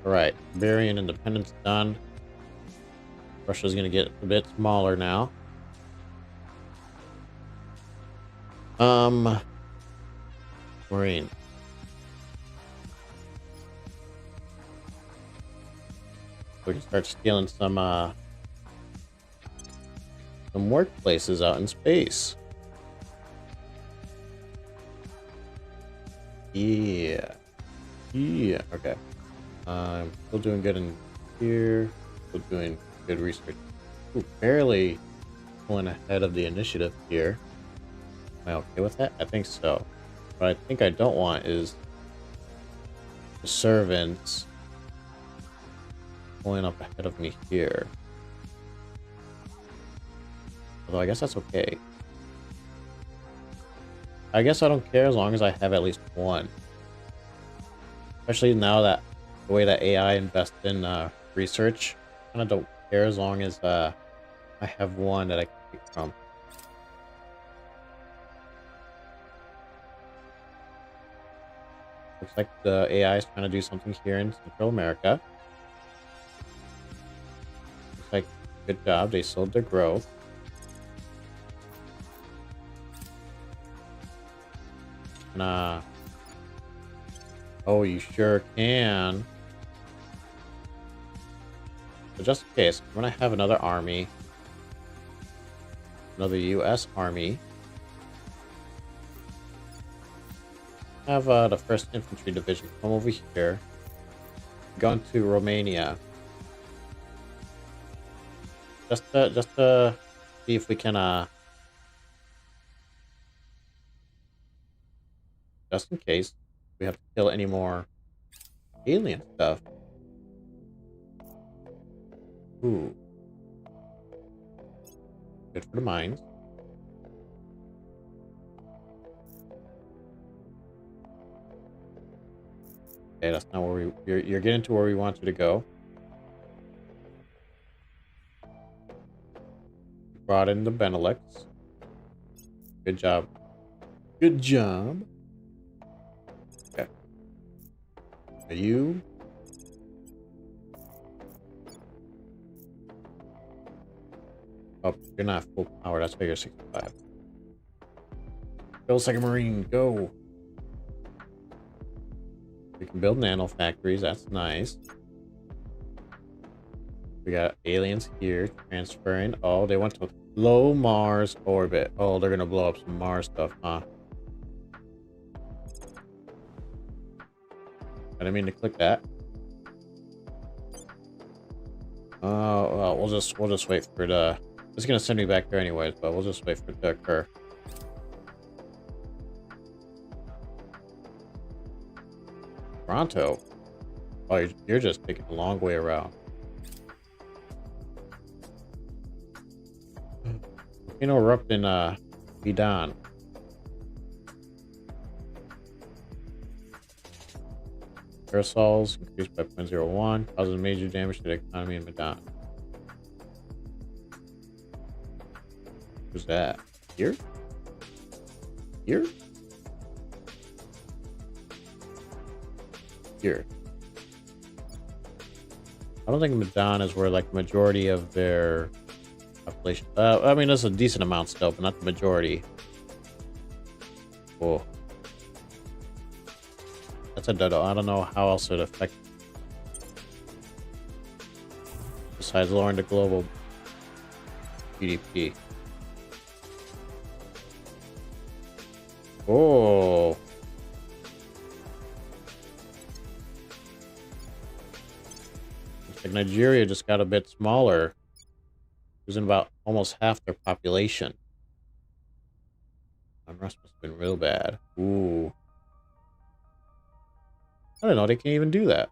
Alright, Bavarian independence done. Russia's gonna get a bit smaller now. Marine. We can start stealing some workplaces out in space. Yeah. Yeah, okay. Still doing good in here. Still doing good research. Ooh, barely pulling ahead of the initiative here. Am I okay with that? I think so. What I think I don't want is the servants pulling up ahead of me here. Although I guess that's okay. I guess I don't care as long as I have at least one. Especially now that the way that AI invests in research, I kind of don't care as long as I have one that I can pick from. Looks like the AI is trying to do something here in Central America. Looks like Good job. They slowed their growth. Nah. Oh, you sure can. So just in case, I'm gonna have another army. Another US army. Have the 1st Infantry Division come over here. Go into Romania. Just to see if we can just in case we have to kill any more alien stuff. Ooh. Good for the mines. Okay, that's not where you're getting to where we want you to go. Brought in the Benelux. Good job. Good job. Okay. Are you? Oh, you're not full power. That's why you're 65. Go, second Marine. Go. We can build nano factories. That's nice. We got aliens here transferring. Oh, they went to low Mars orbit. Oh, they're gonna blow up some Mars stuff, huh? I didn't mean to click that. Oh, well, we'll just wait for it. It's gonna send me back there anyways, but we'll just wait for it to occur. Toronto. Oh, you're just taking a long way around. Volcano erupt in Medan. Aerosols increased by 0.01, causes major damage to the economy in Medan. Who's that? Here? Here? Here. I don't think Medan is where like the majority of their population. I mean, there's a decent amount still, but not the majority. Cool. That's a dodo. I don't know how else it affects. Besides lowering the global GDP. Oh. Like Nigeria just got a bit smaller. Losing about almost half their population. Unrest must have been real bad. Ooh. I don't know, they can't even do that.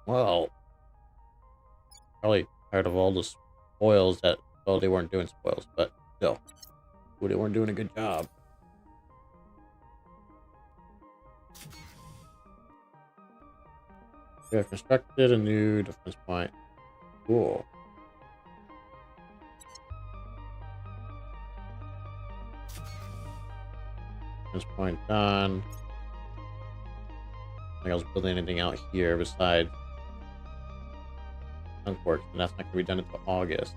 Well, probably tired of all the spoils that, well, they weren't doing spoils, but still. Ooh, they weren't doing a good job. We have constructed a new defense point. Cool. Defense point done. I think I was building anything out here besides Skunk Works, and that's not going to be done until August.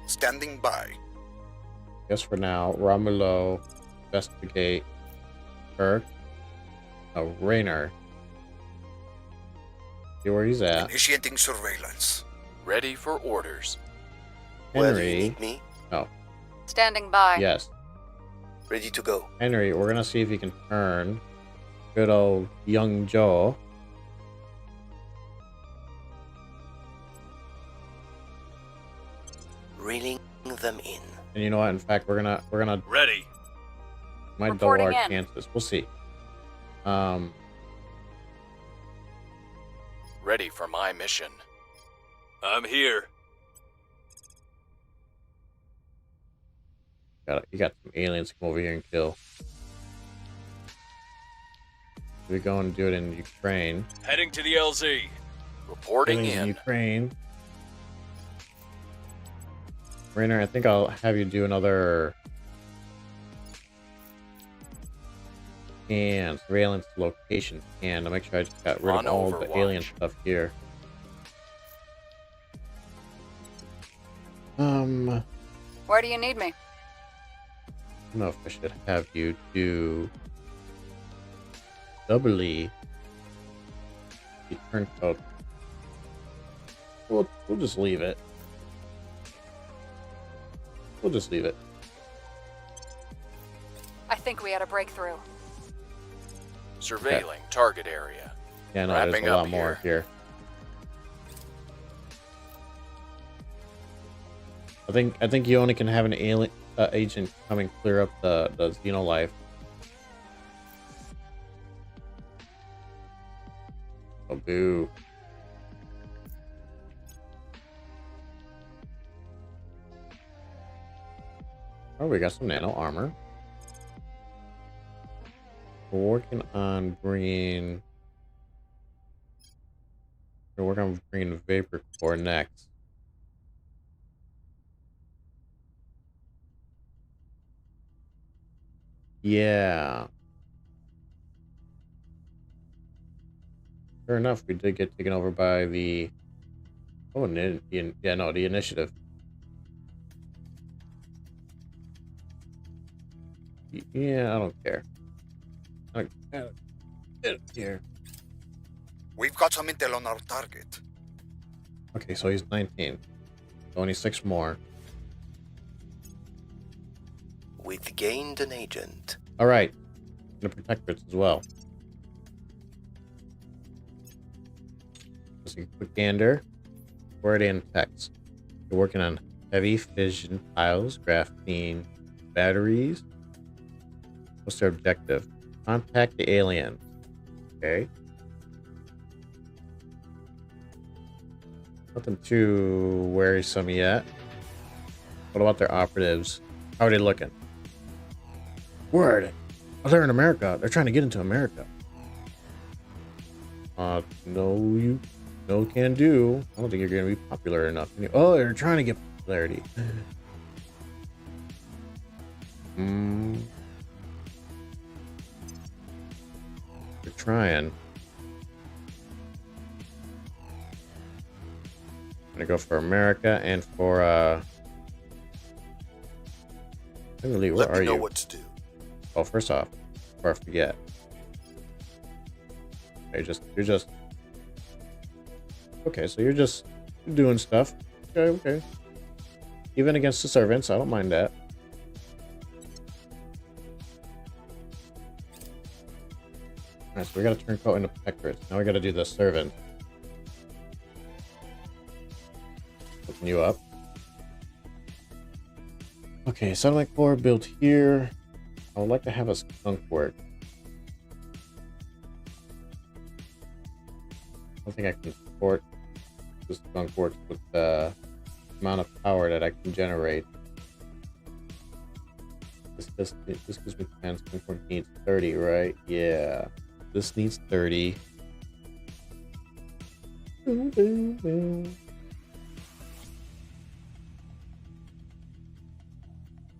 Standing by. Guess for now, Romulo, investigate, Kirk, Raynor. See where he's at. Initiating surveillance. Ready for orders. Henry. Where do you need me? Oh. Standing by. Yes. Ready to go. Henry, we're gonna see if he can turn good old young Joe. Reeling them in. And you know what? In fact, we're gonna ready. Might double our chances. We'll see. Ready for my mission. I'm here. You got some aliens to come over here and kill. We go and do it in Ukraine. Heading to the LZ. Reporting in. Ukraine. Rainer, I think I'll have you do another and surveillance location, and I'll make sure I just got rid of all the alien stuff here. Where do you need me? I don't know if I should have you do doubly the turncoat. We'll just leave it. We'll just leave it. I think we had a breakthrough. Surveilling target area. Yeah, no, there's a lot more here. I think you only can have an alien agent come and clear up the xenolife. Oh, boo. Oh, we got some nano armor. We're working on bringing Vapor Core next. Yeah. Fair enough, we did get taken over by the... Oh, the initiative. Yeah, I don't care. I don't care. We've got some intel on our target. Okay, so he's 19. Only 6 more. We've gained an agent. Alright. The protectorates as well. Just a quick gander. Word and text. You're working on heavy fission piles, graphene batteries. What's their objective? Contact the alien. Okay. Nothing too worrisome yet. What about their operatives? How are they looking? Word. Oh, they're in America. They're trying to get into America. No can do. I don't think you're going to be popular enough. Oh, they're trying to get popularity. They're trying. I'm gonna go for America and for Emily, where are you? Let me know what to do. Oh, first off, before I forget. You're just okay, so you're just doing stuff. Okay. Even against the servants, I don't mind that. Alright, so we gotta turn coat into protectorates. Now we gotta do the servant. Open you up. Okay, satellite core built here. I would like to have a skunk work. I don't think I can support the skunk work with the amount of power that I can generate. This gives me 10. Skunk work needs 30, right? Yeah. This needs 30.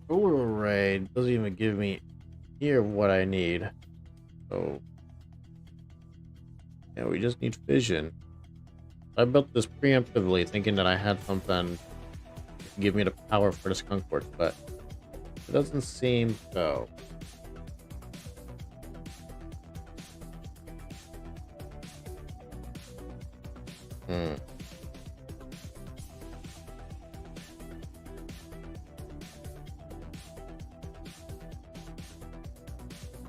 Alright, doesn't even give me here what I need. So yeah, we just need fission. I built this preemptively, thinking that I had something to give me the power for the skunk work, but it doesn't seem so.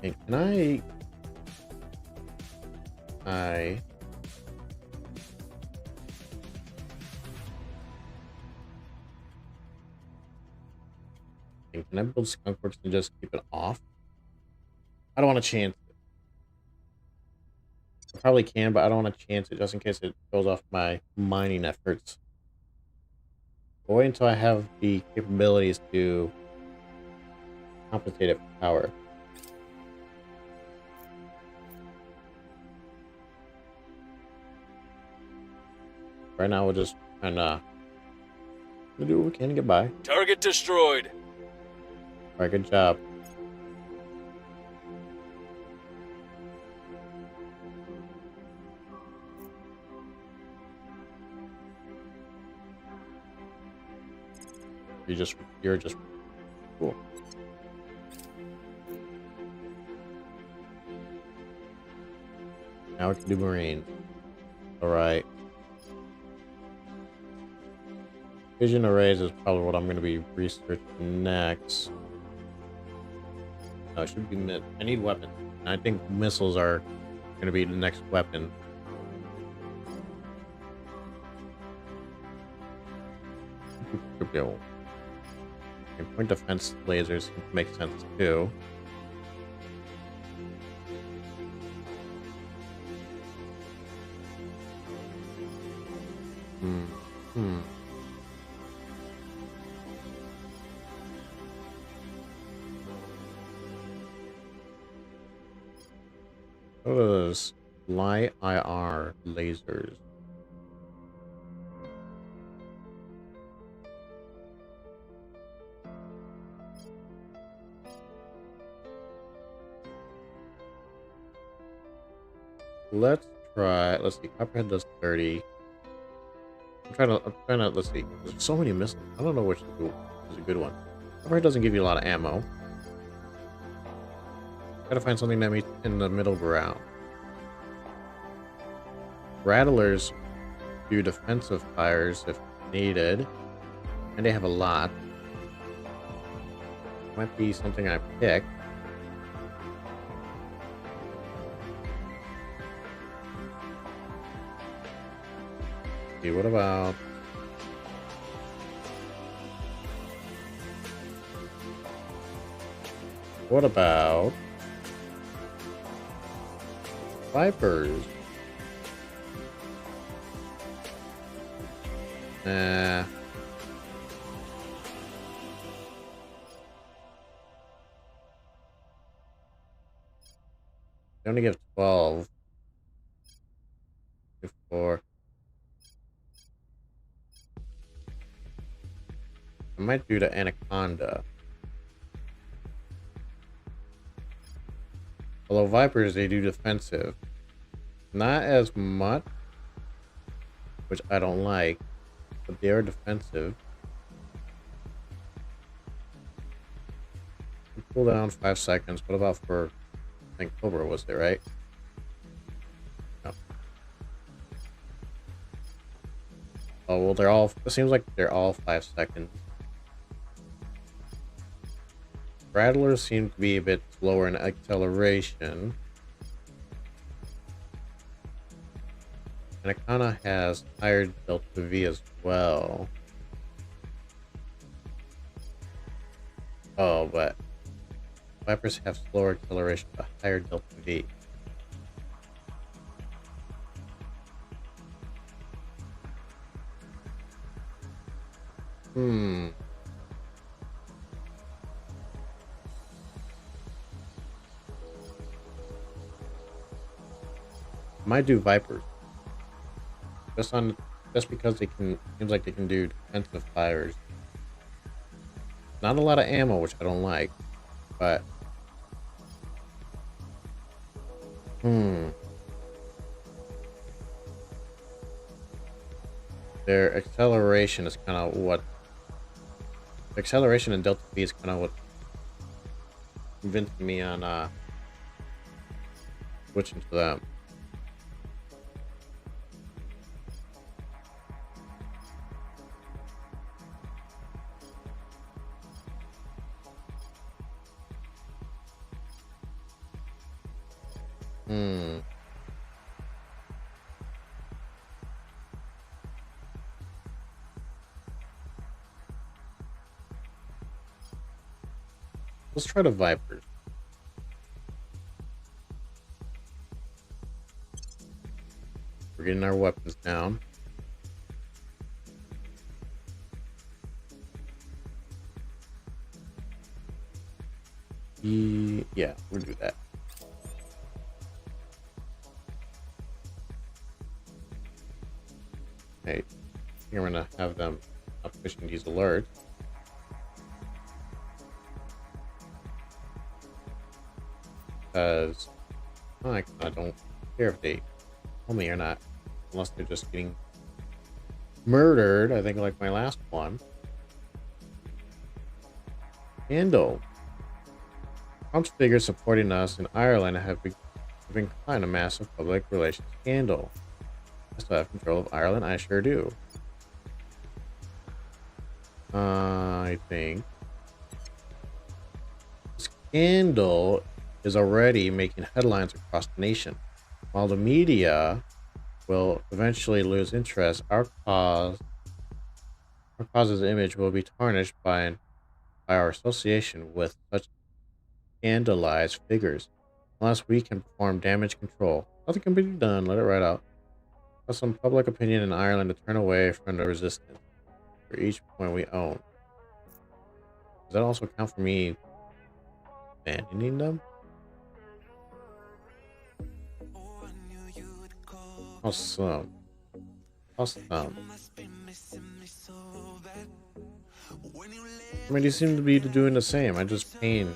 Hey, can I build skunkworks and just keep it off? I don't want to chance it. I probably can, but I don't want to chance it just in case it goes off my mining efforts. I'll wait until I have the capabilities to compensate it for power. Right now, we're just trying to do what we can to get by. Target destroyed. All right, good job. You're just cool. Now we can do marine. All right. Vision arrays is probably what I'm going to be researching next. No, it should be I need weapons. And I think missiles are going to be the next weapon. And point defense lasers make sense too. What are those light IR lasers? Let's see, Copperhead does 30. I'm trying to, let's see. There's so many missiles. I don't know which is a good one. Copperhead doesn't give you a lot of ammo. Gotta find something that meets in the middle ground. Rattlers do defensive fires if needed. And they have a lot. Might be something I pick. See, what about Vipers? Nah. They only give 12. 4. I might do the Anaconda. Although Vipers, they do defensive. Not as much, which I don't like, but they are defensive. Cool down 5 seconds. What about for, I think Cobra was there, right? No. Oh, well, it seems like they're all 5 seconds. Rattlers seem to be a bit slower in acceleration. Anaconda has higher delta V as well. Oh, but Vipers have slower acceleration but higher delta V. Might do Vipers. Just because they can, seems like they can do defensive fires. Not a lot of ammo, which I don't like, but their acceleration is kind of what. Acceleration and delta V is kind of what convinced me on switching to them. Let's try the Vipers. We're getting our weapons down. Yeah, we'll do that. Hey, I think I'm gonna have them up pushing these alerts. Because I don't care if they tell me or not, unless they're just getting murdered. I think like my last one. Scandal. Trump's figures supporting us in Ireland have been kind of massive public relations scandal. I still have control of Ireland. I sure do. I think scandal is already making headlines across the nation. While the media will eventually lose interest, our cause's image will be tarnished by our association with such scandalized figures. Unless we can perform damage control, nothing can be done. Let it right out. There's some public opinion in Ireland to turn away from the resistance for each point we own. Does that also count for me abandoning them? Awesome. Awesome. I mean, they seem to be doing the same. I just pain.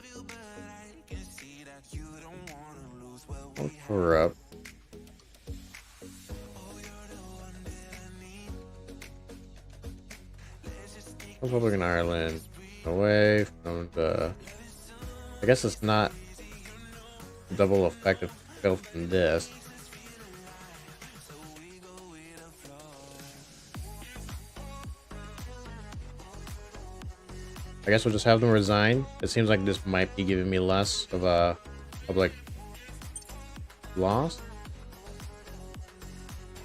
Don't corrupt. Republican Ireland away from the. I guess it's not double effective built from this. I guess we'll just have them resign. It seems like this might be giving me less of a public loss.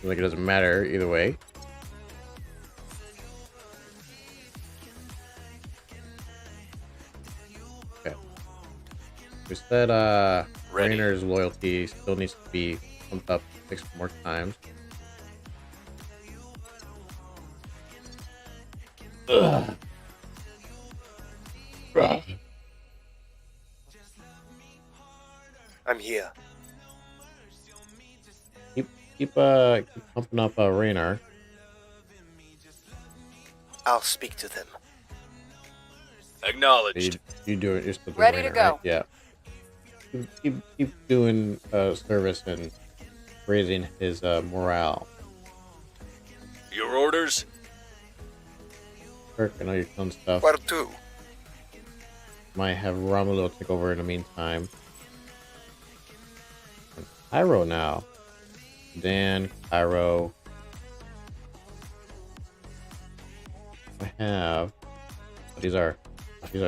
Like it doesn't matter either way. Okay. We said Rainer's loyalty still needs to be pumped up 6 more times. Ugh. I'm here. Keep pumping up Rainer. I'll speak to them. Acknowledged. You do it. You're still doing Ready Rainer, to go. right? Yeah. Keep doing service and raising his morale. Your orders? Kirk, I know you're done stuff. Where to? Might have Romulo take over in the meantime. And Cairo now. Dan, Cairo. I have. These are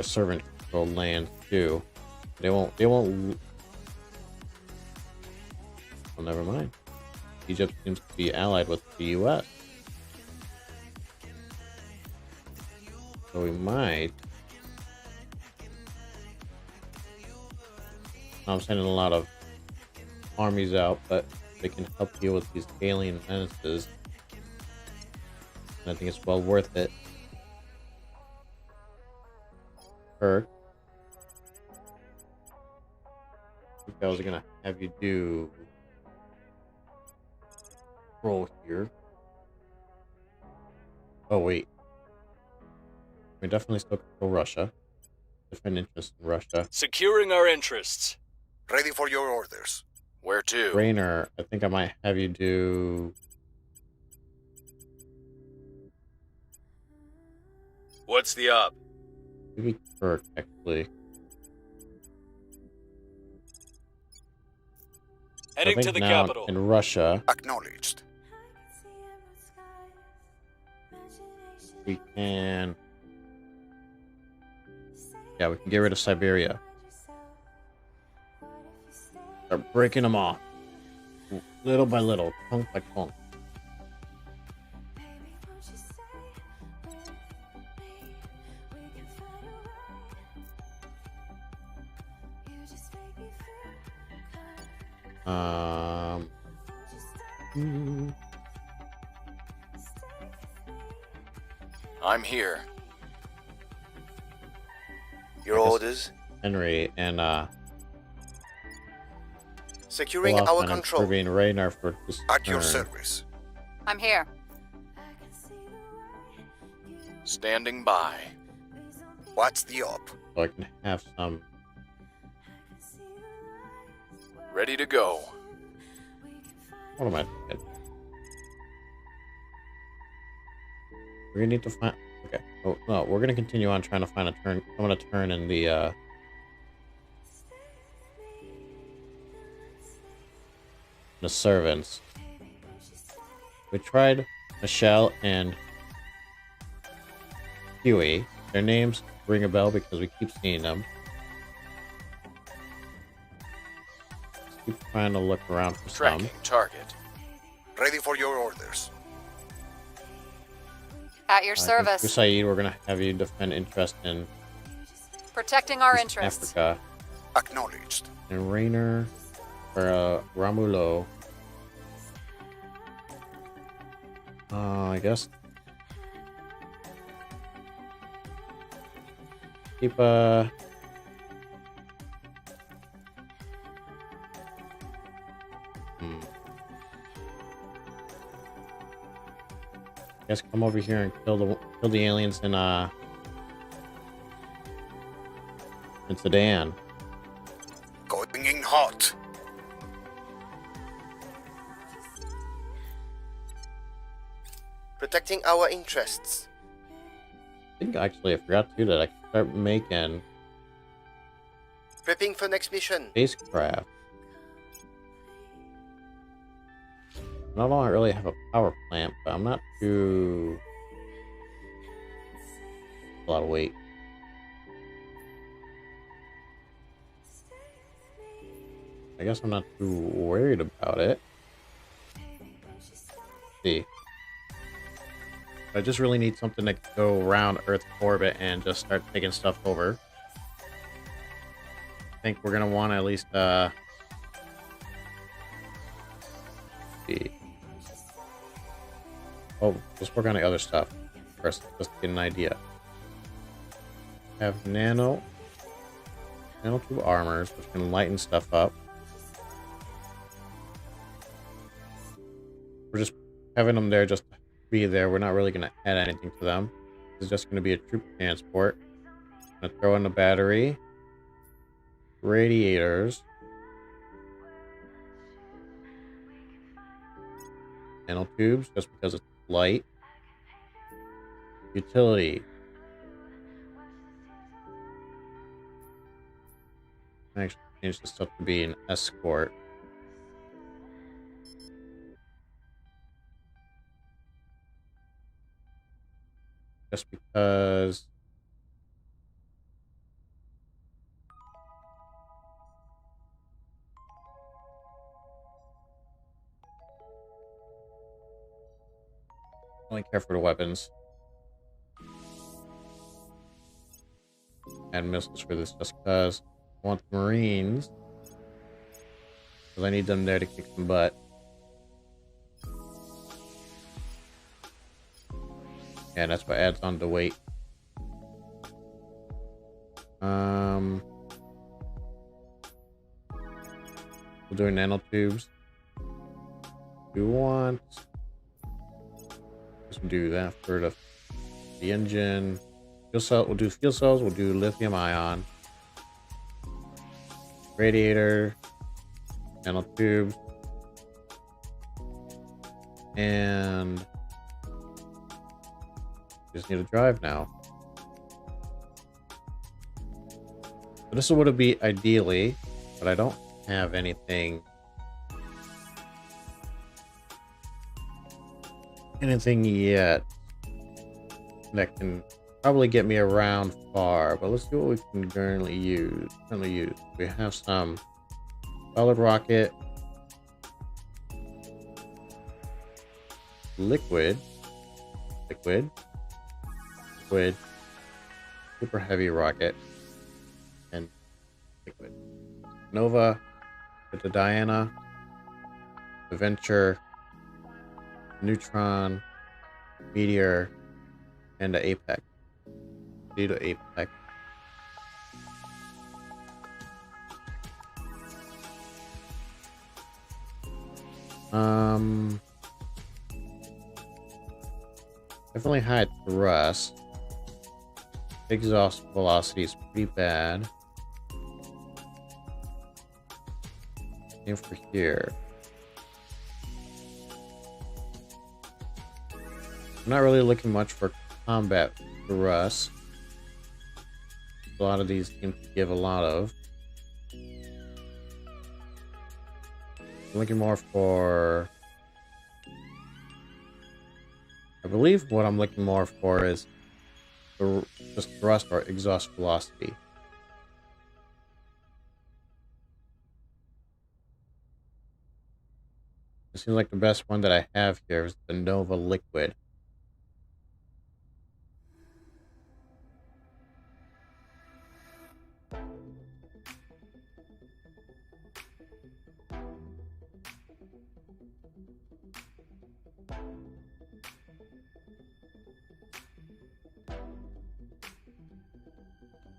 servant controlled lands too. They won't. Well, never mind. Egypt seems to be allied with the U.S. So we might. I'm sending a lot of armies out, but they can help deal with these alien menaces. And I think it's well worth it. Kirk. I think I was gonna have you do roll here. Oh wait. We definitely still control Russia. Different interests in Russia. Securing our interests. Ready for your orders. Where to? Rainer, I think I might have you do. What's the up? Maybe Kirk, actually. Heading to the capital. In Russia. Acknowledged. We can. Yeah, we can get rid of Siberia. Start breaking them off. Little by little, chunk by chunk. I'm here. Your orders? Henry and securing our control. Rainer for this At your turn. service. I'm here. Standing by. What's the up? So I can have some. Ready to go. What am I thinking? We're gonna need to find. Okay. Oh no, we're gonna continue on trying to find a turn. I'm gonna turn in the servants. We tried Michelle and Huey. Their names ring a bell because we keep seeing them. Let's keep trying to look around for Tracking target. Ready for your orders. At your service. Saeed, we're gonna have you defend interest in Protecting our East interests. Africa. Acknowledged. And Rainer or Ramulo. I guess keep I guess come over here and kill the aliens in Sudan. Going in hot. Protecting our interests. I think actually I forgot to do that. I can start making Prepping for next mission. spacecraft. I don't really have a power plant, but I'm not too a lot of weight. I guess I'm not too worried about it. Let's see. I just really need something to go around Earth's orbit and just start taking stuff over. I think we're gonna want to at least see. Oh, let's work on the other stuff first, just to get an idea. Have nanotube armors, which can lighten stuff up. We're just having them there just to be there. We're not really going to add anything to them. This is just going to be a troop transport. I'm going to throw in the battery, radiators, nanotubes, just because it's light, utility. I actually change this stuff to be an escort. Just because I only care for the weapons and missiles for this, just because I want the Marines, because I need them there to kick some butt. And that's what adds on the weight. We'll do nanotubes. Do want. Let's do that for the engine. Fuel cell. We'll do fuel cells. We'll do lithium ion. Radiator. Nanotubes. And just need a drive now. So this is what it'd be ideally, but I don't have anything yet that can probably get me around far. But let's see what we can currently use. We have some solid rocket, liquid, super heavy rocket, and liquid. Nova, the Diana, the Venture, Neutron, Meteor, and the Apex. See the Apex. Definitely high thrust. exhaust velocity is pretty bad. Same for here. I'm not really looking much for combat thrust. A lot of these seem to give a lot of. I'm looking more for... I believe what I'm looking more for is just thrust or exhaust velocity. It seems like the best one that I have here is the Nova Liquid.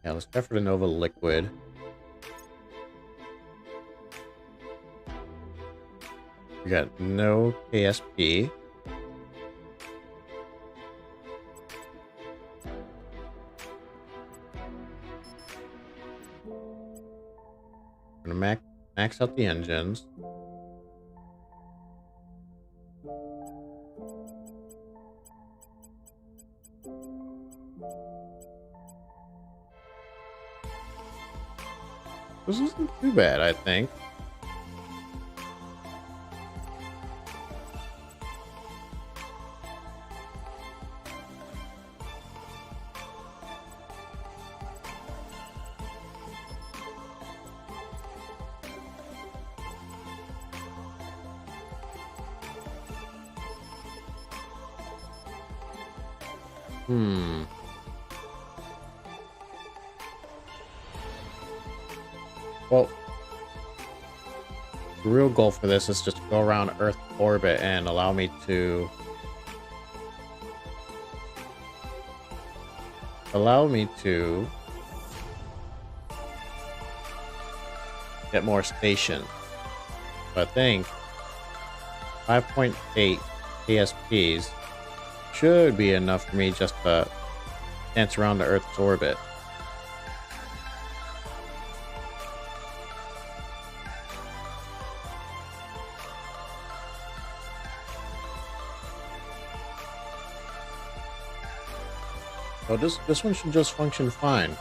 Yeah, let's try for the Nova Liquid. We got no KSP. We're gonna max out the engines. This isn't too bad, I think. Well, the real goal for this is just to go around Earth orbit and allow me to get more stations. So I think 5.8 KSPs should be enough for me just to dance around the Earth's orbit. So this one should just function fine. If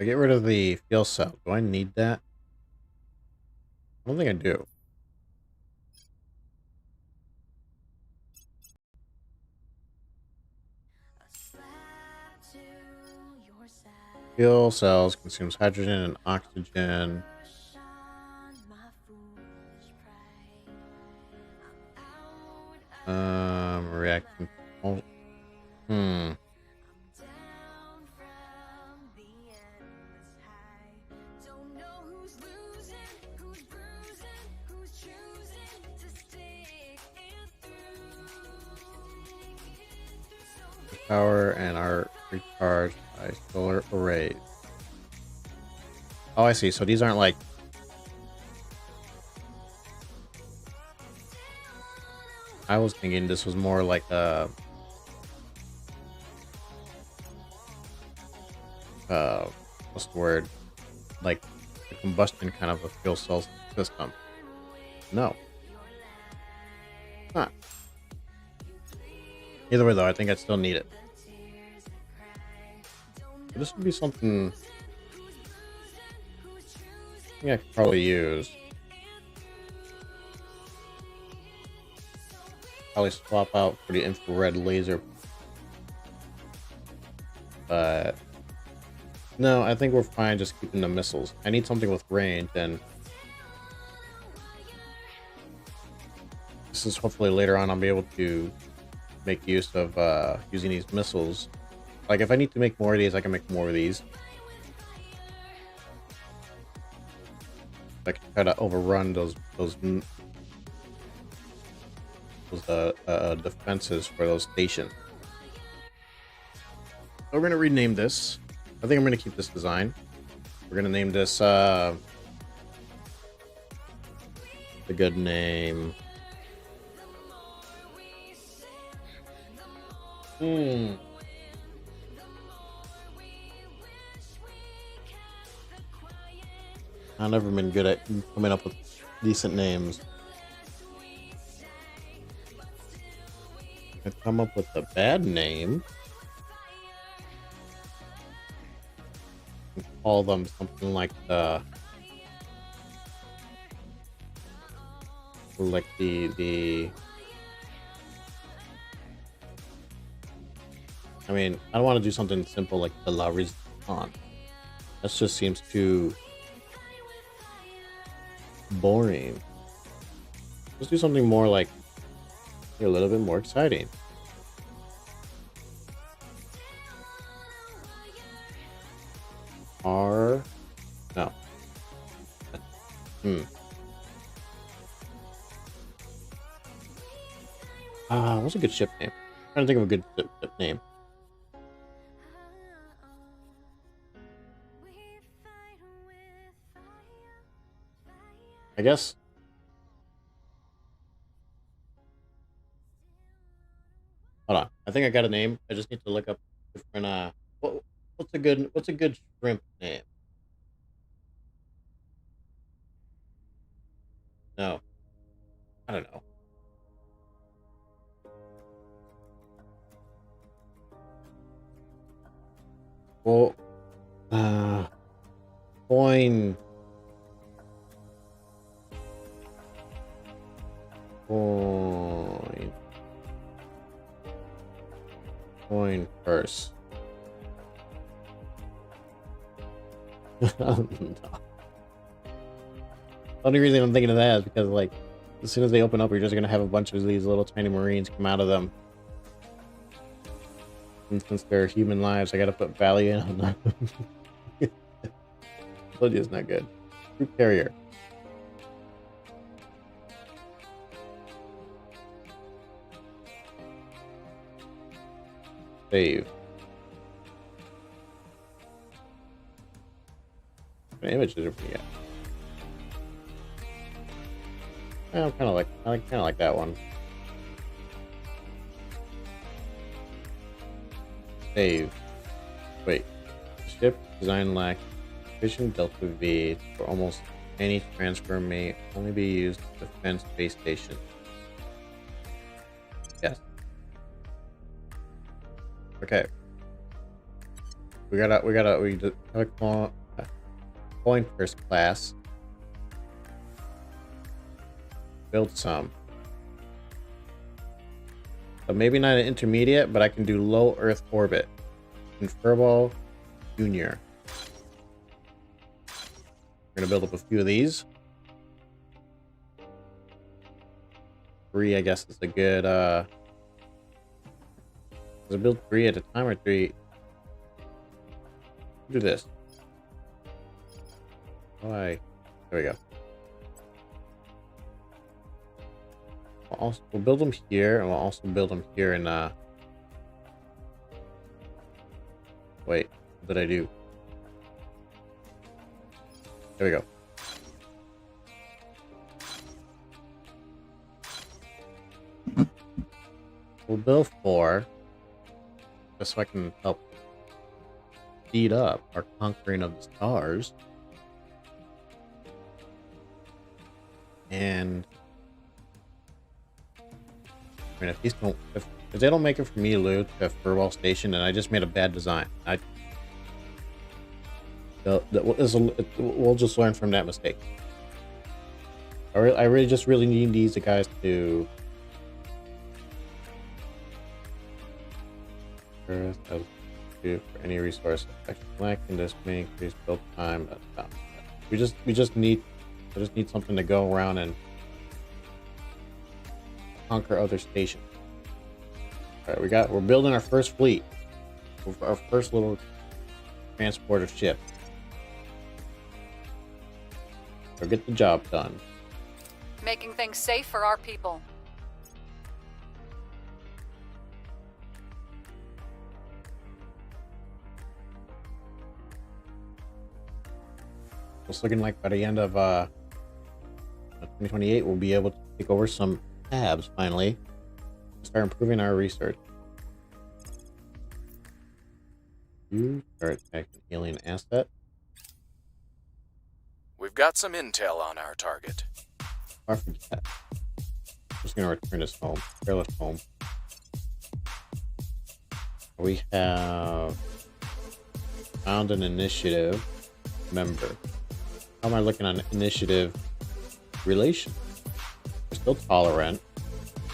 I get rid of the fuel cell, do I need that? I don't think I do. Fuel cells consumes hydrogen and oxygen. Reaction. Power and are recharged by solar arrays. Oh, I see. So these aren't like... I was thinking this was more like a... what's the word? Like a combustion kind of a fuel cell system. No. Not. Either way though, I think I still need it. But this would be something I think I could probably use. Probably swap out for the infrared laser. But no, I think we're fine just keeping the missiles. I need something with range, and this is hopefully later on I'll be able to make use of using these missiles. Like if I need to make more of these, I can make more of these. I can try to overrun those defenses for those stations. So we're gonna rename this. I think I'm gonna keep this design. We're gonna name this a good name. I've never been good at coming up with decent names. I come up with a bad name. Call them something like the I mean, I don't want to do something simple like the La Resistance. That just seems too boring. Let's do something more like a little bit more exciting. No. What's a good ship name? I'm trying to think of a good ship name. I guess. Hold on. I think I got a name. I just need to look up different. What's a good shrimp name? No. I don't know. Well, coin purse. No. The only reason I'm thinking of that is because, like, as soon as they open up, you're just gonna have a bunch of these little tiny Marines come out of them. And since they're human lives, I gotta put Valiant on them. Told you it's not good. Troop carrier. Save. What images are we at? I kind of like that one. Save. Wait. Ship design lack sufficient Delta V for almost any transfer may only be used to defend space station. Yes. Okay. We have a coin first class. Build some. So maybe not an intermediate, but I can do low Earth orbit. Conferable Junior. We're gonna build up a few of these. 3, I guess, is a good does it build 3 at a time or 3? Do this. Why? There we go. We'll build them here, and we'll also build them here in wait, what did I do? There we go. We'll build 4 just so I can help speed up our conquering of the stars. And I mean, if they don't make it for me to loot the Furball Station, then I just made a bad design. We'll just learn from that mistake. I really need these guys to for any resource lacking. This may increase build time. I just need something to go around and conquer other stations. All right, we're building our first fleet, our first little transporter ship. So get the job done. Making things safe for our people. It's looking like by the end of 2028, we'll be able to take over some tabs finally. Start improving our research. You start attacking alien asset. We've got some intel on our target. I forget. I'm just gonna return this home. Careless home. We have found an initiative member. How am I looking on initiative relation? They're still tolerant.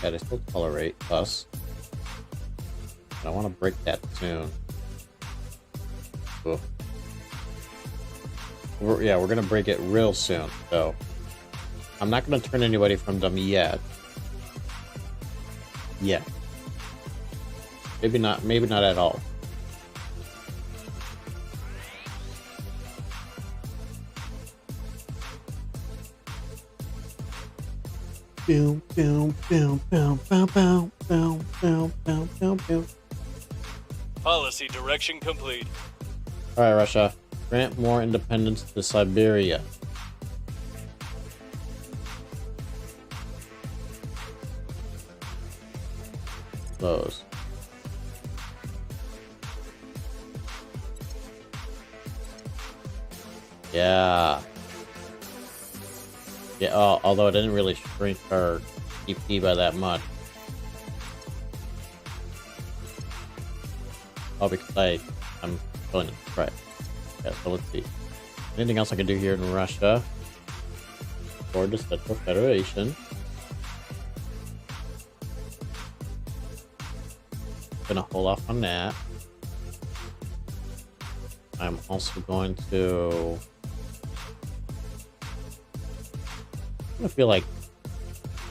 Yeah, they still tolerate us. But I want to break that soon. Cool. We're gonna break it real soon. So I'm not gonna turn anybody from them yet. Yeah. Maybe not at all. Boom, boom, boom, boom, boom, boom, boom, boom, boom, boom, boom. Policy direction complete. Alright, Russia. Grant more independence to Siberia. Close. Yeah. Yeah, although it didn't really shrink our EP by that much. Oh, because I'm filling it. Right. Yeah, so let's see. Anything else I can do here in Russia? Or the Central Federation. Gonna hold off on that. I'm also going to... I feel like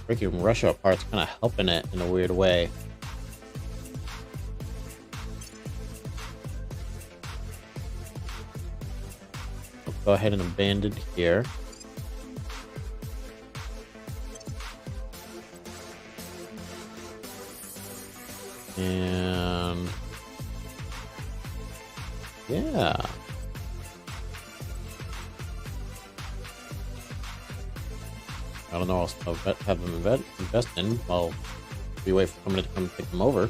breaking Russia apart is kind of helping it in a weird way. I'll go ahead and abandon here. And yeah. I don't know what else to have them invest in while we wait for somebody to come take them over.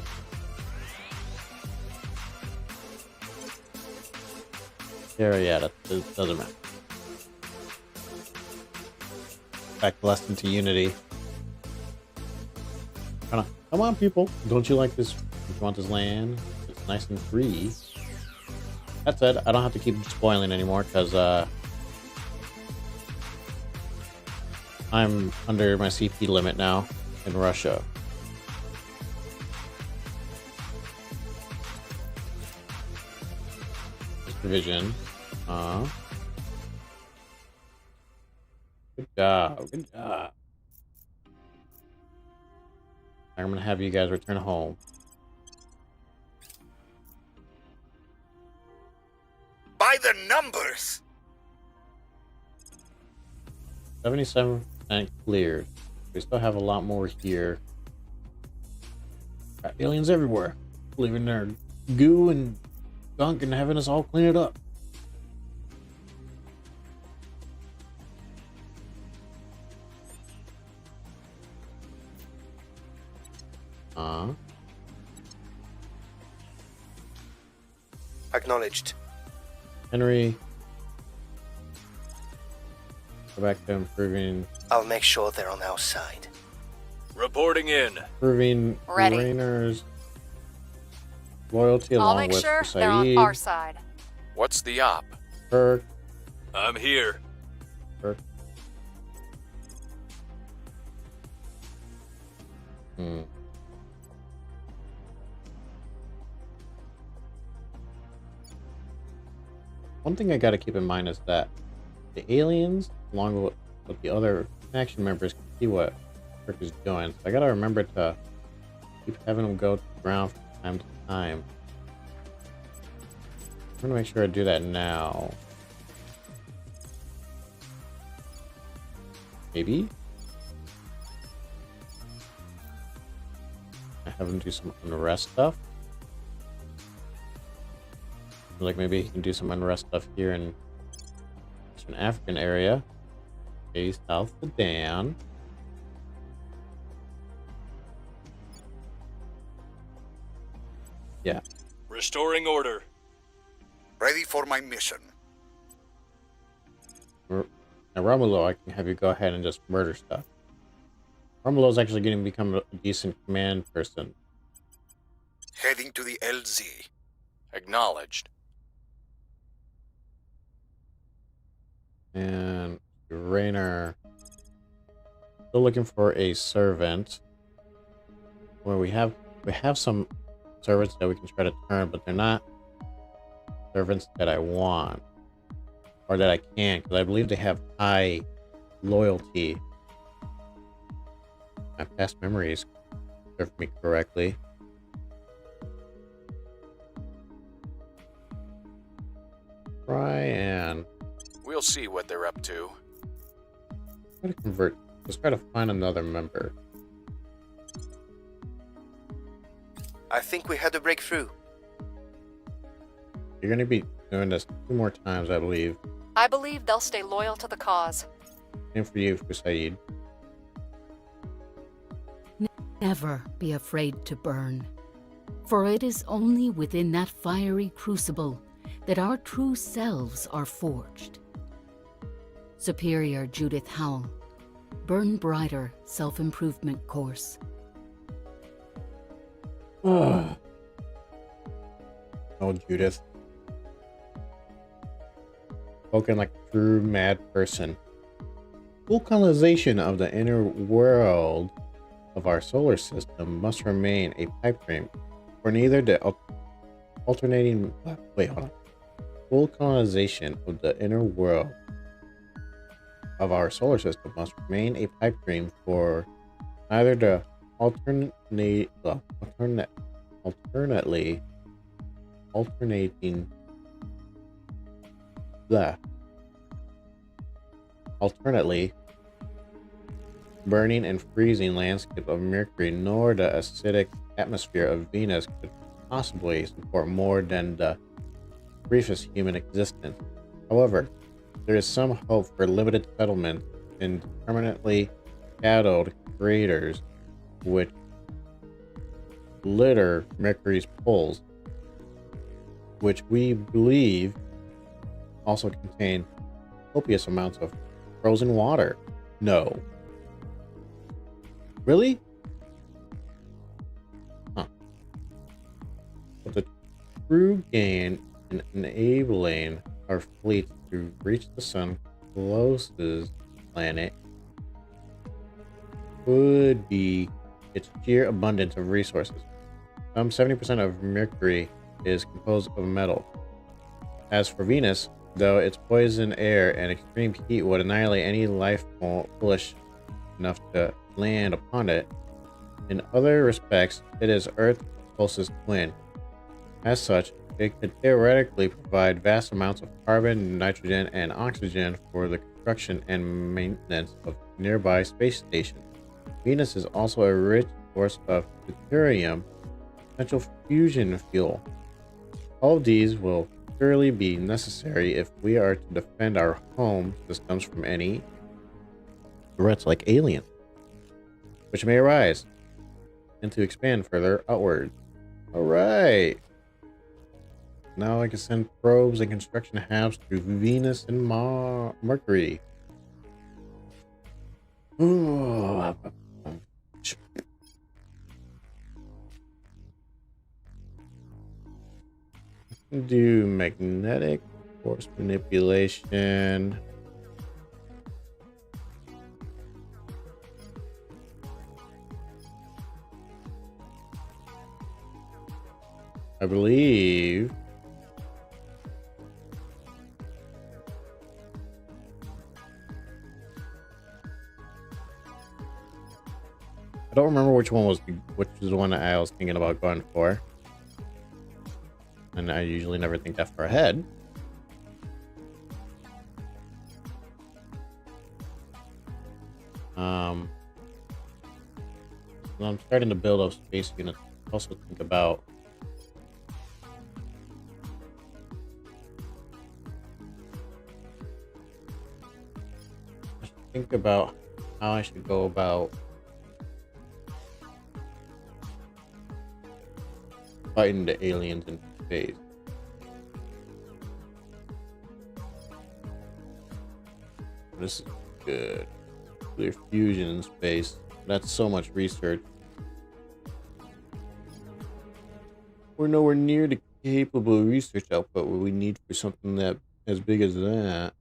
Yeah, that doesn't matter. Back blessed into unity. Come on, people. Don't you like this? You want this land? It's nice and free. That said, I don't have to keep spoiling anymore because I'm under my CP limit now in Russia. This division. Good job. Good job. I'm gonna have you guys return home. By the numbers! 77% cleared. We still have a lot more here. Got aliens everywhere. Leaving their goo and gunk and having us all clean it up. Acknowledged. Henry. Go back to improving. I'll make sure they're on our side. Reporting in. Improving Rainer's loyalty along with I'll make sure Saeed. they're on our side. What's the op? Kirk. I'm here. Kirk. One thing I gotta keep in mind is that the aliens, along with the other faction members, can see what Kirk is doing. So I gotta remember to keep having them go to the ground from time to time. I'm gonna make sure I do that now. Maybe? I have him do some unrest stuff. Like maybe he can do some unrest stuff here in an African area. Okay, South Sudan. Yeah. Restoring order. Ready for my mission. Now, Romulo, I can have you go ahead and just murder stuff. Romulo's actually getting to become a decent command person. Heading to the LZ. Acknowledged. And Raynor, still looking for a servant. Where we have some servants that we can try to turn, but they're not servants that I want. Or that I can, because I believe they have high loyalty. My past memories serve me correctly. Ryan. We'll see what they're up to. Try to convert. Let's try to find another member. I think we had a breakthrough. You're going to be doing this 2 more times, I believe. I believe they'll stay loyal to the cause. Same for you, Saeed. Never be afraid to burn, for it is only within that fiery crucible that our true selves are forged. Superior Judith Howell, Burn Brighter Self-Improvement Course. Oh, Judith. Spoken like a true mad person. Full colonization of the inner world of our solar system must remain a pipe dream, for neither the alternating... Wait, hold on. Full colonization of the inner world of our solar system must remain a pipe dream, for neither the alternating burning and freezing landscape of Mercury, nor the acidic atmosphere of Venus could possibly support more than the briefest human existence. However, there is some hope for limited settlement in permanently shadowed craters which litter Mercury's poles, which we believe also contain copious amounts of frozen water. No. Really? Huh. But the true gain in enabling our fleet to reach the sun closest planet would be its sheer abundance of resources. Some 70% of Mercury is composed of metal. As for Venus, though its poison air and extreme heat would annihilate any life foolish enough to land upon it, in other respects, it is Earth's closest twin. As such, it could theoretically provide vast amounts of carbon, nitrogen, and oxygen for the construction and maintenance of nearby space stations. Venus is also a rich source of deuterium, potential fusion fuel. All of these will surely be necessary if we are to defend our home systems from any threats like aliens, which may arise, and to expand further outward. Alright. Now I can send probes and construction hubs to Venus and Mercury. Ooh. Do magnetic force manipulation. I believe I don't remember which was the one that I was thinking about going for. And I usually never think that far ahead. When I'm starting to build up space units, I also think about how I should go about fighting the aliens in space. This is good. Nuclear fusion in space. That's so much research. We're nowhere near the capable research output we need for something that as big as that.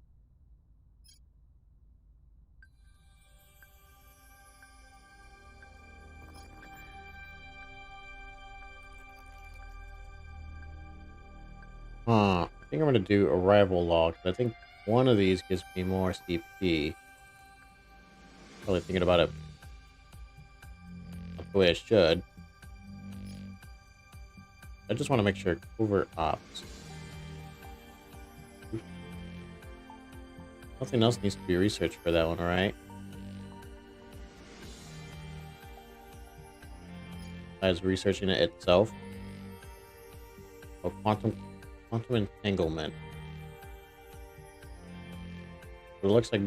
I think I'm gonna do arrival log. I think one of these gives me more CP. Probably thinking about it not the way I should. I just want to make sure covert ops. Nothing else needs to be researched for that one, right? Besides researching it itself. Oh, quantum entanglement. It looks like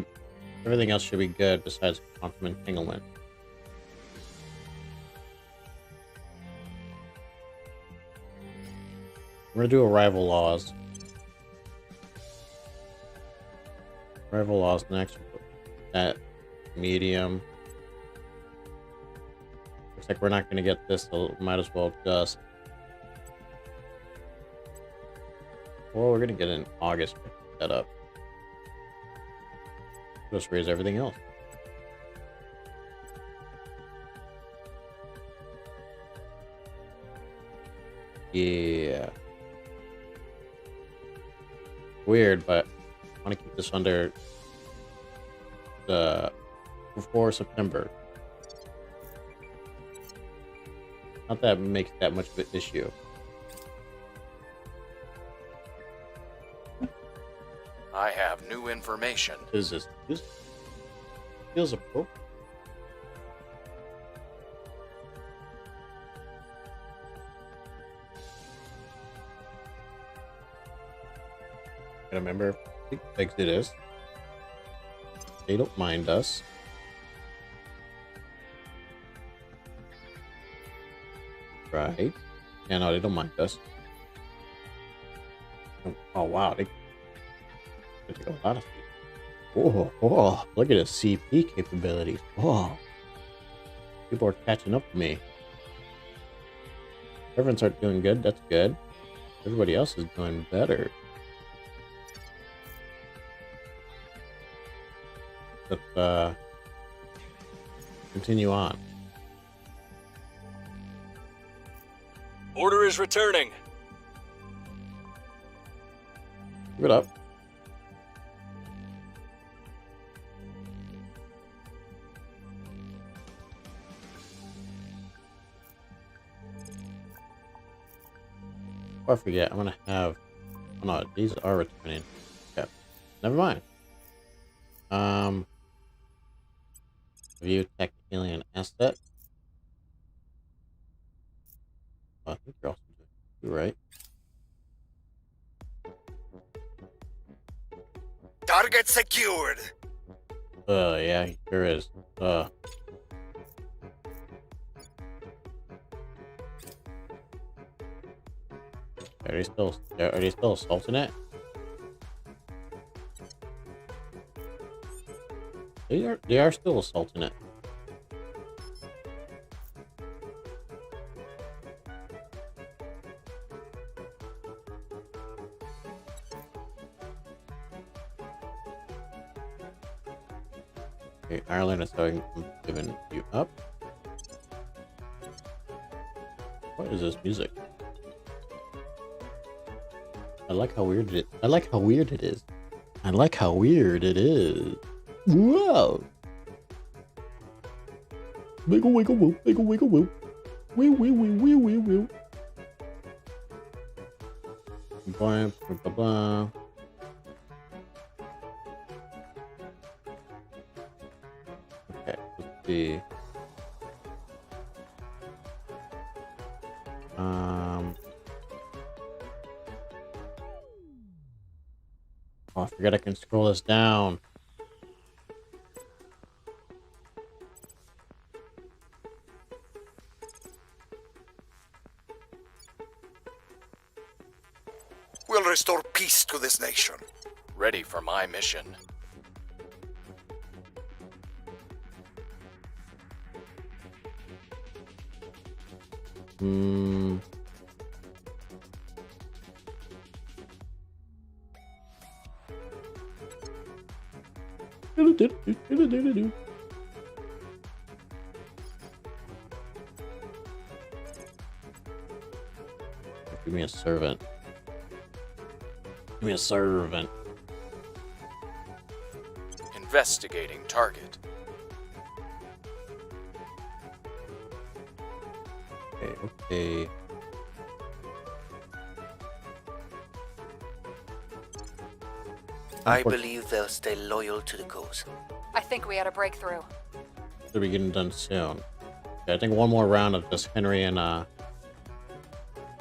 everything else should be good besides quantum entanglement. We're gonna do arrival laws. Arrival laws next. At medium. Looks like we're not gonna get this, so might as well just. Well, we're gonna get it in August. Pick that up. Just raise everything else. Yeah. Weird, but I want to keep this under the before September. Not that it makes that much of an issue. I have new information. Is this feels appropriate? Gotta remember, exit is. They don't mind us. Right? Yeah, no, they don't mind us. Oh wow, they take a lot of people. Oh, look at the CP capabilities. Oh, people are catching up to me. Everyone's are doing good. That's good. Everybody else is doing better. Let's continue on. Order is returning. Give it up. Before I forget, I'm gonna have. Oh no, these are returning. Okay, never mind. View tech alien asset. Oh, I think you're also doing. You're right. Target secured. Yeah, he sure is. Are they still assaulting it? They are still assaulting it. Okay, Ireland is giving you up. What is this music? I like how weird it is. I like how weird it is. I like how weird it is. Whoa! Wiggle wiggle whoop, wiggle wiggle whoop. Wee wee wee wee wee wee. Blah blah blah. Okay, let's see. Oh, I forgot I can scroll this down. We'll restore peace to this nation. Ready for my mission. Give me a servant. Give me a servant. Investigating target. Okay. I believe they'll stay loyal to the cause. I think we had a breakthrough. Should be getting done soon. Okay, I think one more round of just Henry and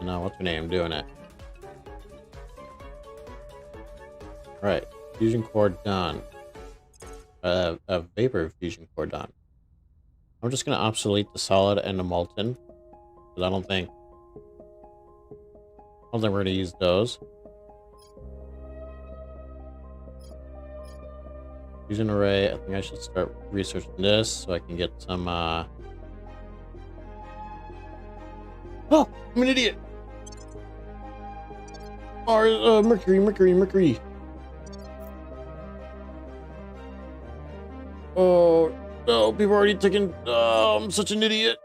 what's her name doing it. Alright, fusion core done. A vapor fusion core done. I'm just gonna obsolete the solid and the molten, because I don't think we're gonna use those. Fusion array, I think I should start researching this so I can get some Oh, I'm an idiot! Mars, Mercury. Oh, no, people are already taking... Oh, I'm such an idiot.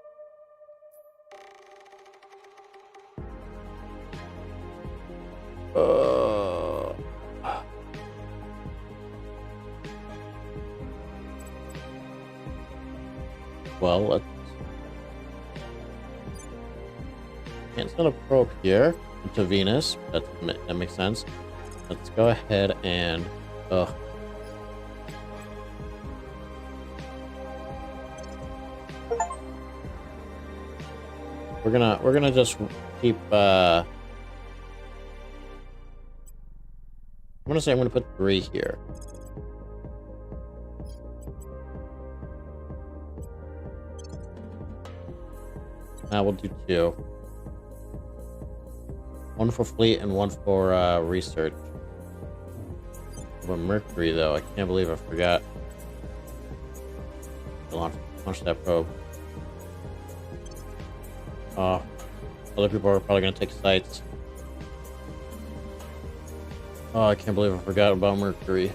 Well, let's... Can't send a probe here to Venus. That makes sense. Let's go ahead and... We're gonna just keep I'm gonna say I'm gonna put 3 here. Now we'll do 2. 1 for fleet and 1 for research. For Mercury though, I can't believe I forgot to launch that probe. Other people are probably gonna take sites. Oh, I can't believe I forgot about Mercury.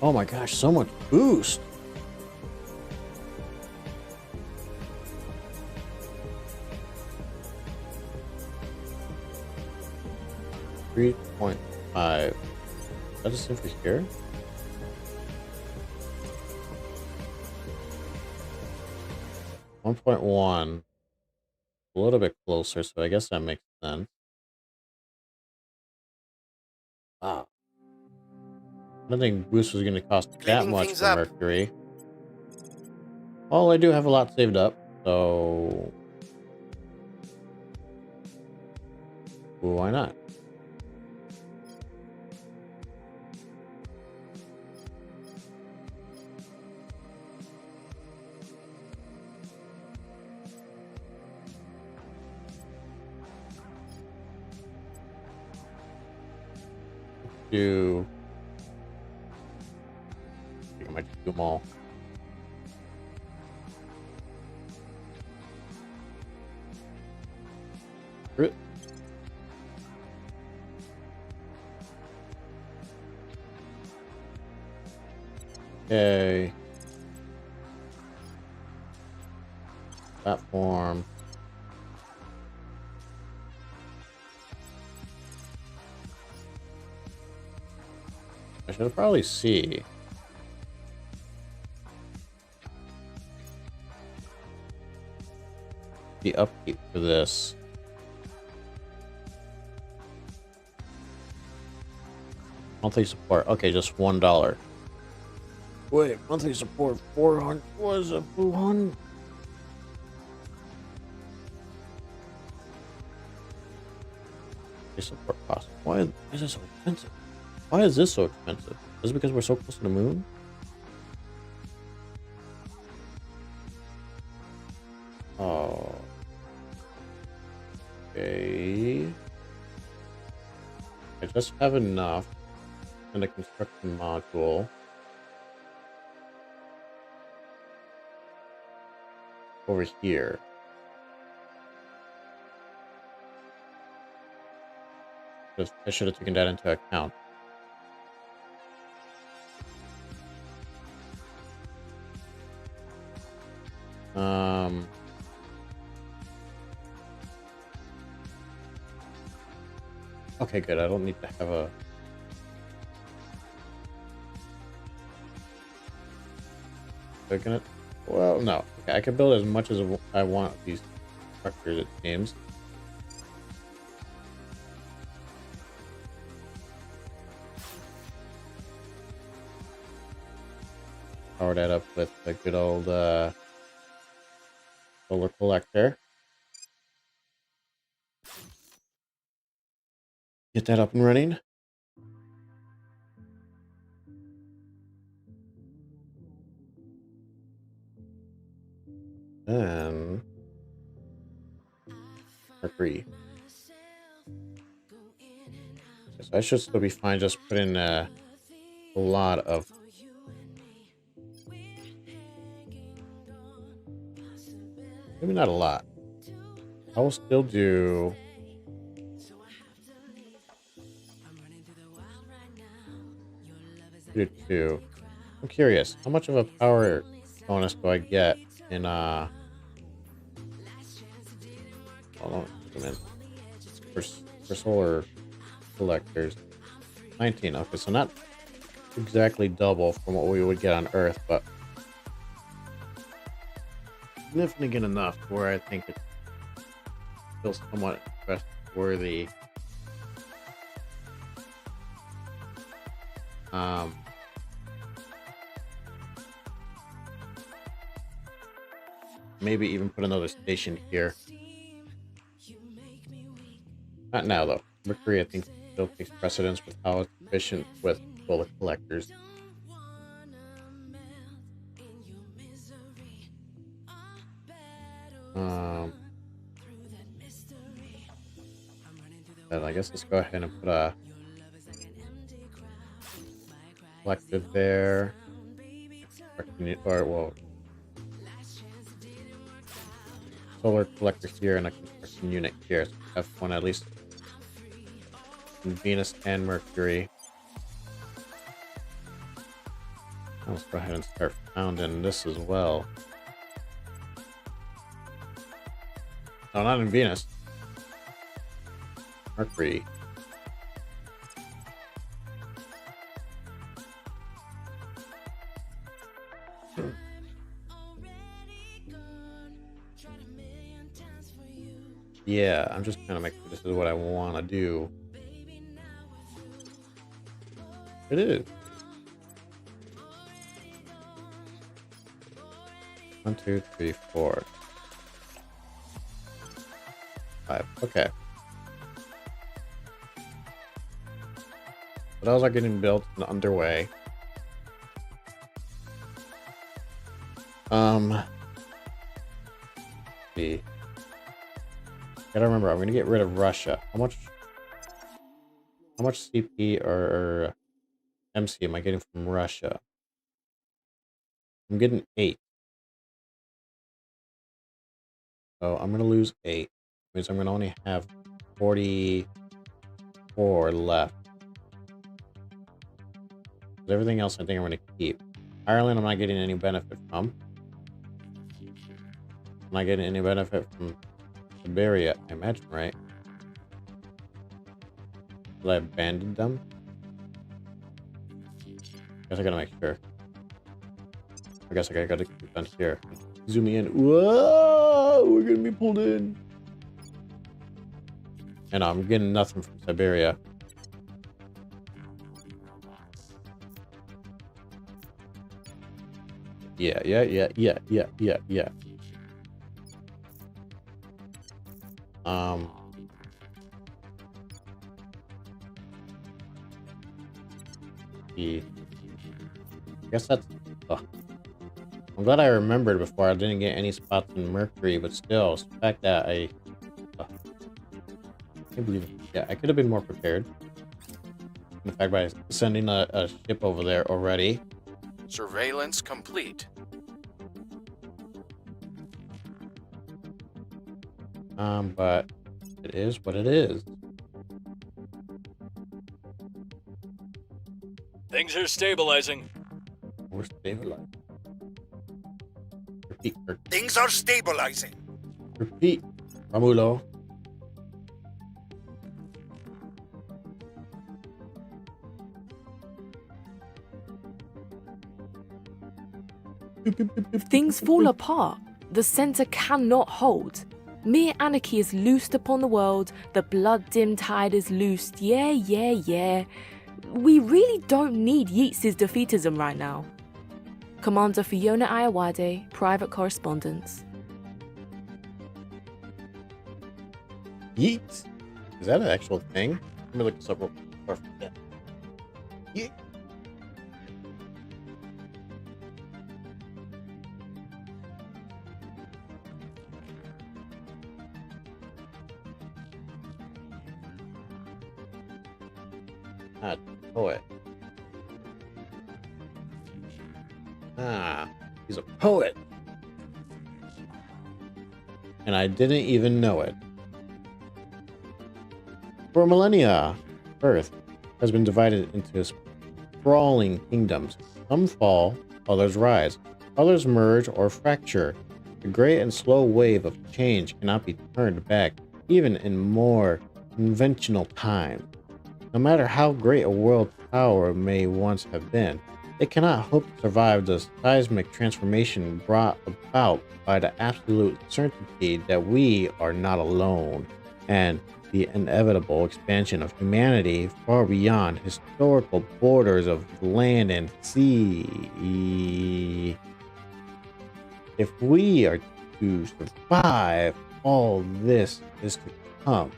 Oh my gosh, so much boost. $3.5. Is that the same for here? $1.1. A little bit closer, so I guess that makes sense. Wow. I don't think boost was going to cost that much for Mercury. Well, I do have a lot saved up, so... Well, why not? I think I might just do them all. Okay. Platform. I should probably see. The upkeep for this. Monthly support. Okay, just $1. Wait, monthly support 400 was a 200. Support cost. Why is this so expensive? Why is this so expensive? Is it because we're so close to the moon? Oh. Okay. I just have enough send a construction module. Over here. I should have taken that into account. Okay, good. I don't need to have a... They're gonna... Well, no. Okay, I can build as much as I want of these structures, it seems. Power that up with a good old solar collector. Get that up and running. Then Mercury. So I should still be fine. Just put in a lot of. Maybe not a lot. I will still do. Do two. I'm curious. How much of a power bonus do I get in hold on a minute. For solar collectors? 19. Okay, so not exactly double from what we would get on Earth, but significant enough where I think it's still somewhat worthy. Maybe even put another station here. Not now, though. Mercury, I think, still takes precedence with how it's efficient with solar collectors. And I guess let's go ahead and put a collector there. Or, well, solar collector here and a construction unit here. So we have one at least in Venus and Mercury. Let's go ahead and start founding this as well. No, not in Venus. Mercury. Yeah, I'm just kind of making this is what I want to do. It is. 1, 2, 3, 4, 5. Okay. So those are getting built and underway. See. Gotta remember, I'm gonna get rid of Russia. How much CP or MC am I getting from Russia? I'm getting 8. So I'm gonna lose 8. Which means I'm gonna only have 44 left. Everything else I think I'm gonna keep. Ireland I'm not getting any benefit from. I'm not getting any benefit from Siberia, I imagine, right? Did I abandon them? Guess I gotta make sure. I guess I gotta keep down here. Zooming in. Whoa! We're gonna be pulled in. And I'm getting nothing from Siberia. Yeah. I guess that's. I'm glad I remembered before. I didn't get any spots in Mercury, but still, the fact that I can't believe it. Yeah, I could have been more prepared. In fact, by sending a ship over there already. Surveillance complete. But it is what it is. Things are stabilizing. We're stabilizing. Repeat. Things are stabilizing. Repeat. Ramulo. If things fall apart, the center cannot hold. Mere anarchy is loosed upon the world, the blood-dimmed tide is loosed, yeah. We really don't need Yeats' defeatism right now. Commander Fiona Ayawade, Private Correspondence. Yeet? Is that an actual thing? Let me look this up real quick. Yeet. Poet. He's a poet. And I didn't even know it. For millennia, Earth has been divided into sprawling kingdoms. Some fall, others rise, others merge or fracture. The great and slow wave of change cannot be turned back, even in more conventional times. No matter how great a world power may once have been, it cannot hope to survive the seismic transformation brought about by the absolute certainty that we are not alone, and the inevitable expansion of humanity far beyond historical borders of land and sea. If we are to survive, all this is to come.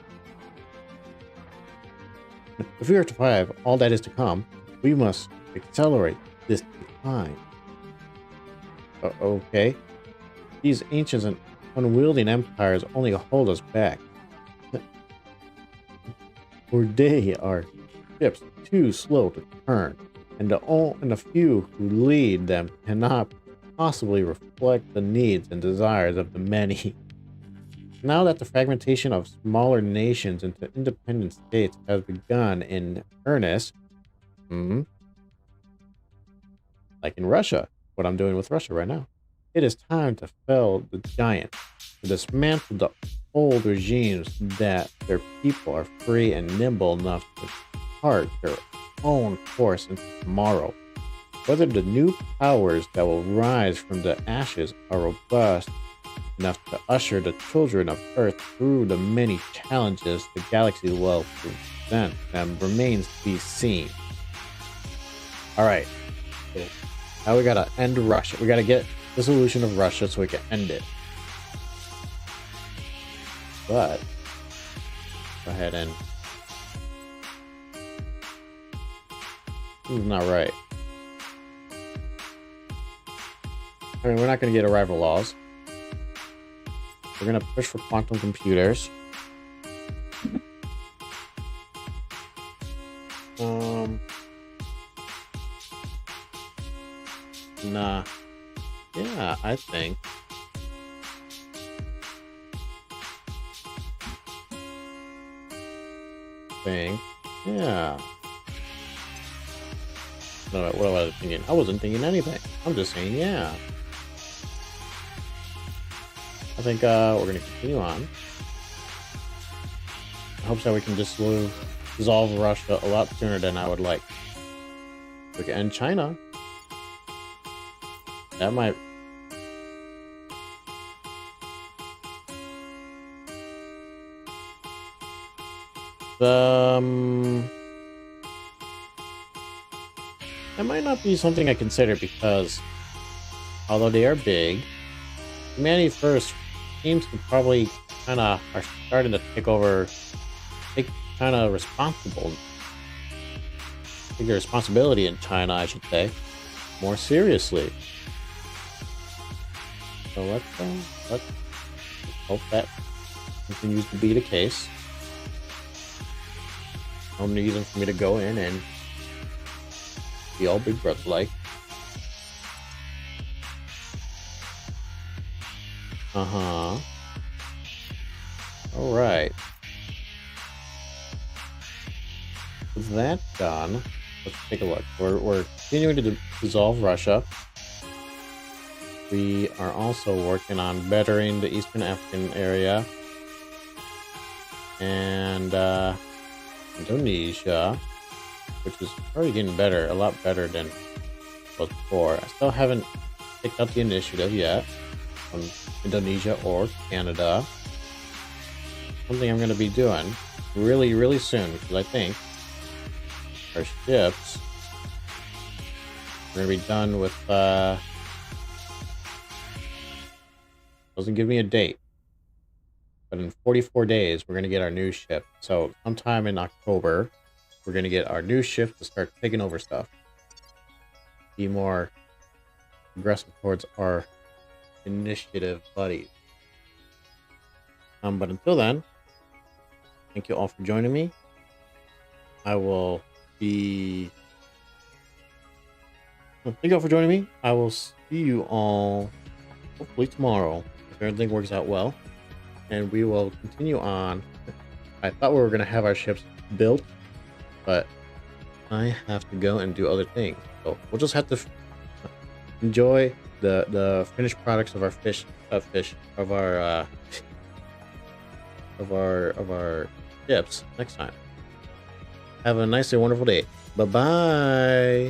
If we are to survive all that is to come, we must accelerate this decline. Okay. These ancient and unwieldy empires only hold us back. For they are ships too slow to turn, and the few who lead them cannot possibly reflect the needs and desires of the many. Now that the fragmentation of smaller nations into independent states has begun in earnest, like in Russia, what I'm doing with Russia right now, it is time to fell the giant, to dismantle the old regimes that their people are free and nimble enough to chart their own course into tomorrow. Whether the new powers that will rise from the ashes are robust enough to usher the children of Earth through the many challenges the galaxy will present them remains to be seen. Alright. Now we gotta end Russia. We gotta get the solution of Russia so we can end it. But go ahead and this is not right. I mean, we're not gonna get arrival laws. We're gonna push for quantum computers. Nah. Yeah, I think. Yeah. No, what was I thinking? I wasn't thinking anything. I'm just saying, yeah. I think we're gonna continue on. I hope that we can dissolve Russia a lot sooner than I would like. We can end China. That might. That might not be something I consider because, although they are big, Humanity First seems to probably kind of are starting to take China responsible. Take their responsibility in China, I should say, more seriously. So let's hope that continues to be the case. No reason for me to go in and be all big brother like. Uh-huh. Alright. With that done, let's take a look. We're continuing to dissolve Russia. We are also working on bettering the Eastern African area. And Indonesia, which is already getting better, a lot better than it was before. I still haven't picked up the initiative yet from Indonesia or Canada. Something I'm going to be doing really, really soon, because I think our ships are going to be done with, doesn't give me a date, but in 44 days, we're going to get our new ship. So sometime in October, we're going to get our new ship to start taking over stuff. Be more aggressive towards our initiative buddies. But until then, thank you all for joining me. I will be... Thank you all for joining me. I will see you all hopefully tomorrow, if everything works out well. And we will continue on. I thought we were going to have our ships built, but I have to go and do other things. So we'll just have to enjoy the finished products of our of our ships next time. Have a nice and wonderful day. Bye bye.